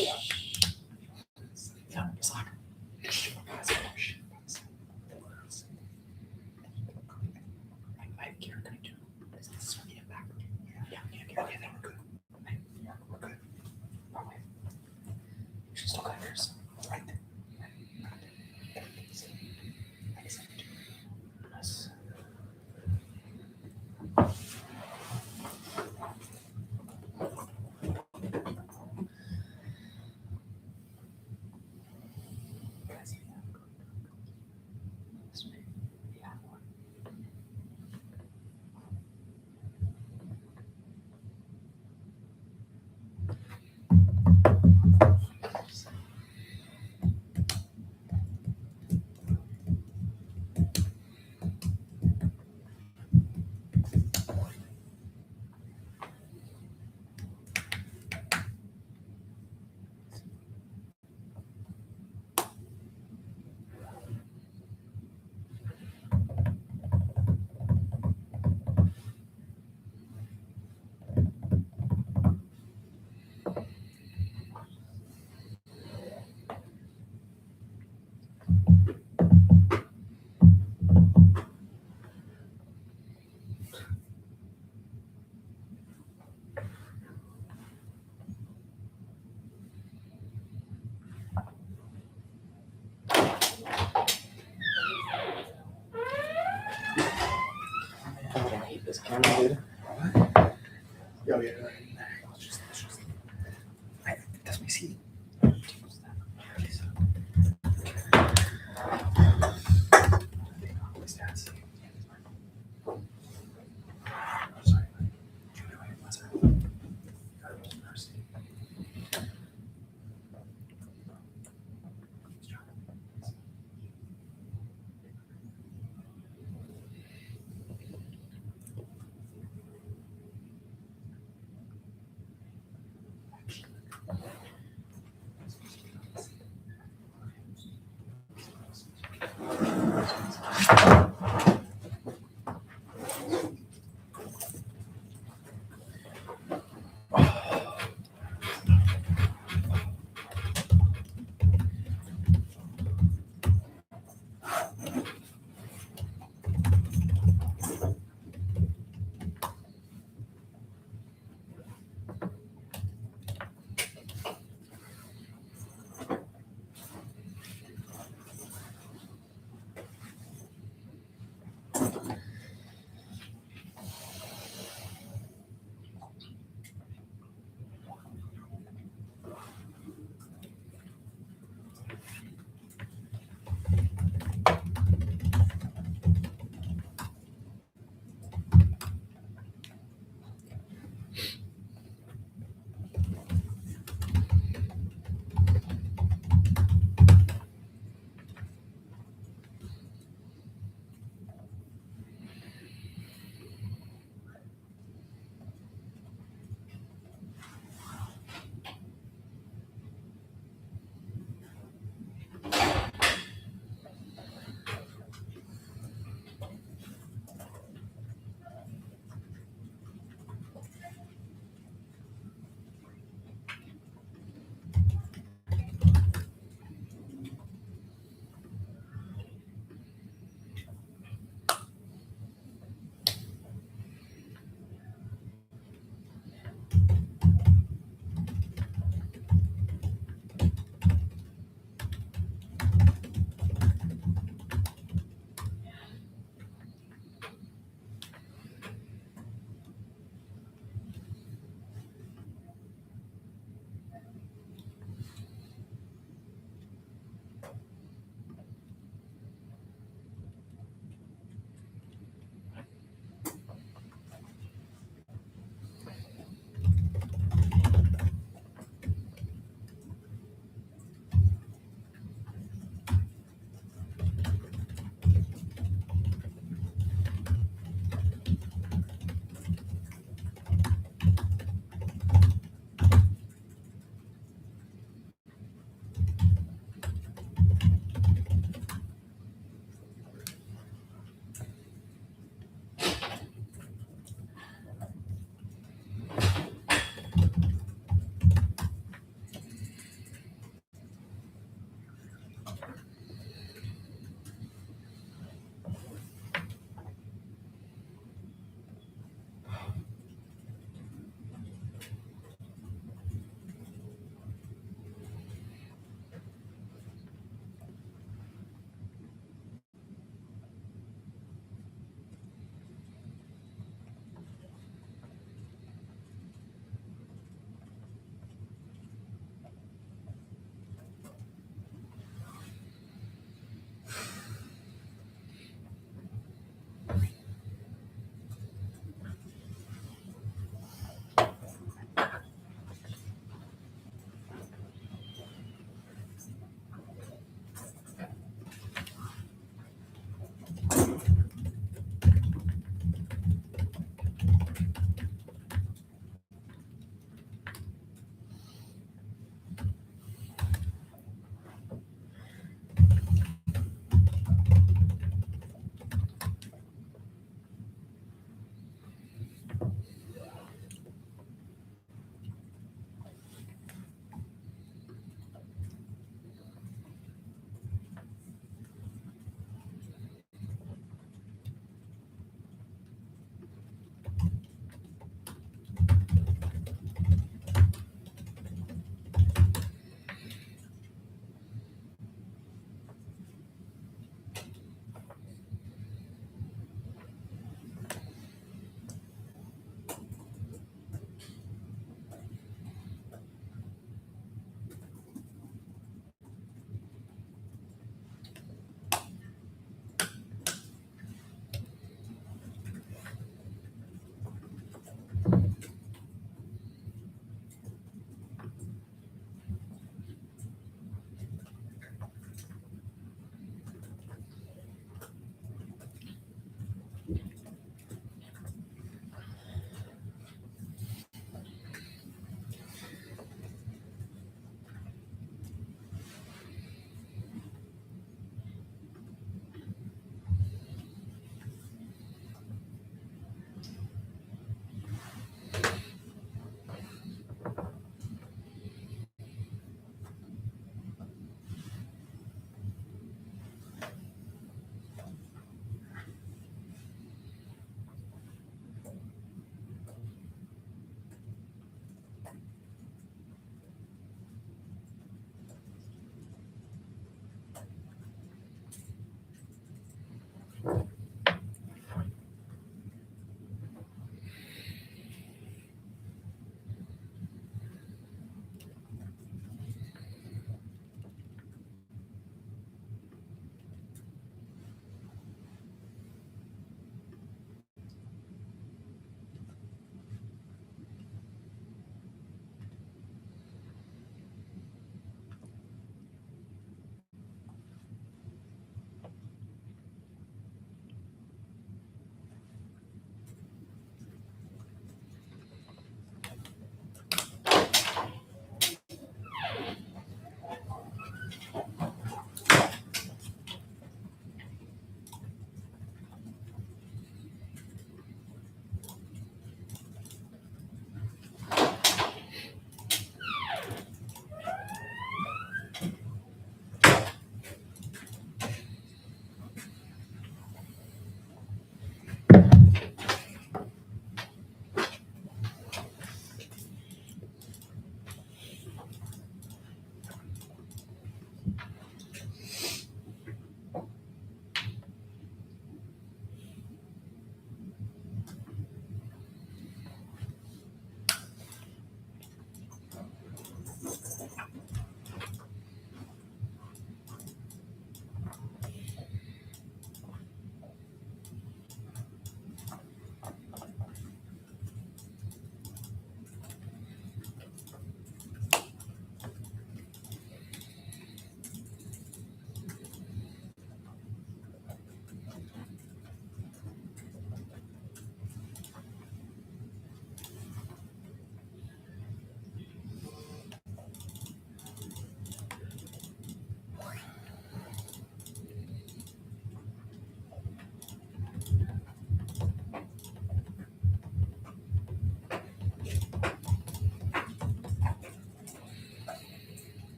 I hate this camera, dude. Yo, yeah. That's my seat.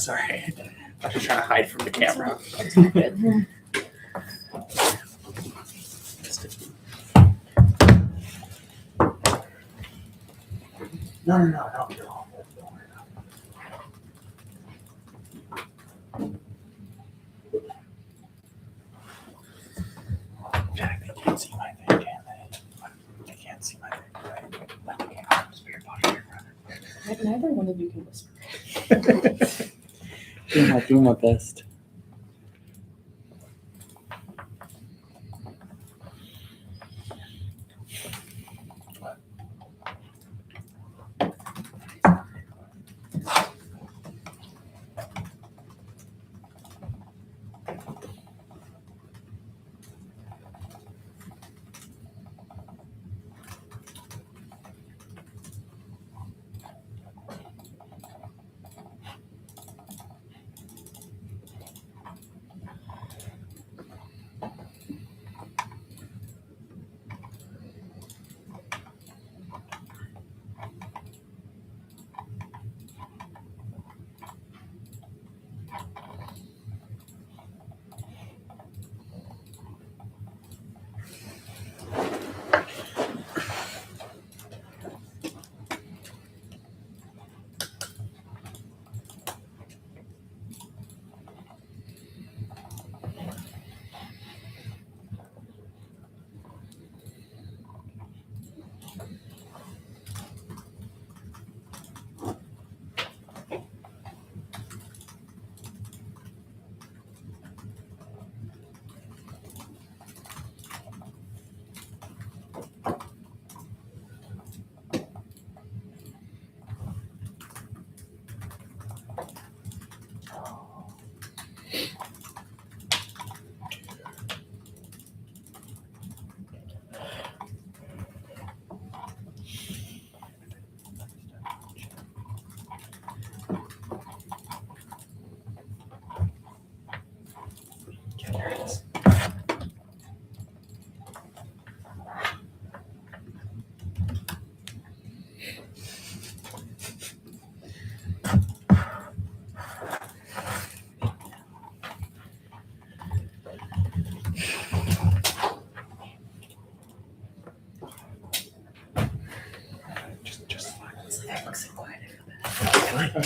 sorry. I was just trying to hide from the camera. It's all good. No. Jack, they can't see my thing, can they? They can't see my thing, right? Like, they can't whisper your body here, brother. Neither one of you can whisper. I'll do my best.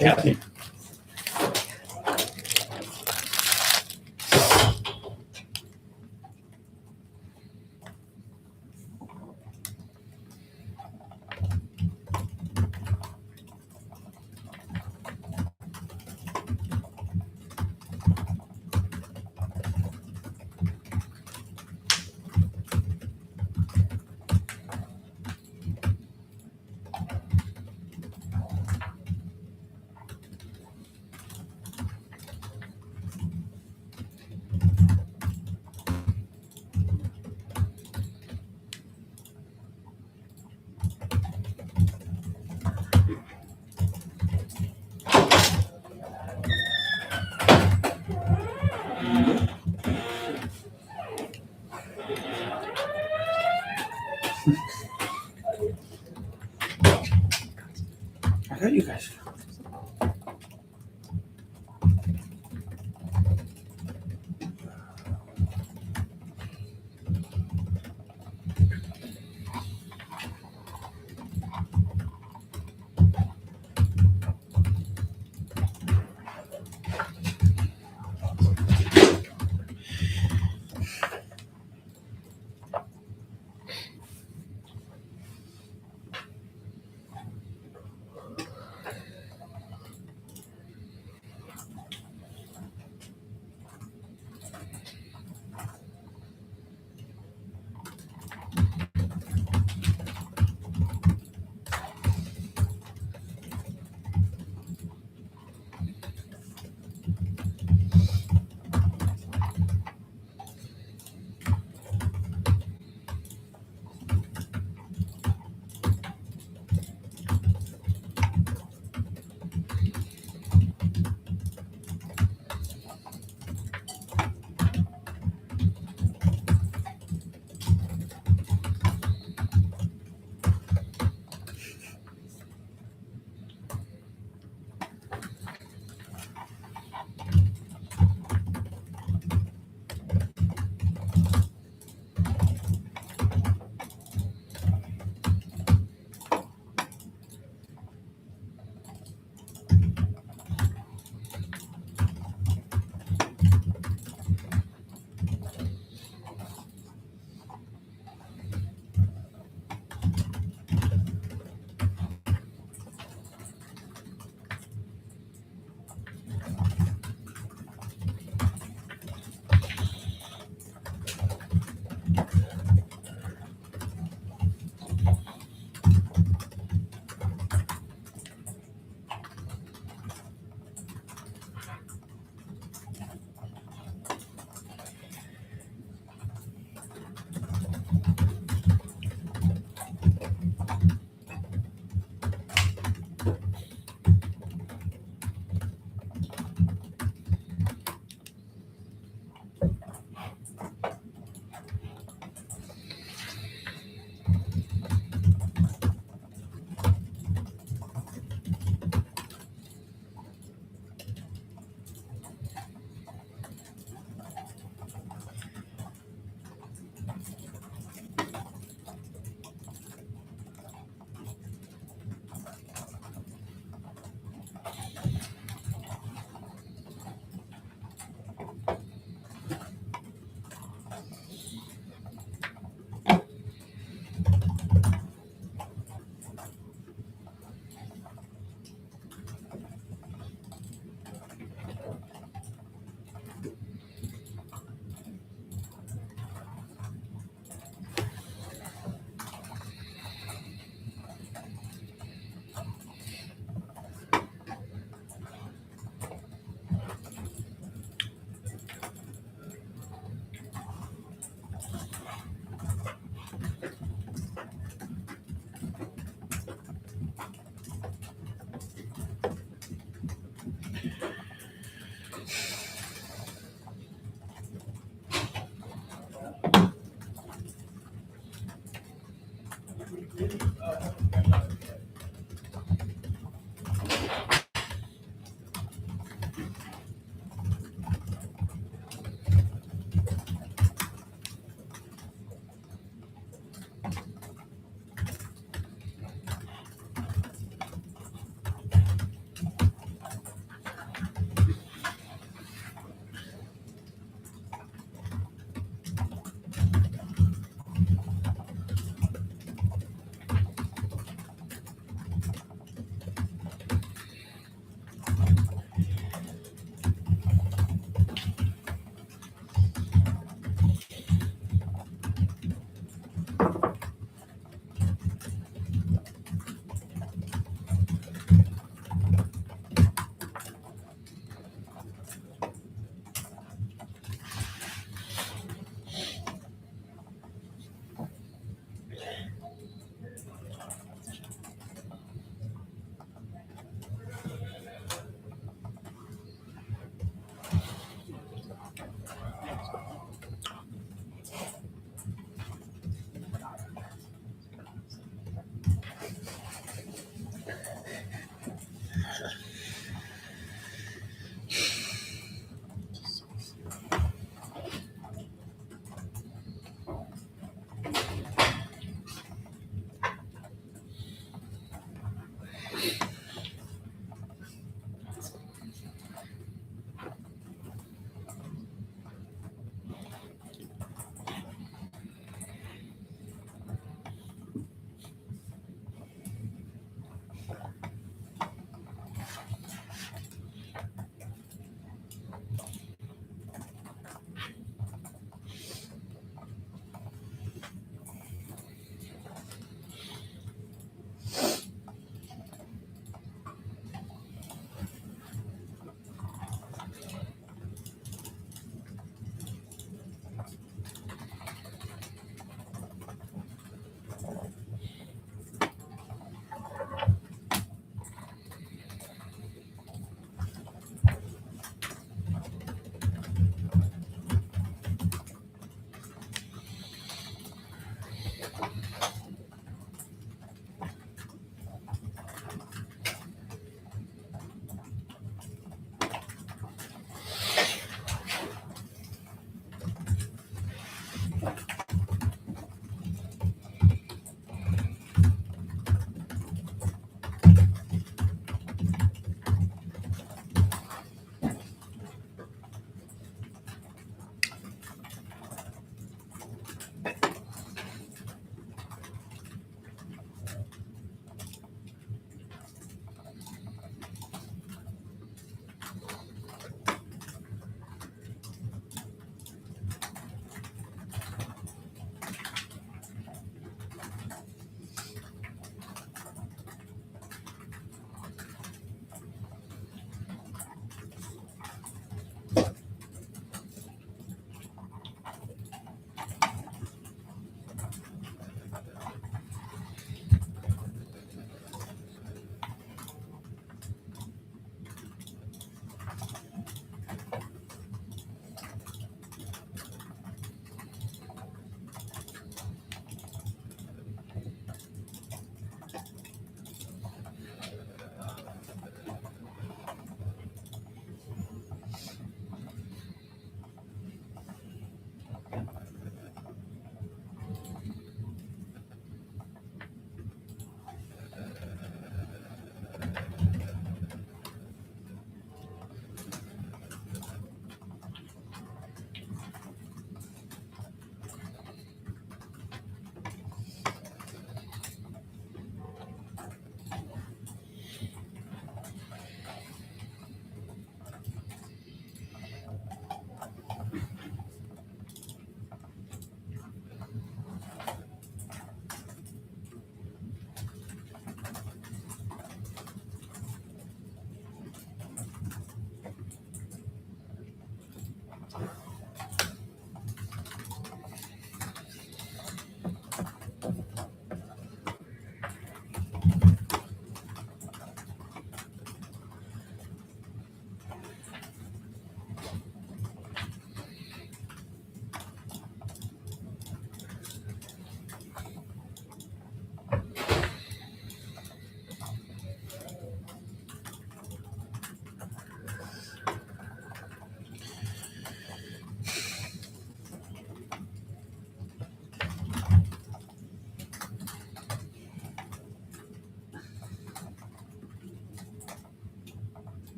Yeah. I got you guys.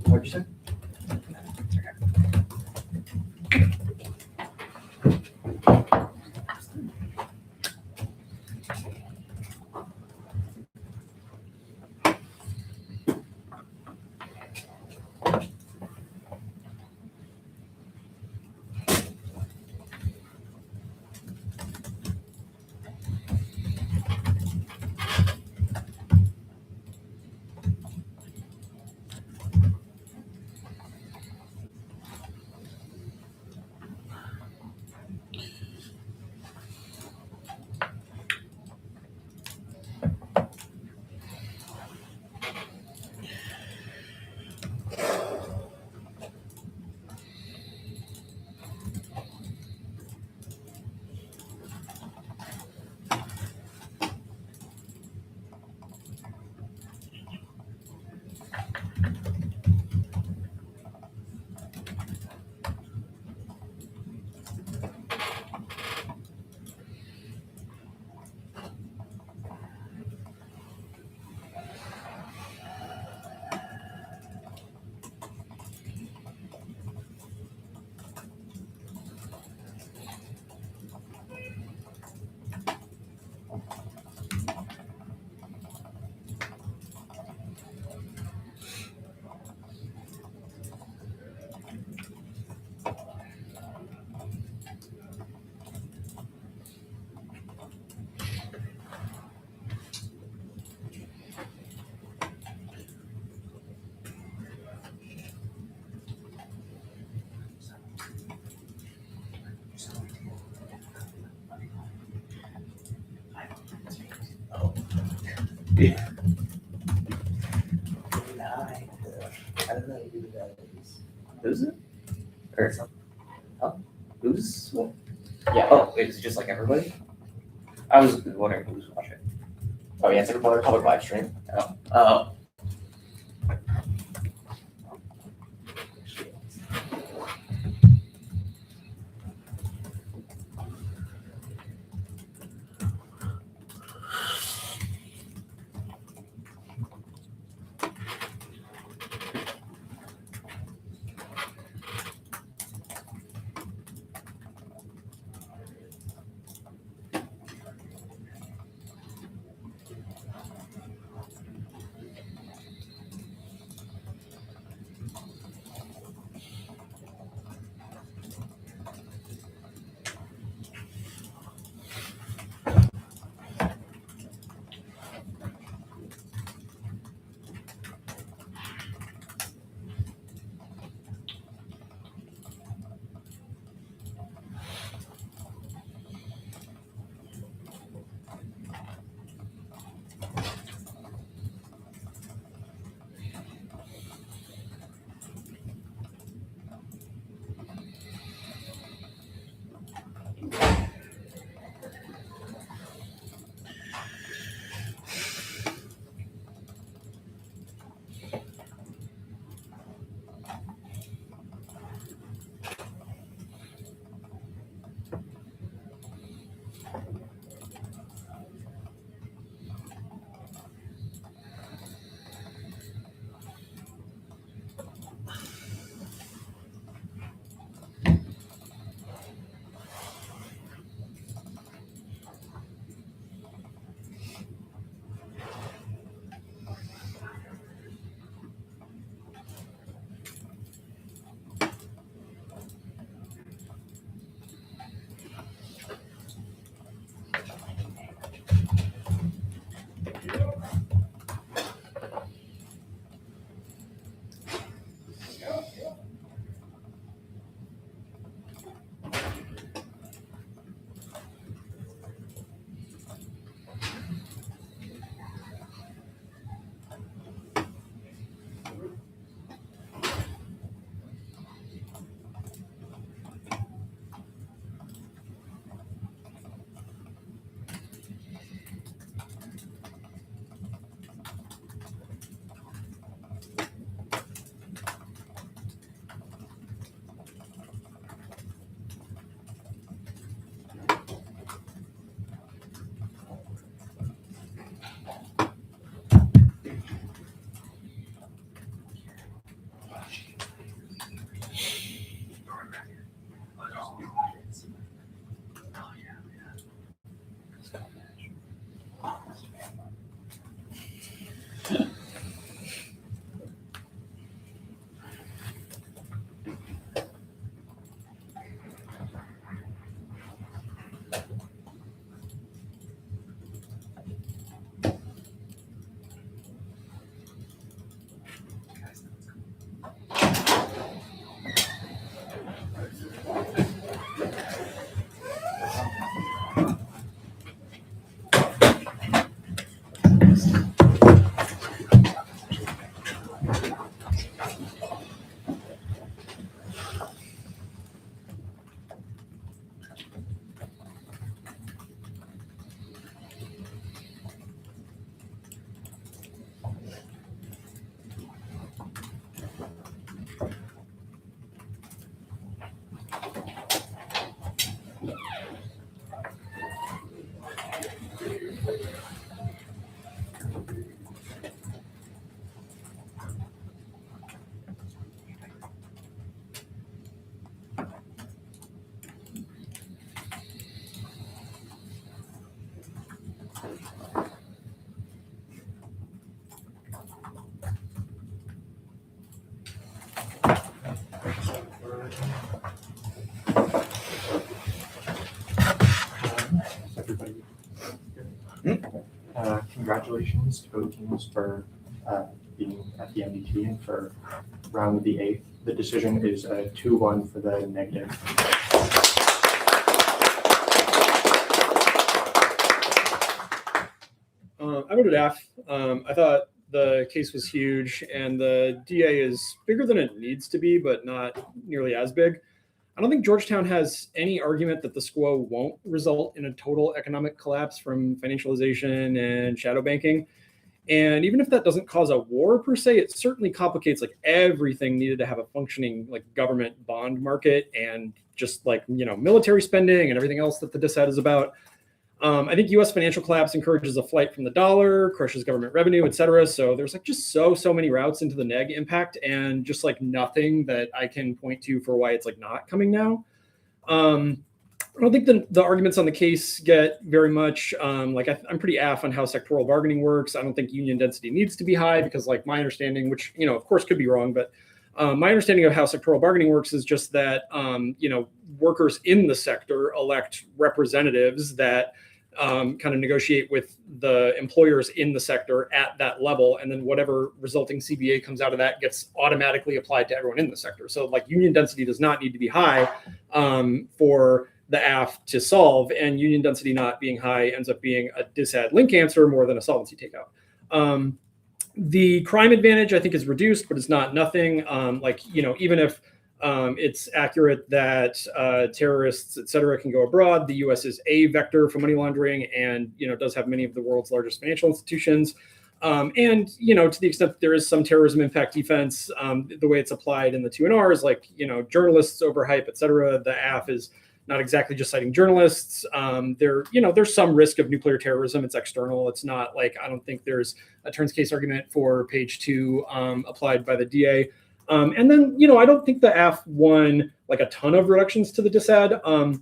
What'd you say? I don't know who that is. Who's it? Or oh, who's what? Yeah. Oh, it's just like everybody. I was wondering who's watching. Oh yeah, it's like a public live stream. Oh. Oh. Congratulations to both teams for being at the NDT and for round the 8th. The decision is 2-1 for the negative. I voted F. I thought the case was huge, and the DA is bigger than it needs to be, but not nearly as big. I don't think Georgetown has any argument that the SQO won't result in a total economic collapse from financialization and shadow banking. And even if that doesn't cause a war per se, it certainly complicates like everything needed to have a functioning like government bond market and just like, you know, military spending and everything else that the dissent is about. I think U.S. financial collapse encourages a flight from the dollar, crushes government revenue, et cetera. So there's like just so many routes into the neg impact, and just like nothing that I can point to for why it's like not coming now. I don't think the arguments on the case get very much, like I'm pretty aff on how sectoral bargaining works. I don't think union density needs to be high because like my understanding, which, you know, of course could be wrong, but my understanding of how sectoral bargaining works is just that, you know, workers in the sector elect representatives that kind of negotiate with the employers in the sector at that level. And then whatever resulting CBA comes out of that gets automatically applied to everyone in the sector. So like union density does not need to be high for the AF to solve, and union density not being high ends up being a disad link answer more than a solvency takeout. The crime advantage I think is reduced, but it's not nothing. Like, you know, even if it's accurate that terrorists, et cetera, can go abroad, the US is a vector for money laundering and, you know, does have many of the world's largest financial institutions. And, you know, to the extent that there is some terrorism impact defense, the way it's applied in the 2NR is like, you know, journalists overhype, et cetera. The AF is not exactly just citing journalists. You know, there's some risk of nuclear terrorism. It's external. It's not like, I don't think there's a turns case argument for page 2 applied by the DA. And then, you know, I don't think the AF won like a ton of reductions to the disad,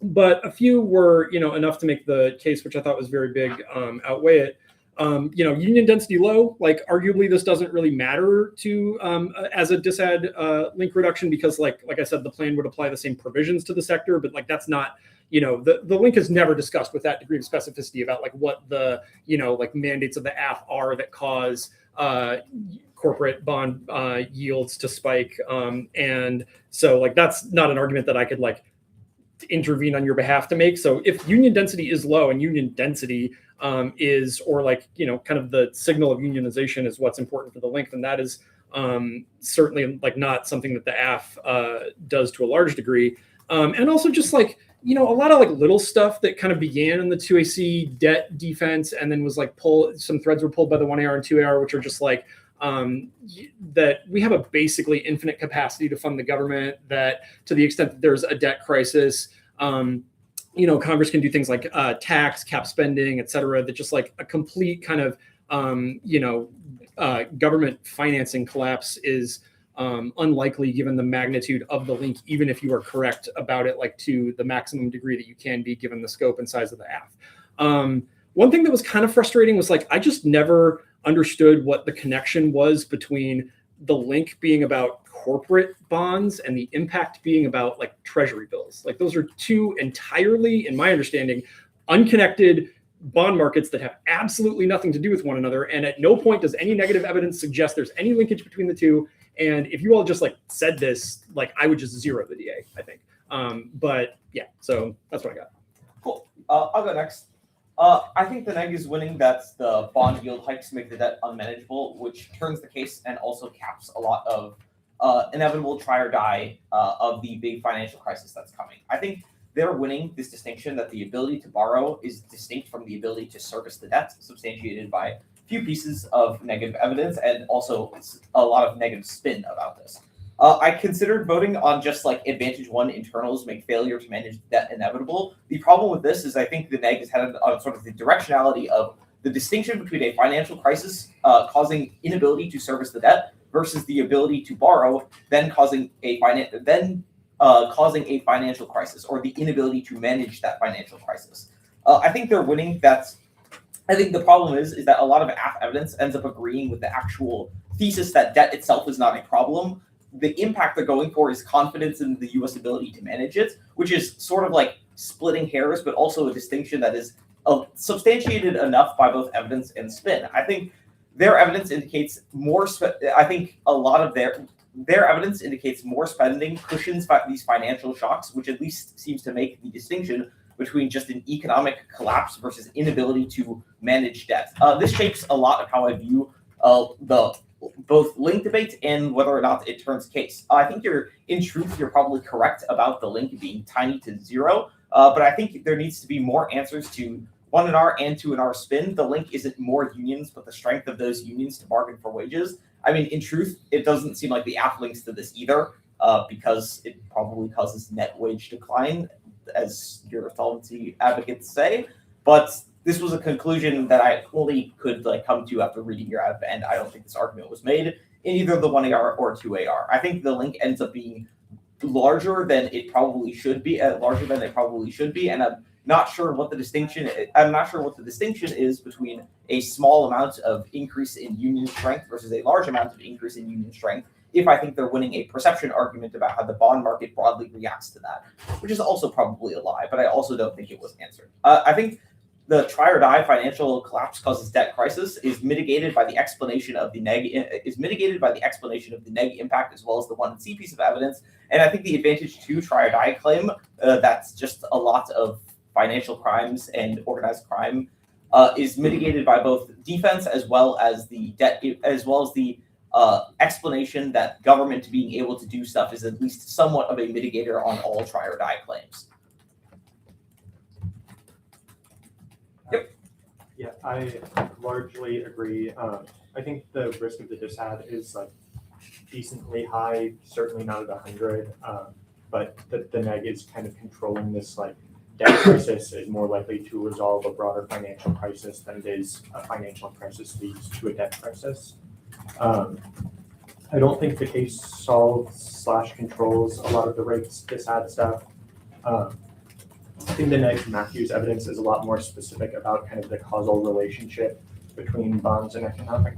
but a few were, you know, enough to make the case, which I thought was very big, outweigh it. You know, union density low, like arguably this doesn't really matter to as a disad link reduction because like I said, the plan would apply the same provisions to the sector, but like that's not, you know, the link is never discussed with that degree of specificity about like what the, you know, like mandates of the AF are that cause corporate bond yields to spike. And so like that's not an argument that I could like intervene on your behalf to make. So if union density is low and union density is, or like, you know, kind of the signal of unionization is what's important for the link, then that is certainly like not something that the AF does to a large degree. And also just like, you know, a lot of like little stuff that kind of began in the 2AC debt defense and then was like some threads were pulled by the 1AR and 2AR, which are just like, that we have a basically infinite capacity to fund the government, that to the extent that there's a debt crisis, you know, Congress can do things like tax, cap spending, et cetera, that just like a complete kind of, you know, government financing collapse is unlikely given the magnitude of the link, even if you are correct about it, like to the maximum degree that you can be given the scope and size of the AF. One thing that was kind of frustrating was like, I just never understood what the connection was between the link being about corporate bonds and the impact being about like treasury bills. Like those are two entirely, in my understanding, unconnected bond markets that have absolutely nothing to do with one another. And at no point does any negative evidence suggest there's any linkage between the two. And if you all just like said this, like I would just zero the DA, I think. But yeah, so that's what I got. Cool. I'll go next. I think the neg is winning. That's the bond yield hikes make the debt unmanageable, which turns the case and also caps a lot of inevitable try or die of the big financial crisis that's coming. I think they're winning this distinction that the ability to borrow is distinct from the ability to service the debt, substantiated by a few pieces of negative evidence and also a lot of negative spin about this. I considered voting on just like Advantage 1 internals make failure to manage debt inevitable. The problem with this is I think the neg is headed on sort of the directionality of the distinction between a financial crisis causing inability to service the debt versus the ability to borrow, then causing a financial crisis or the inability to manage that financial crisis. I think they're winning. I think the problem is that a lot of AF evidence ends up agreeing with the actual thesis that debt itself is not a problem. The impact they're going for is confidence in the U.S. ability to manage it, which is sort of like splitting hairs, but also a distinction that is substantiated enough by both evidence and spin. I think their evidence indicates more. I think a lot of their evidence indicates more spending cushions these financial shocks, which at least seems to make the distinction between just an economic collapse versus inability to manage debt. This shapes a lot of how I view the both link debate and whether or not it turns case. I think in truth, you're probably correct about the link being tiny to zero, but I think there needs to be more answers to 1NR and 2NR spin. The link isn't more unions, but the strength of those unions to bargain for wages. I mean, in truth, it doesn't seem like the app links to this either, because it probably causes net wage decline, as your solvency advocates say. But this was a conclusion that I only could come to after reading your app, and I don't think this argument was made in either the 1AR or 2AR. I think the link ends up being larger than it probably should be, and I'm not sure what the distinction is between a small amount of increase in union strength versus a large amount of increase in union strength, if I think they're winning a perception argument about how the bond market broadly reacts to that, which is also probably a lie, but I also don't think it was answered. I think the try or die financial collapse causes debt crisis is mitigated by the explanation of the neg impact, as well as the 1C piece of evidence. And I think the advantage to try or die claim, that's just a lot of financial crimes and organized crime, is mitigated by both defense as well as the debt, as well as the explanation that government being able to do stuff is at least somewhat of a mitigator on all try or die claims. Yeah, I largely agree. I think the risk of the disad is decently high, certainly not at 100, but the neg is kind of controlling this debt crisis is more likely to resolve a broader financial crisis than it is a financial crisis leads to a debt crisis. I don't think the case solves / controls a lot of the rates disad stuff. I think the neg Matthews evidence is a lot more specific about kind of the causal relationship between bonds and economic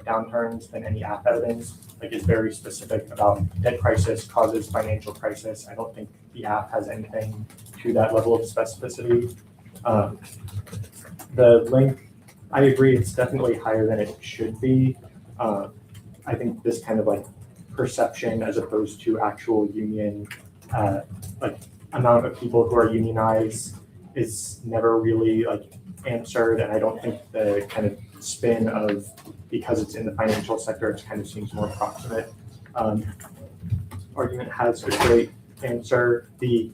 downturns than any app evidence. It's very specific about debt crisis causes financial crisis. I don't think the app has anything to that level of specificity. The link, I agree, it's definitely higher than it should be. I think this kind of perception as opposed to actual union, amount of people who are unionized is never really answered, and I don't think the kind of spin of because it's in the financial sector, it kind of seems more approximate. Argument has a great answer. The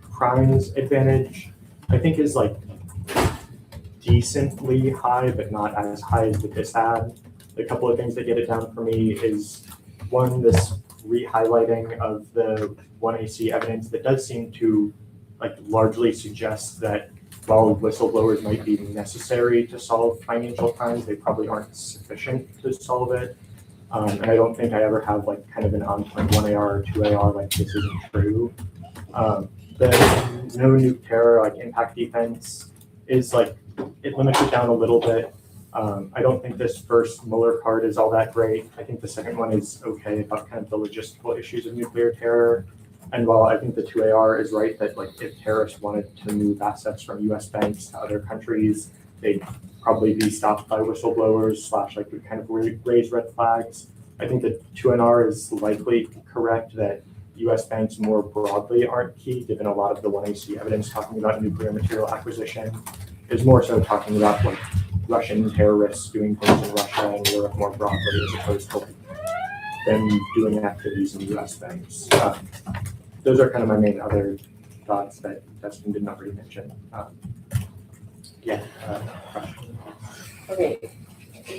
crimes advantage, I think, is decently high, but not as high as the disad. A couple of things that get it down for me is one, this re-highlighting of the 1AC evidence that does seem to largely suggest that while whistleblowers might be necessary to solve financial crimes, they probably aren't sufficient to solve it. And I don't think I ever have kind of an on-point 1AR or 2AR this isn't true. The no nuke terror impact defense is it limits it down a little bit. I don't think this first Mueller card is all that great. I think the second one is okay about kind of the logistical issues of nuclear terror. And while I think the 2AR is right that if terrorists wanted to move assets from US banks to other countries, they'd probably be stopped by whistleblowers / would kind of raise red flags. I think the 2NR is likely correct that US banks more broadly aren't key, given a lot of the 1AC evidence talking about nuclear material acquisition is more so talking about Russian terrorists doing things in Russia and Europe more broadly, as opposed to them doing activities in US banks. Those are kind of my main other thoughts that Dustin did not really mention. Question. Okay.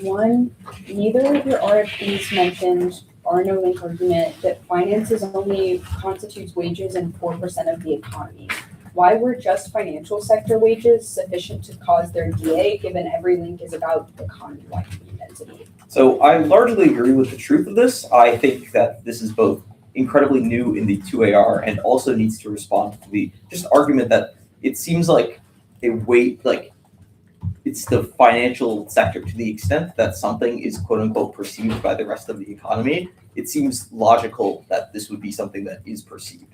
One, neither of your RFPs mentioned no link argument that finances only constitutes wages in 4% of the economy. Why were just financial sector wages sufficient to cause their DA, given every link is about economy-wide density? So I largely agree with the truth of this. I think that this is both incredibly new in the 2AR and also needs to respond to the just argument that it seems like it's the financial sector to the extent that something is quote unquote perceived by the rest of the economy. It seems logical that this would be something that is perceived.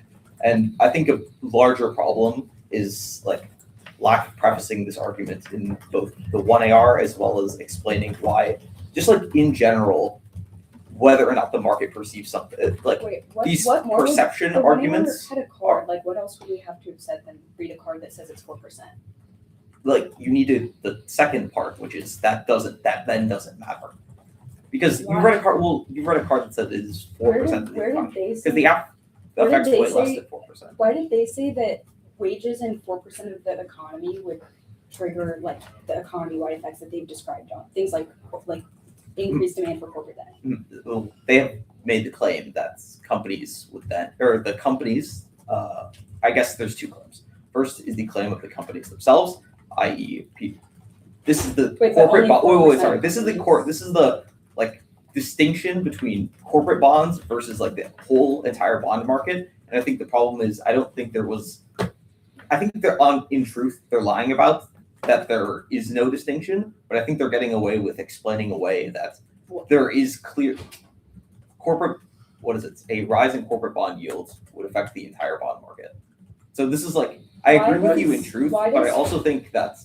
And I think a larger problem is lack of prefacing this argument in both the 1AR as well as explaining why, just in general, whether or not the market perceives something like Wait, what, these what more would- perception but when we arguments. had a card, like what else would we have to have said than read a card that says it's 4%? Like you needed the second part, which is that then doesn't matter. Because you read a card that said it is 4% Where did they say? because the app where did affects they way less say- than 4%. Why did they say that wages in 4% of the economy would trigger like the economy-wide effects that they've described on things like increased demand for corporate debt? Well, they have made the claim that companies would then, or the companies, I guess there's two claims. First is the claim of the companies themselves, i.e., this is the Wait, corporate but only bond. Wait, 4% sorry. This is the like distinction between corporate bonds versus like the whole entire bond market. And I think the problem is I think in truth they're lying about that there is no distinction, but I think they're getting away with explaining away that there is clear corporate, a rise in corporate bond yields would affect the entire bond market. So this is like, I agree with you in truth, but I also think that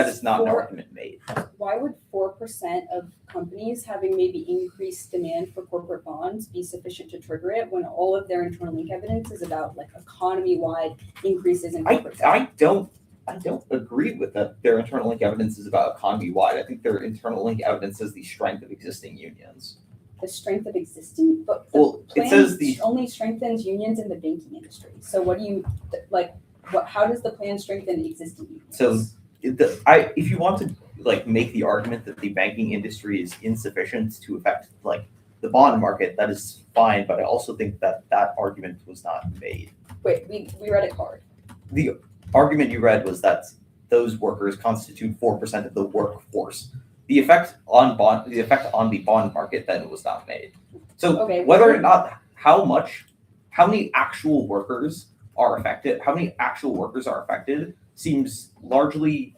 is not an argument made. Why would 4% of companies having maybe increased demand for corporate bonds be sufficient to trigger it when all of their internal link evidence is about like economy-wide increases in corporate debt? I don't agree with that. Their internal link evidence is about economy-wide. I think their internal link evidence is the strength of existing unions. The strength of existing, but Well, it says only strengthens unions in the banking industry. So what do you like? How does the plan strengthen existing unions? So if you want to like make the argument that the banking industry is insufficient to affect like the bond market, that is fine. But I also think that argument was not made. Wait, we read a card. The argument you read was that those workers constitute 4% of the workforce. The effect on the bond market then was not made. So whether or not how many actual workers are affected seems largely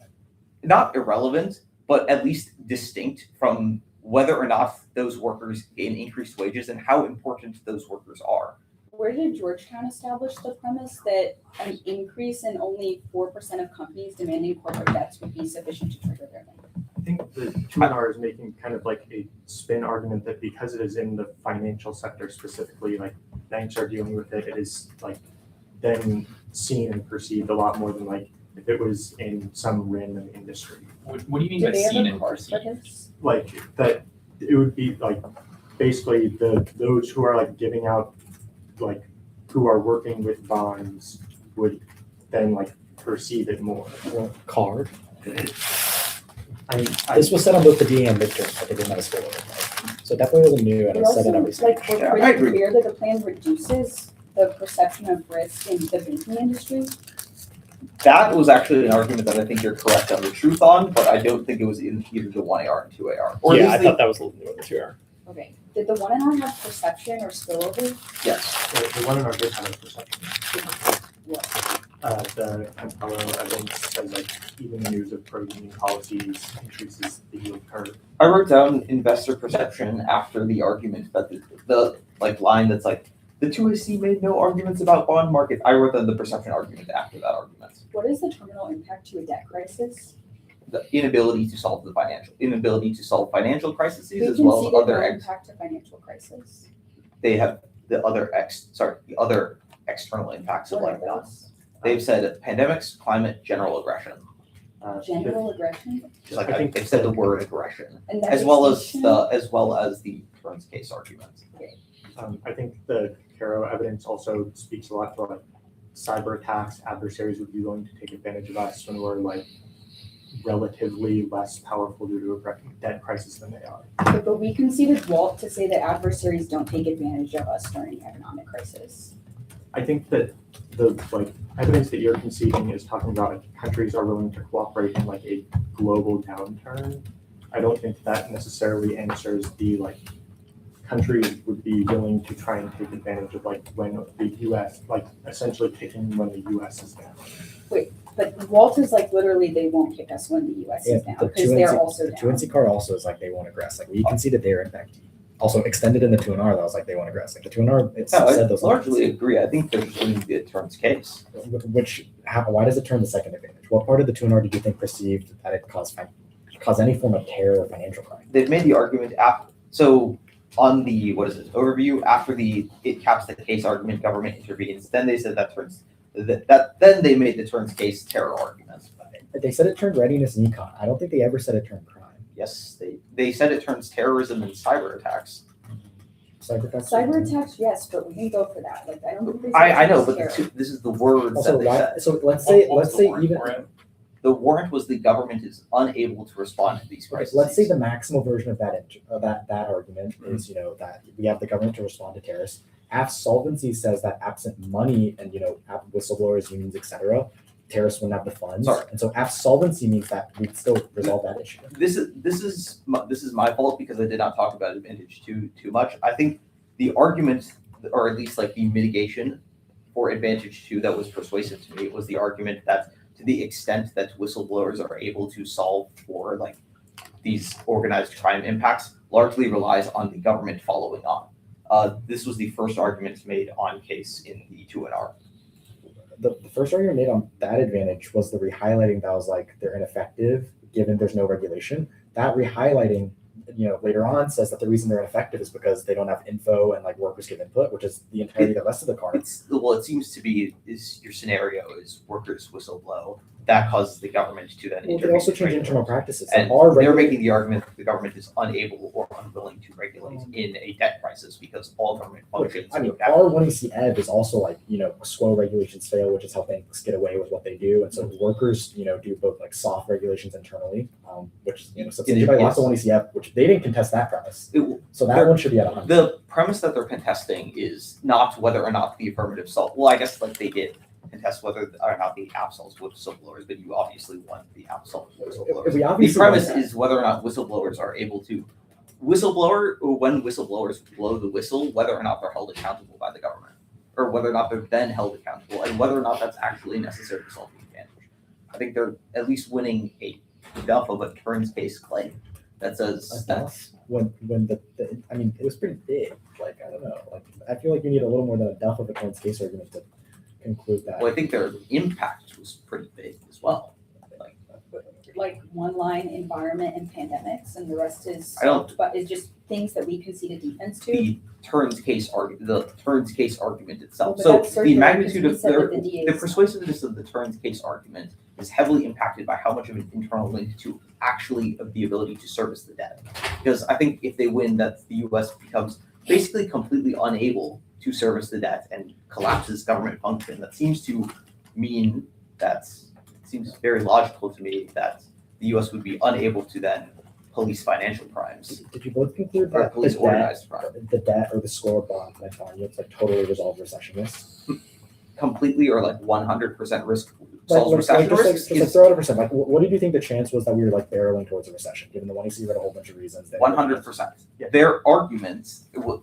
not irrelevant, but at least distinct from whether or not those workers gain increased wages and how important those workers are. Where did Georgetown establish the premise that an increase in only 4% of companies demanding corporate debts would be sufficient to trigger their link? I think the 2NR is making kind of like a spin argument that because it is in the financial sector specifically, like banks are dealing with it, it is like then seen and perceived a lot more than like if it was in some random industry. What do you mean by seen and perceived? Like that it would be like basically those who are like giving out like who are working with bonds would then like perceive it more. Card. This was said on both the DA and midterms, but they didn't have a score. So it definitely wasn't new, and it was said in every Like we're pretty clear that the plan reduces the perception of risk in the banking industry. That was actually an argument that I think you're correct on the truth on, but I don't think it was in either the 1AR and 2AR. Or yeah, I thought that was a little new in the 2AR. Okay. Did the 1NR have perception or spillover? Yes. The 1NR did have a perception. What? The Campello evidence says like even the news of pro-union policies increases the yield curve. I wrote down investor perception after the argument that the like line that's like the 2AC made no arguments about bond market. I wrote down the perception argument after that argument. What is the terminal impact to a debt crisis? The inability to solve financial crises We as well as conceded other no impact to financial crisis. they have the other external impacts of What like are that. those? They've said pandemics, climate, general aggression. General aggression? Just like I think they've said the word aggression, And as well as the Burns case argument. I think the Caro evidence also speaks a lot to like cyber attacks. Adversaries would be willing to take advantage of us when we're like relatively less powerful due to a debt crisis than they are. But we conceded Walt to say that adversaries don't take advantage of us during economic crisis. I think that the like evidence that you're conceding is talking about like countries are willing to cooperate in like a global downturn. I don't think that necessarily answers the like countries would be willing to try and take advantage of like when the US like essentially kicking when the US is down. Wait, but Walt is like literally they won't kick us when the US is down because they're also the down. 2NC card also is like they won't aggress. Like we conceded their impact. Also extended in the 2NR, that was like they won't aggress. Like the 2NR, it said those. I largely agree. I think there's going to be a Turns case. Why does it turn the second advantage? What part of the 2NR did you think perceived that it caused any form of terror or financial crime? They've made the argument after. So on the overview, after it caps the case argument, government intervenes. Then they said then they made the turns case terror argument. They said it turned readiness and econ. I don't think they ever said it turned crime. Yes, they said it turns terrorism and cyber attacks. Cyber attacks, yes, but we didn't go for that. Like I don't think they said I know, terror. but this is the words Also, that they said. so let's say even the warrant was the government is unable to respond to these okay, crises. let's say the maximal version of that argument is that we have the government to respond to terrorists. Solvency says that absent money and whistleblowers, unions, etc., terrorists wouldn't have the funds. Sorry. And so solvency means that we'd still resolve that issue. This is my fault because I did not talk about advantage too much. I think the argument, or at least like the mitigation for advantage 2 that was persuasive to me was the argument that to the extent that whistleblowers are able to solve for like these organized crime impacts largely relies on the government following on. This was the first argument made on case in the 2NR. The first argument made on that advantage was the rehighlighting that was like they're ineffective given there's no regulation. That rehighlighting, later on says that the reason they're ineffective is because they don't have info and like workers give input, which is the entirety of the rest of the card. It seems to be is your scenario is workers whistleblow. That causes the government to then Well, they also change internal practices. And they're making the argument that the government is unable or unwilling to regulate in a debt crisis because all government functions. I mean, R1AC EV is also like, SWO regulations fail, which is how banks get away with what they do. And so workers, do both like soft regulations internally, which is, substituted by lots of 1AC, which they didn't contest that premise. So that one should be at 100. The premise that they're contesting is not whether or not the affirmative salt. Well, I guess like they did contest whether or not the app solves whistleblowers, but you obviously want the app solves whistleblowers. The premise is whether or not whistleblowers are able to when whistleblowers blow the whistle, whether or not they're held accountable by the government, or whether or not they're then held accountable, and whether or not that's actually necessary to solve the advantage. I think they're at least winning enough of a turns case claim that says that's when I mean it was pretty big. Like I don't know. Like I feel like you need a little more than enough of a turns case argument to conclude that. Well, I think their impact was pretty big as well. Like one line environment and pandemics, and the rest is but it's just things that we concede a defense to. The turns case argument itself. Well, So the magnitude of the persuasiveness of the turns case argument is heavily impacted by how much of an internal link to actually of the ability to service the debt. Because I think if they win, that the U.S. becomes basically completely unable to service the debt and collapses government function. That seems to mean seems very logical to me that the U.S. would be unable to then police financial crimes. Did you both conclude that police organized crime? The debt or the score bond by telling you it's like totally resolved recession risk? Completely or like 100% risk solves recession risk? Just throw out a percent. Like, what did you think the chance was that we were like barreling towards a recession, given the 1AC read a whole bunch of reasons? 100%. Their argument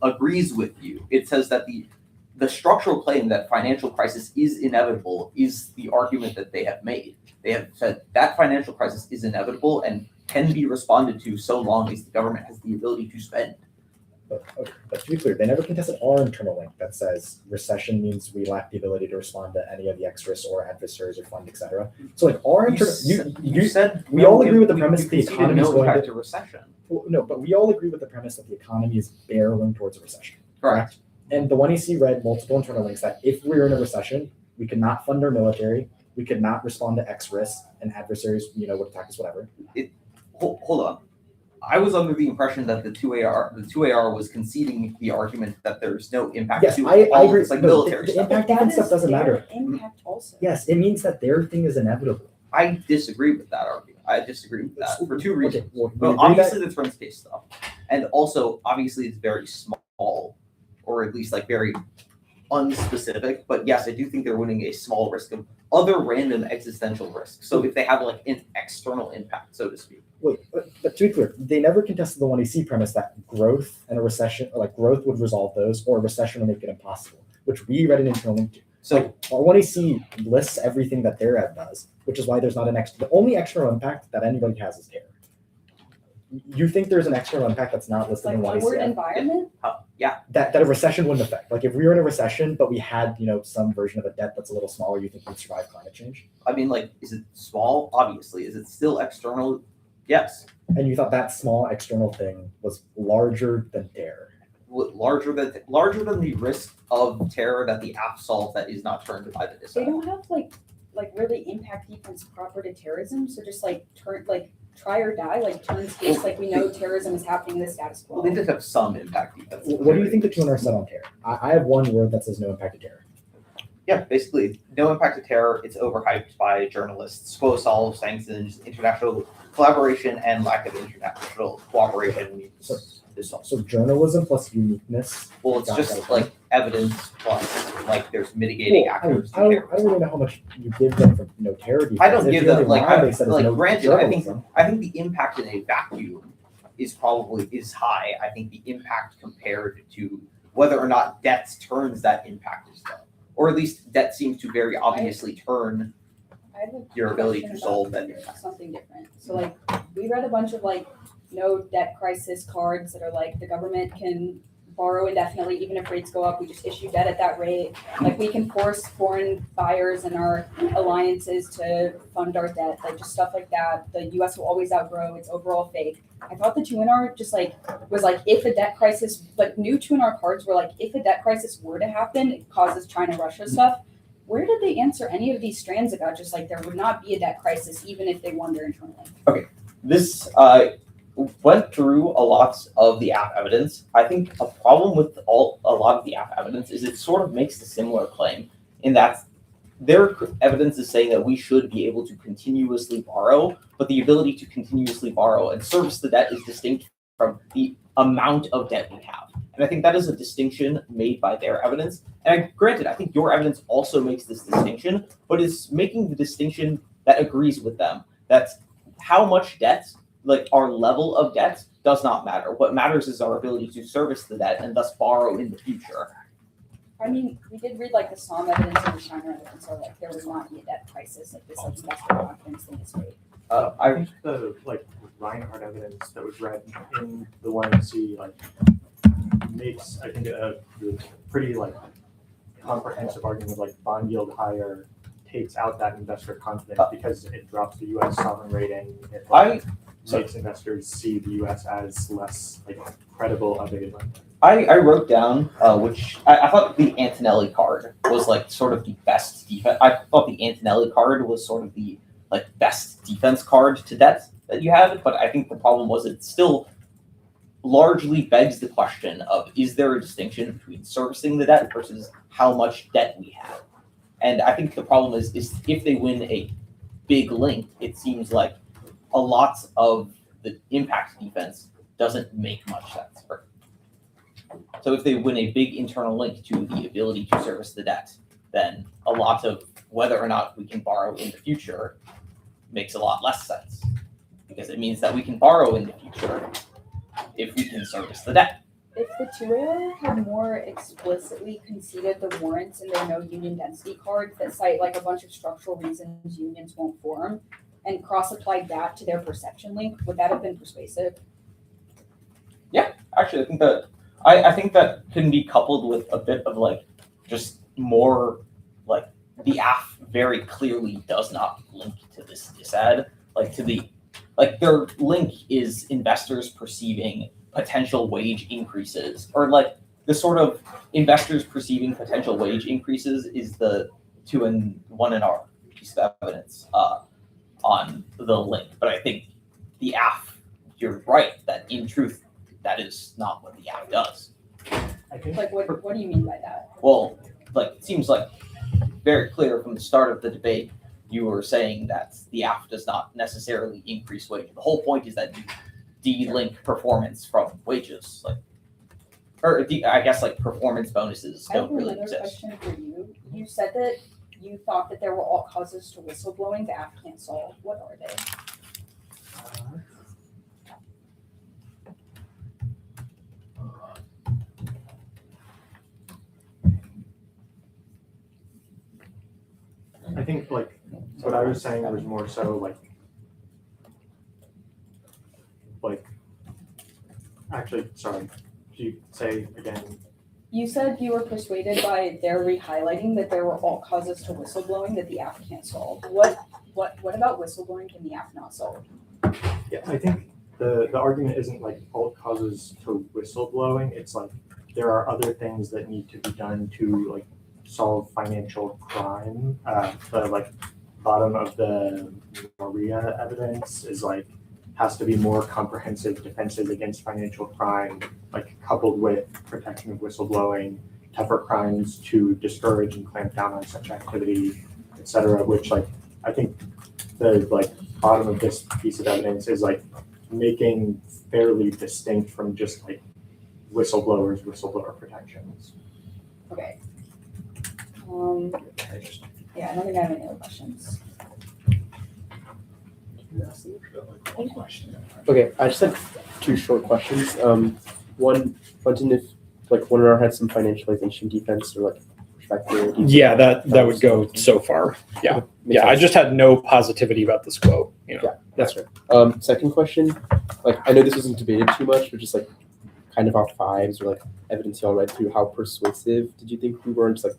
agrees with you. It says that the structural claim that financial crisis is inevitable is the argument that they have made. They have said that financial crisis is inevitable and can be responded to so long as the government has the ability to spend. But to be clear, they never contested our internal link that says recession means we lack the ability to respond to any of the extras or adversaries or fund, etc. So like our you said we all agree with the premise that the economy is going to recession. Well, no, but we all agree with the premise that the economy is barreling towards a recession. Correct. And the 1AC read multiple internal links that if we were in a recession, we could not fund our military, we could not respond to X risks and adversaries, would attack us, whatever. Hold on. I was under the impression that the 2AR was conceding the argument that there's no impact to I agree. Like military the stuff. impact stuff doesn't matter. Impact also. Yes, it means that their thing is inevitable. I disagree with that argument. I disagree with that for two reasons. Okay, well, Well, obviously the turns case stuff, and also obviously it's very small, or at least like very unspecific. But yes, I do think they're winning a small risk of other random existential risks. So if they have like an external impact, so to speak. Wait, but to be clear, they never contested the 1AC premise that growth and a recession, or like growth would resolve those, or a recession would make it impossible, which we read an internal link to. So our 1AC lists everything that their ad does, which is why there's not the only external impact that anybody has is terror. You think there's an external impact that's not listed in 1AC? Word environment? Yeah. That a recession wouldn't affect. Like if we were in a recession, but we had, some version of a debt that's a little smaller, you think we'd survive climate change? I mean, like, is it small? Obviously. Is it still external? Yes. And you thought that small external thing was larger than terror. larger than the risk of terror that the app solves that is not turned by the They disad. don't have like really impact defense proper to terrorism, so just like try or die, like turns case like we know terrorism is happening in the status quo. Well, they did have some impact defense. What do you think the 200 said on terror? I have one word that says no impact to terror. Yeah, basically, no impact to terror. It's overhyped by journalists. Quo solves sanctions, international collaboration, and lack of international cooperation means this solves. So journalism plus uniqueness. Well, it's got just that. like evidence plus like there's mitigating actors. I don't really know how much you give them for no terror defense. I don't If give the only them like line they said is no granted. I think journalism. the impact in a vacuum is high. I think the impact compared to whether or not debts turns that impact is low, or at least debt seems to very obviously turn I have a your ability question to solve about that. something different. So like we read a bunch of like no debt crisis cards that are like the government can borrow indefinitely even if rates go up. We just issue debt at that rate. Like we can force foreign buyers and our alliances to fund our debt, like just stuff like that. The US will always outgrow. It's overall fake. I thought the 2NR just like was like if a debt crisis, like new 2NR cards were like if a debt crisis were to happen, it causes China Russia stuff. Where did they answer any of these strands about just like there would not be a debt crisis even if they wonder internally? This went through a lot of the app evidence. I think a problem with a lot of the app evidence is it sort of makes a similar claim in that their evidence is saying that we should be able to continuously borrow, but the ability to continuously borrow and service the debt is distinct from the amount of debt we have. And I think that is a distinction made by their evidence. And granted, I think your evidence also makes this distinction, but is making the distinction that agrees with them. That's how much debt, like our level of debt, does not matter. What matters is our ability to service the debt and thus borrow in the future. I mean, we did read like the SOM evidence and the China evidence, so like there would not be a debt crisis, like this like investor confidence thing is fake. I think the like Reinhardt evidence that was read in the 1AC like makes I think a pretty like comprehensive argument of like bond yield higher takes out that investor confidence because it drops the U.S. sovereign rating. It makes investors see the U.S. as less like credible of a lender. I wrote down which I thought the Antonelli card was like sort of the best defense. I thought the Antonelli card was sort of the like best defense card to debt that you had, but I think the problem was it still largely begs the question of is there a distinction between servicing the debt versus how much debt we have? And I think the problem is if they win a big link, it seems like a lot of the impact defense doesn't make much sense. So if they win a big internal link to the ability to service the debt, then a lot of whether or not we can borrow in the future makes a lot less sense because it means that we can borrow in the future if we can service the debt. If the 2A had more explicitly conceded the warrants in their no union density cards that cite like a bunch of structural reasons unions won't form and cross-applied that to their perception link, would that have been persuasive? Yeah, actually, I think that can be coupled with a bit of like just more like the AF very clearly does not link to this disad, like to the like their link is investors perceiving potential wage increases, or like the sort of investors perceiving potential wage increases is the 2-1NR piece of evidence on the link. But I think the AF, you're right that in truth that is not what the AF does. I think Like what do you mean by that? Well, like it seems like very clear from the start of the debate, you were saying that the AF does not necessarily increase wage. The whole point is that you de-link performance from wages, like, or I guess like performance bonuses I have don't really another exist. question for you. You said that you thought that there were all causes to whistleblowing the AF can't solve. What are they? I think like what I was saying was more so like actually sorry, could you say again? You said you were persuaded by their re-highlighting that there were all causes to whistleblowing that the AF can't solve. What about whistleblowing can the AF not solve? Yeah, I think the argument isn't like all causes to whistleblowing. It's like there are other things that need to be done to like solve financial crime. The like bottom of the Maria evidence is like has to be more comprehensive defenses against financial crime, like coupled with protection of whistleblowing, tougher crimes to discourage and clamp down on such activity, et cetera, which like I think the like bottom of this piece of evidence is like making fairly distinct from just like whistleblower protections. Okay. Yeah, I don't think I have any other questions. Okay, I just had two short questions. One, wondering if like one of our had some financialization defense or like perspective. Yeah, that would go so far. Yeah. Yeah, I just had no positivity about the SQO. You know. Yeah, that's right. Second question, like I know this wasn't debated too much, but just like kind of our fives or like evidence y'all read through, how persuasive did you think we were in just like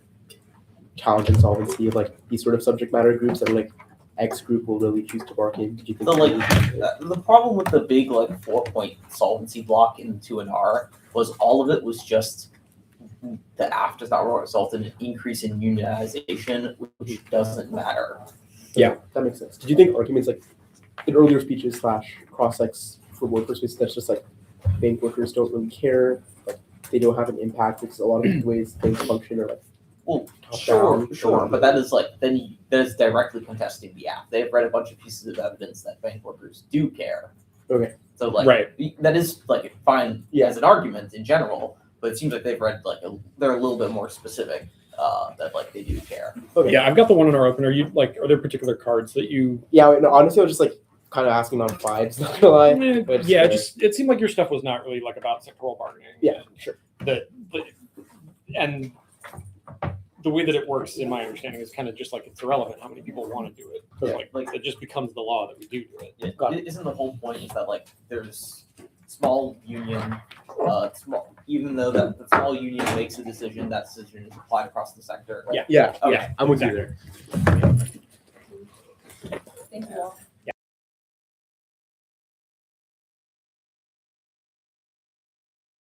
challenge and solvency of like these sort of subject matter groups that are like X group will really choose to bark in? Did you think So like the problem with the big like 4-point solvency block in 2 and R was all of it was just the aft does not result in an increase in unionization, which doesn't matter. Yeah, that makes sense. Did you think arguments like in earlier speeches / cross-X for more persuasive, that's just like bank workers don't really care, like they don't have an impact because a lot of the ways things function are like Sure, but that is like that is directly contesting the app. They've read a bunch of pieces of evidence that bank workers do care. Okay. So like that is like fine as an argument in general, but it seems like they've read like they're a little bit more specific that like they do care. Okay. Yeah, I've got the 1 in our open. Are there particular cards that you? Yeah, no, honestly, I was just like kind of asking on fives. Not gonna lie. But Yeah, it seemed like your stuff was not really like about sectoral bargaining. Yeah, sure. And the way that it works, in my understanding, is kind of just like it's irrelevant how many people want to do it. Like it just becomes the law that we do it. Yeah, isn't the whole point is that like there's small union, even though the small union makes a decision, that decision is applied across the sector. Yeah, I'm with you there. Thank you all.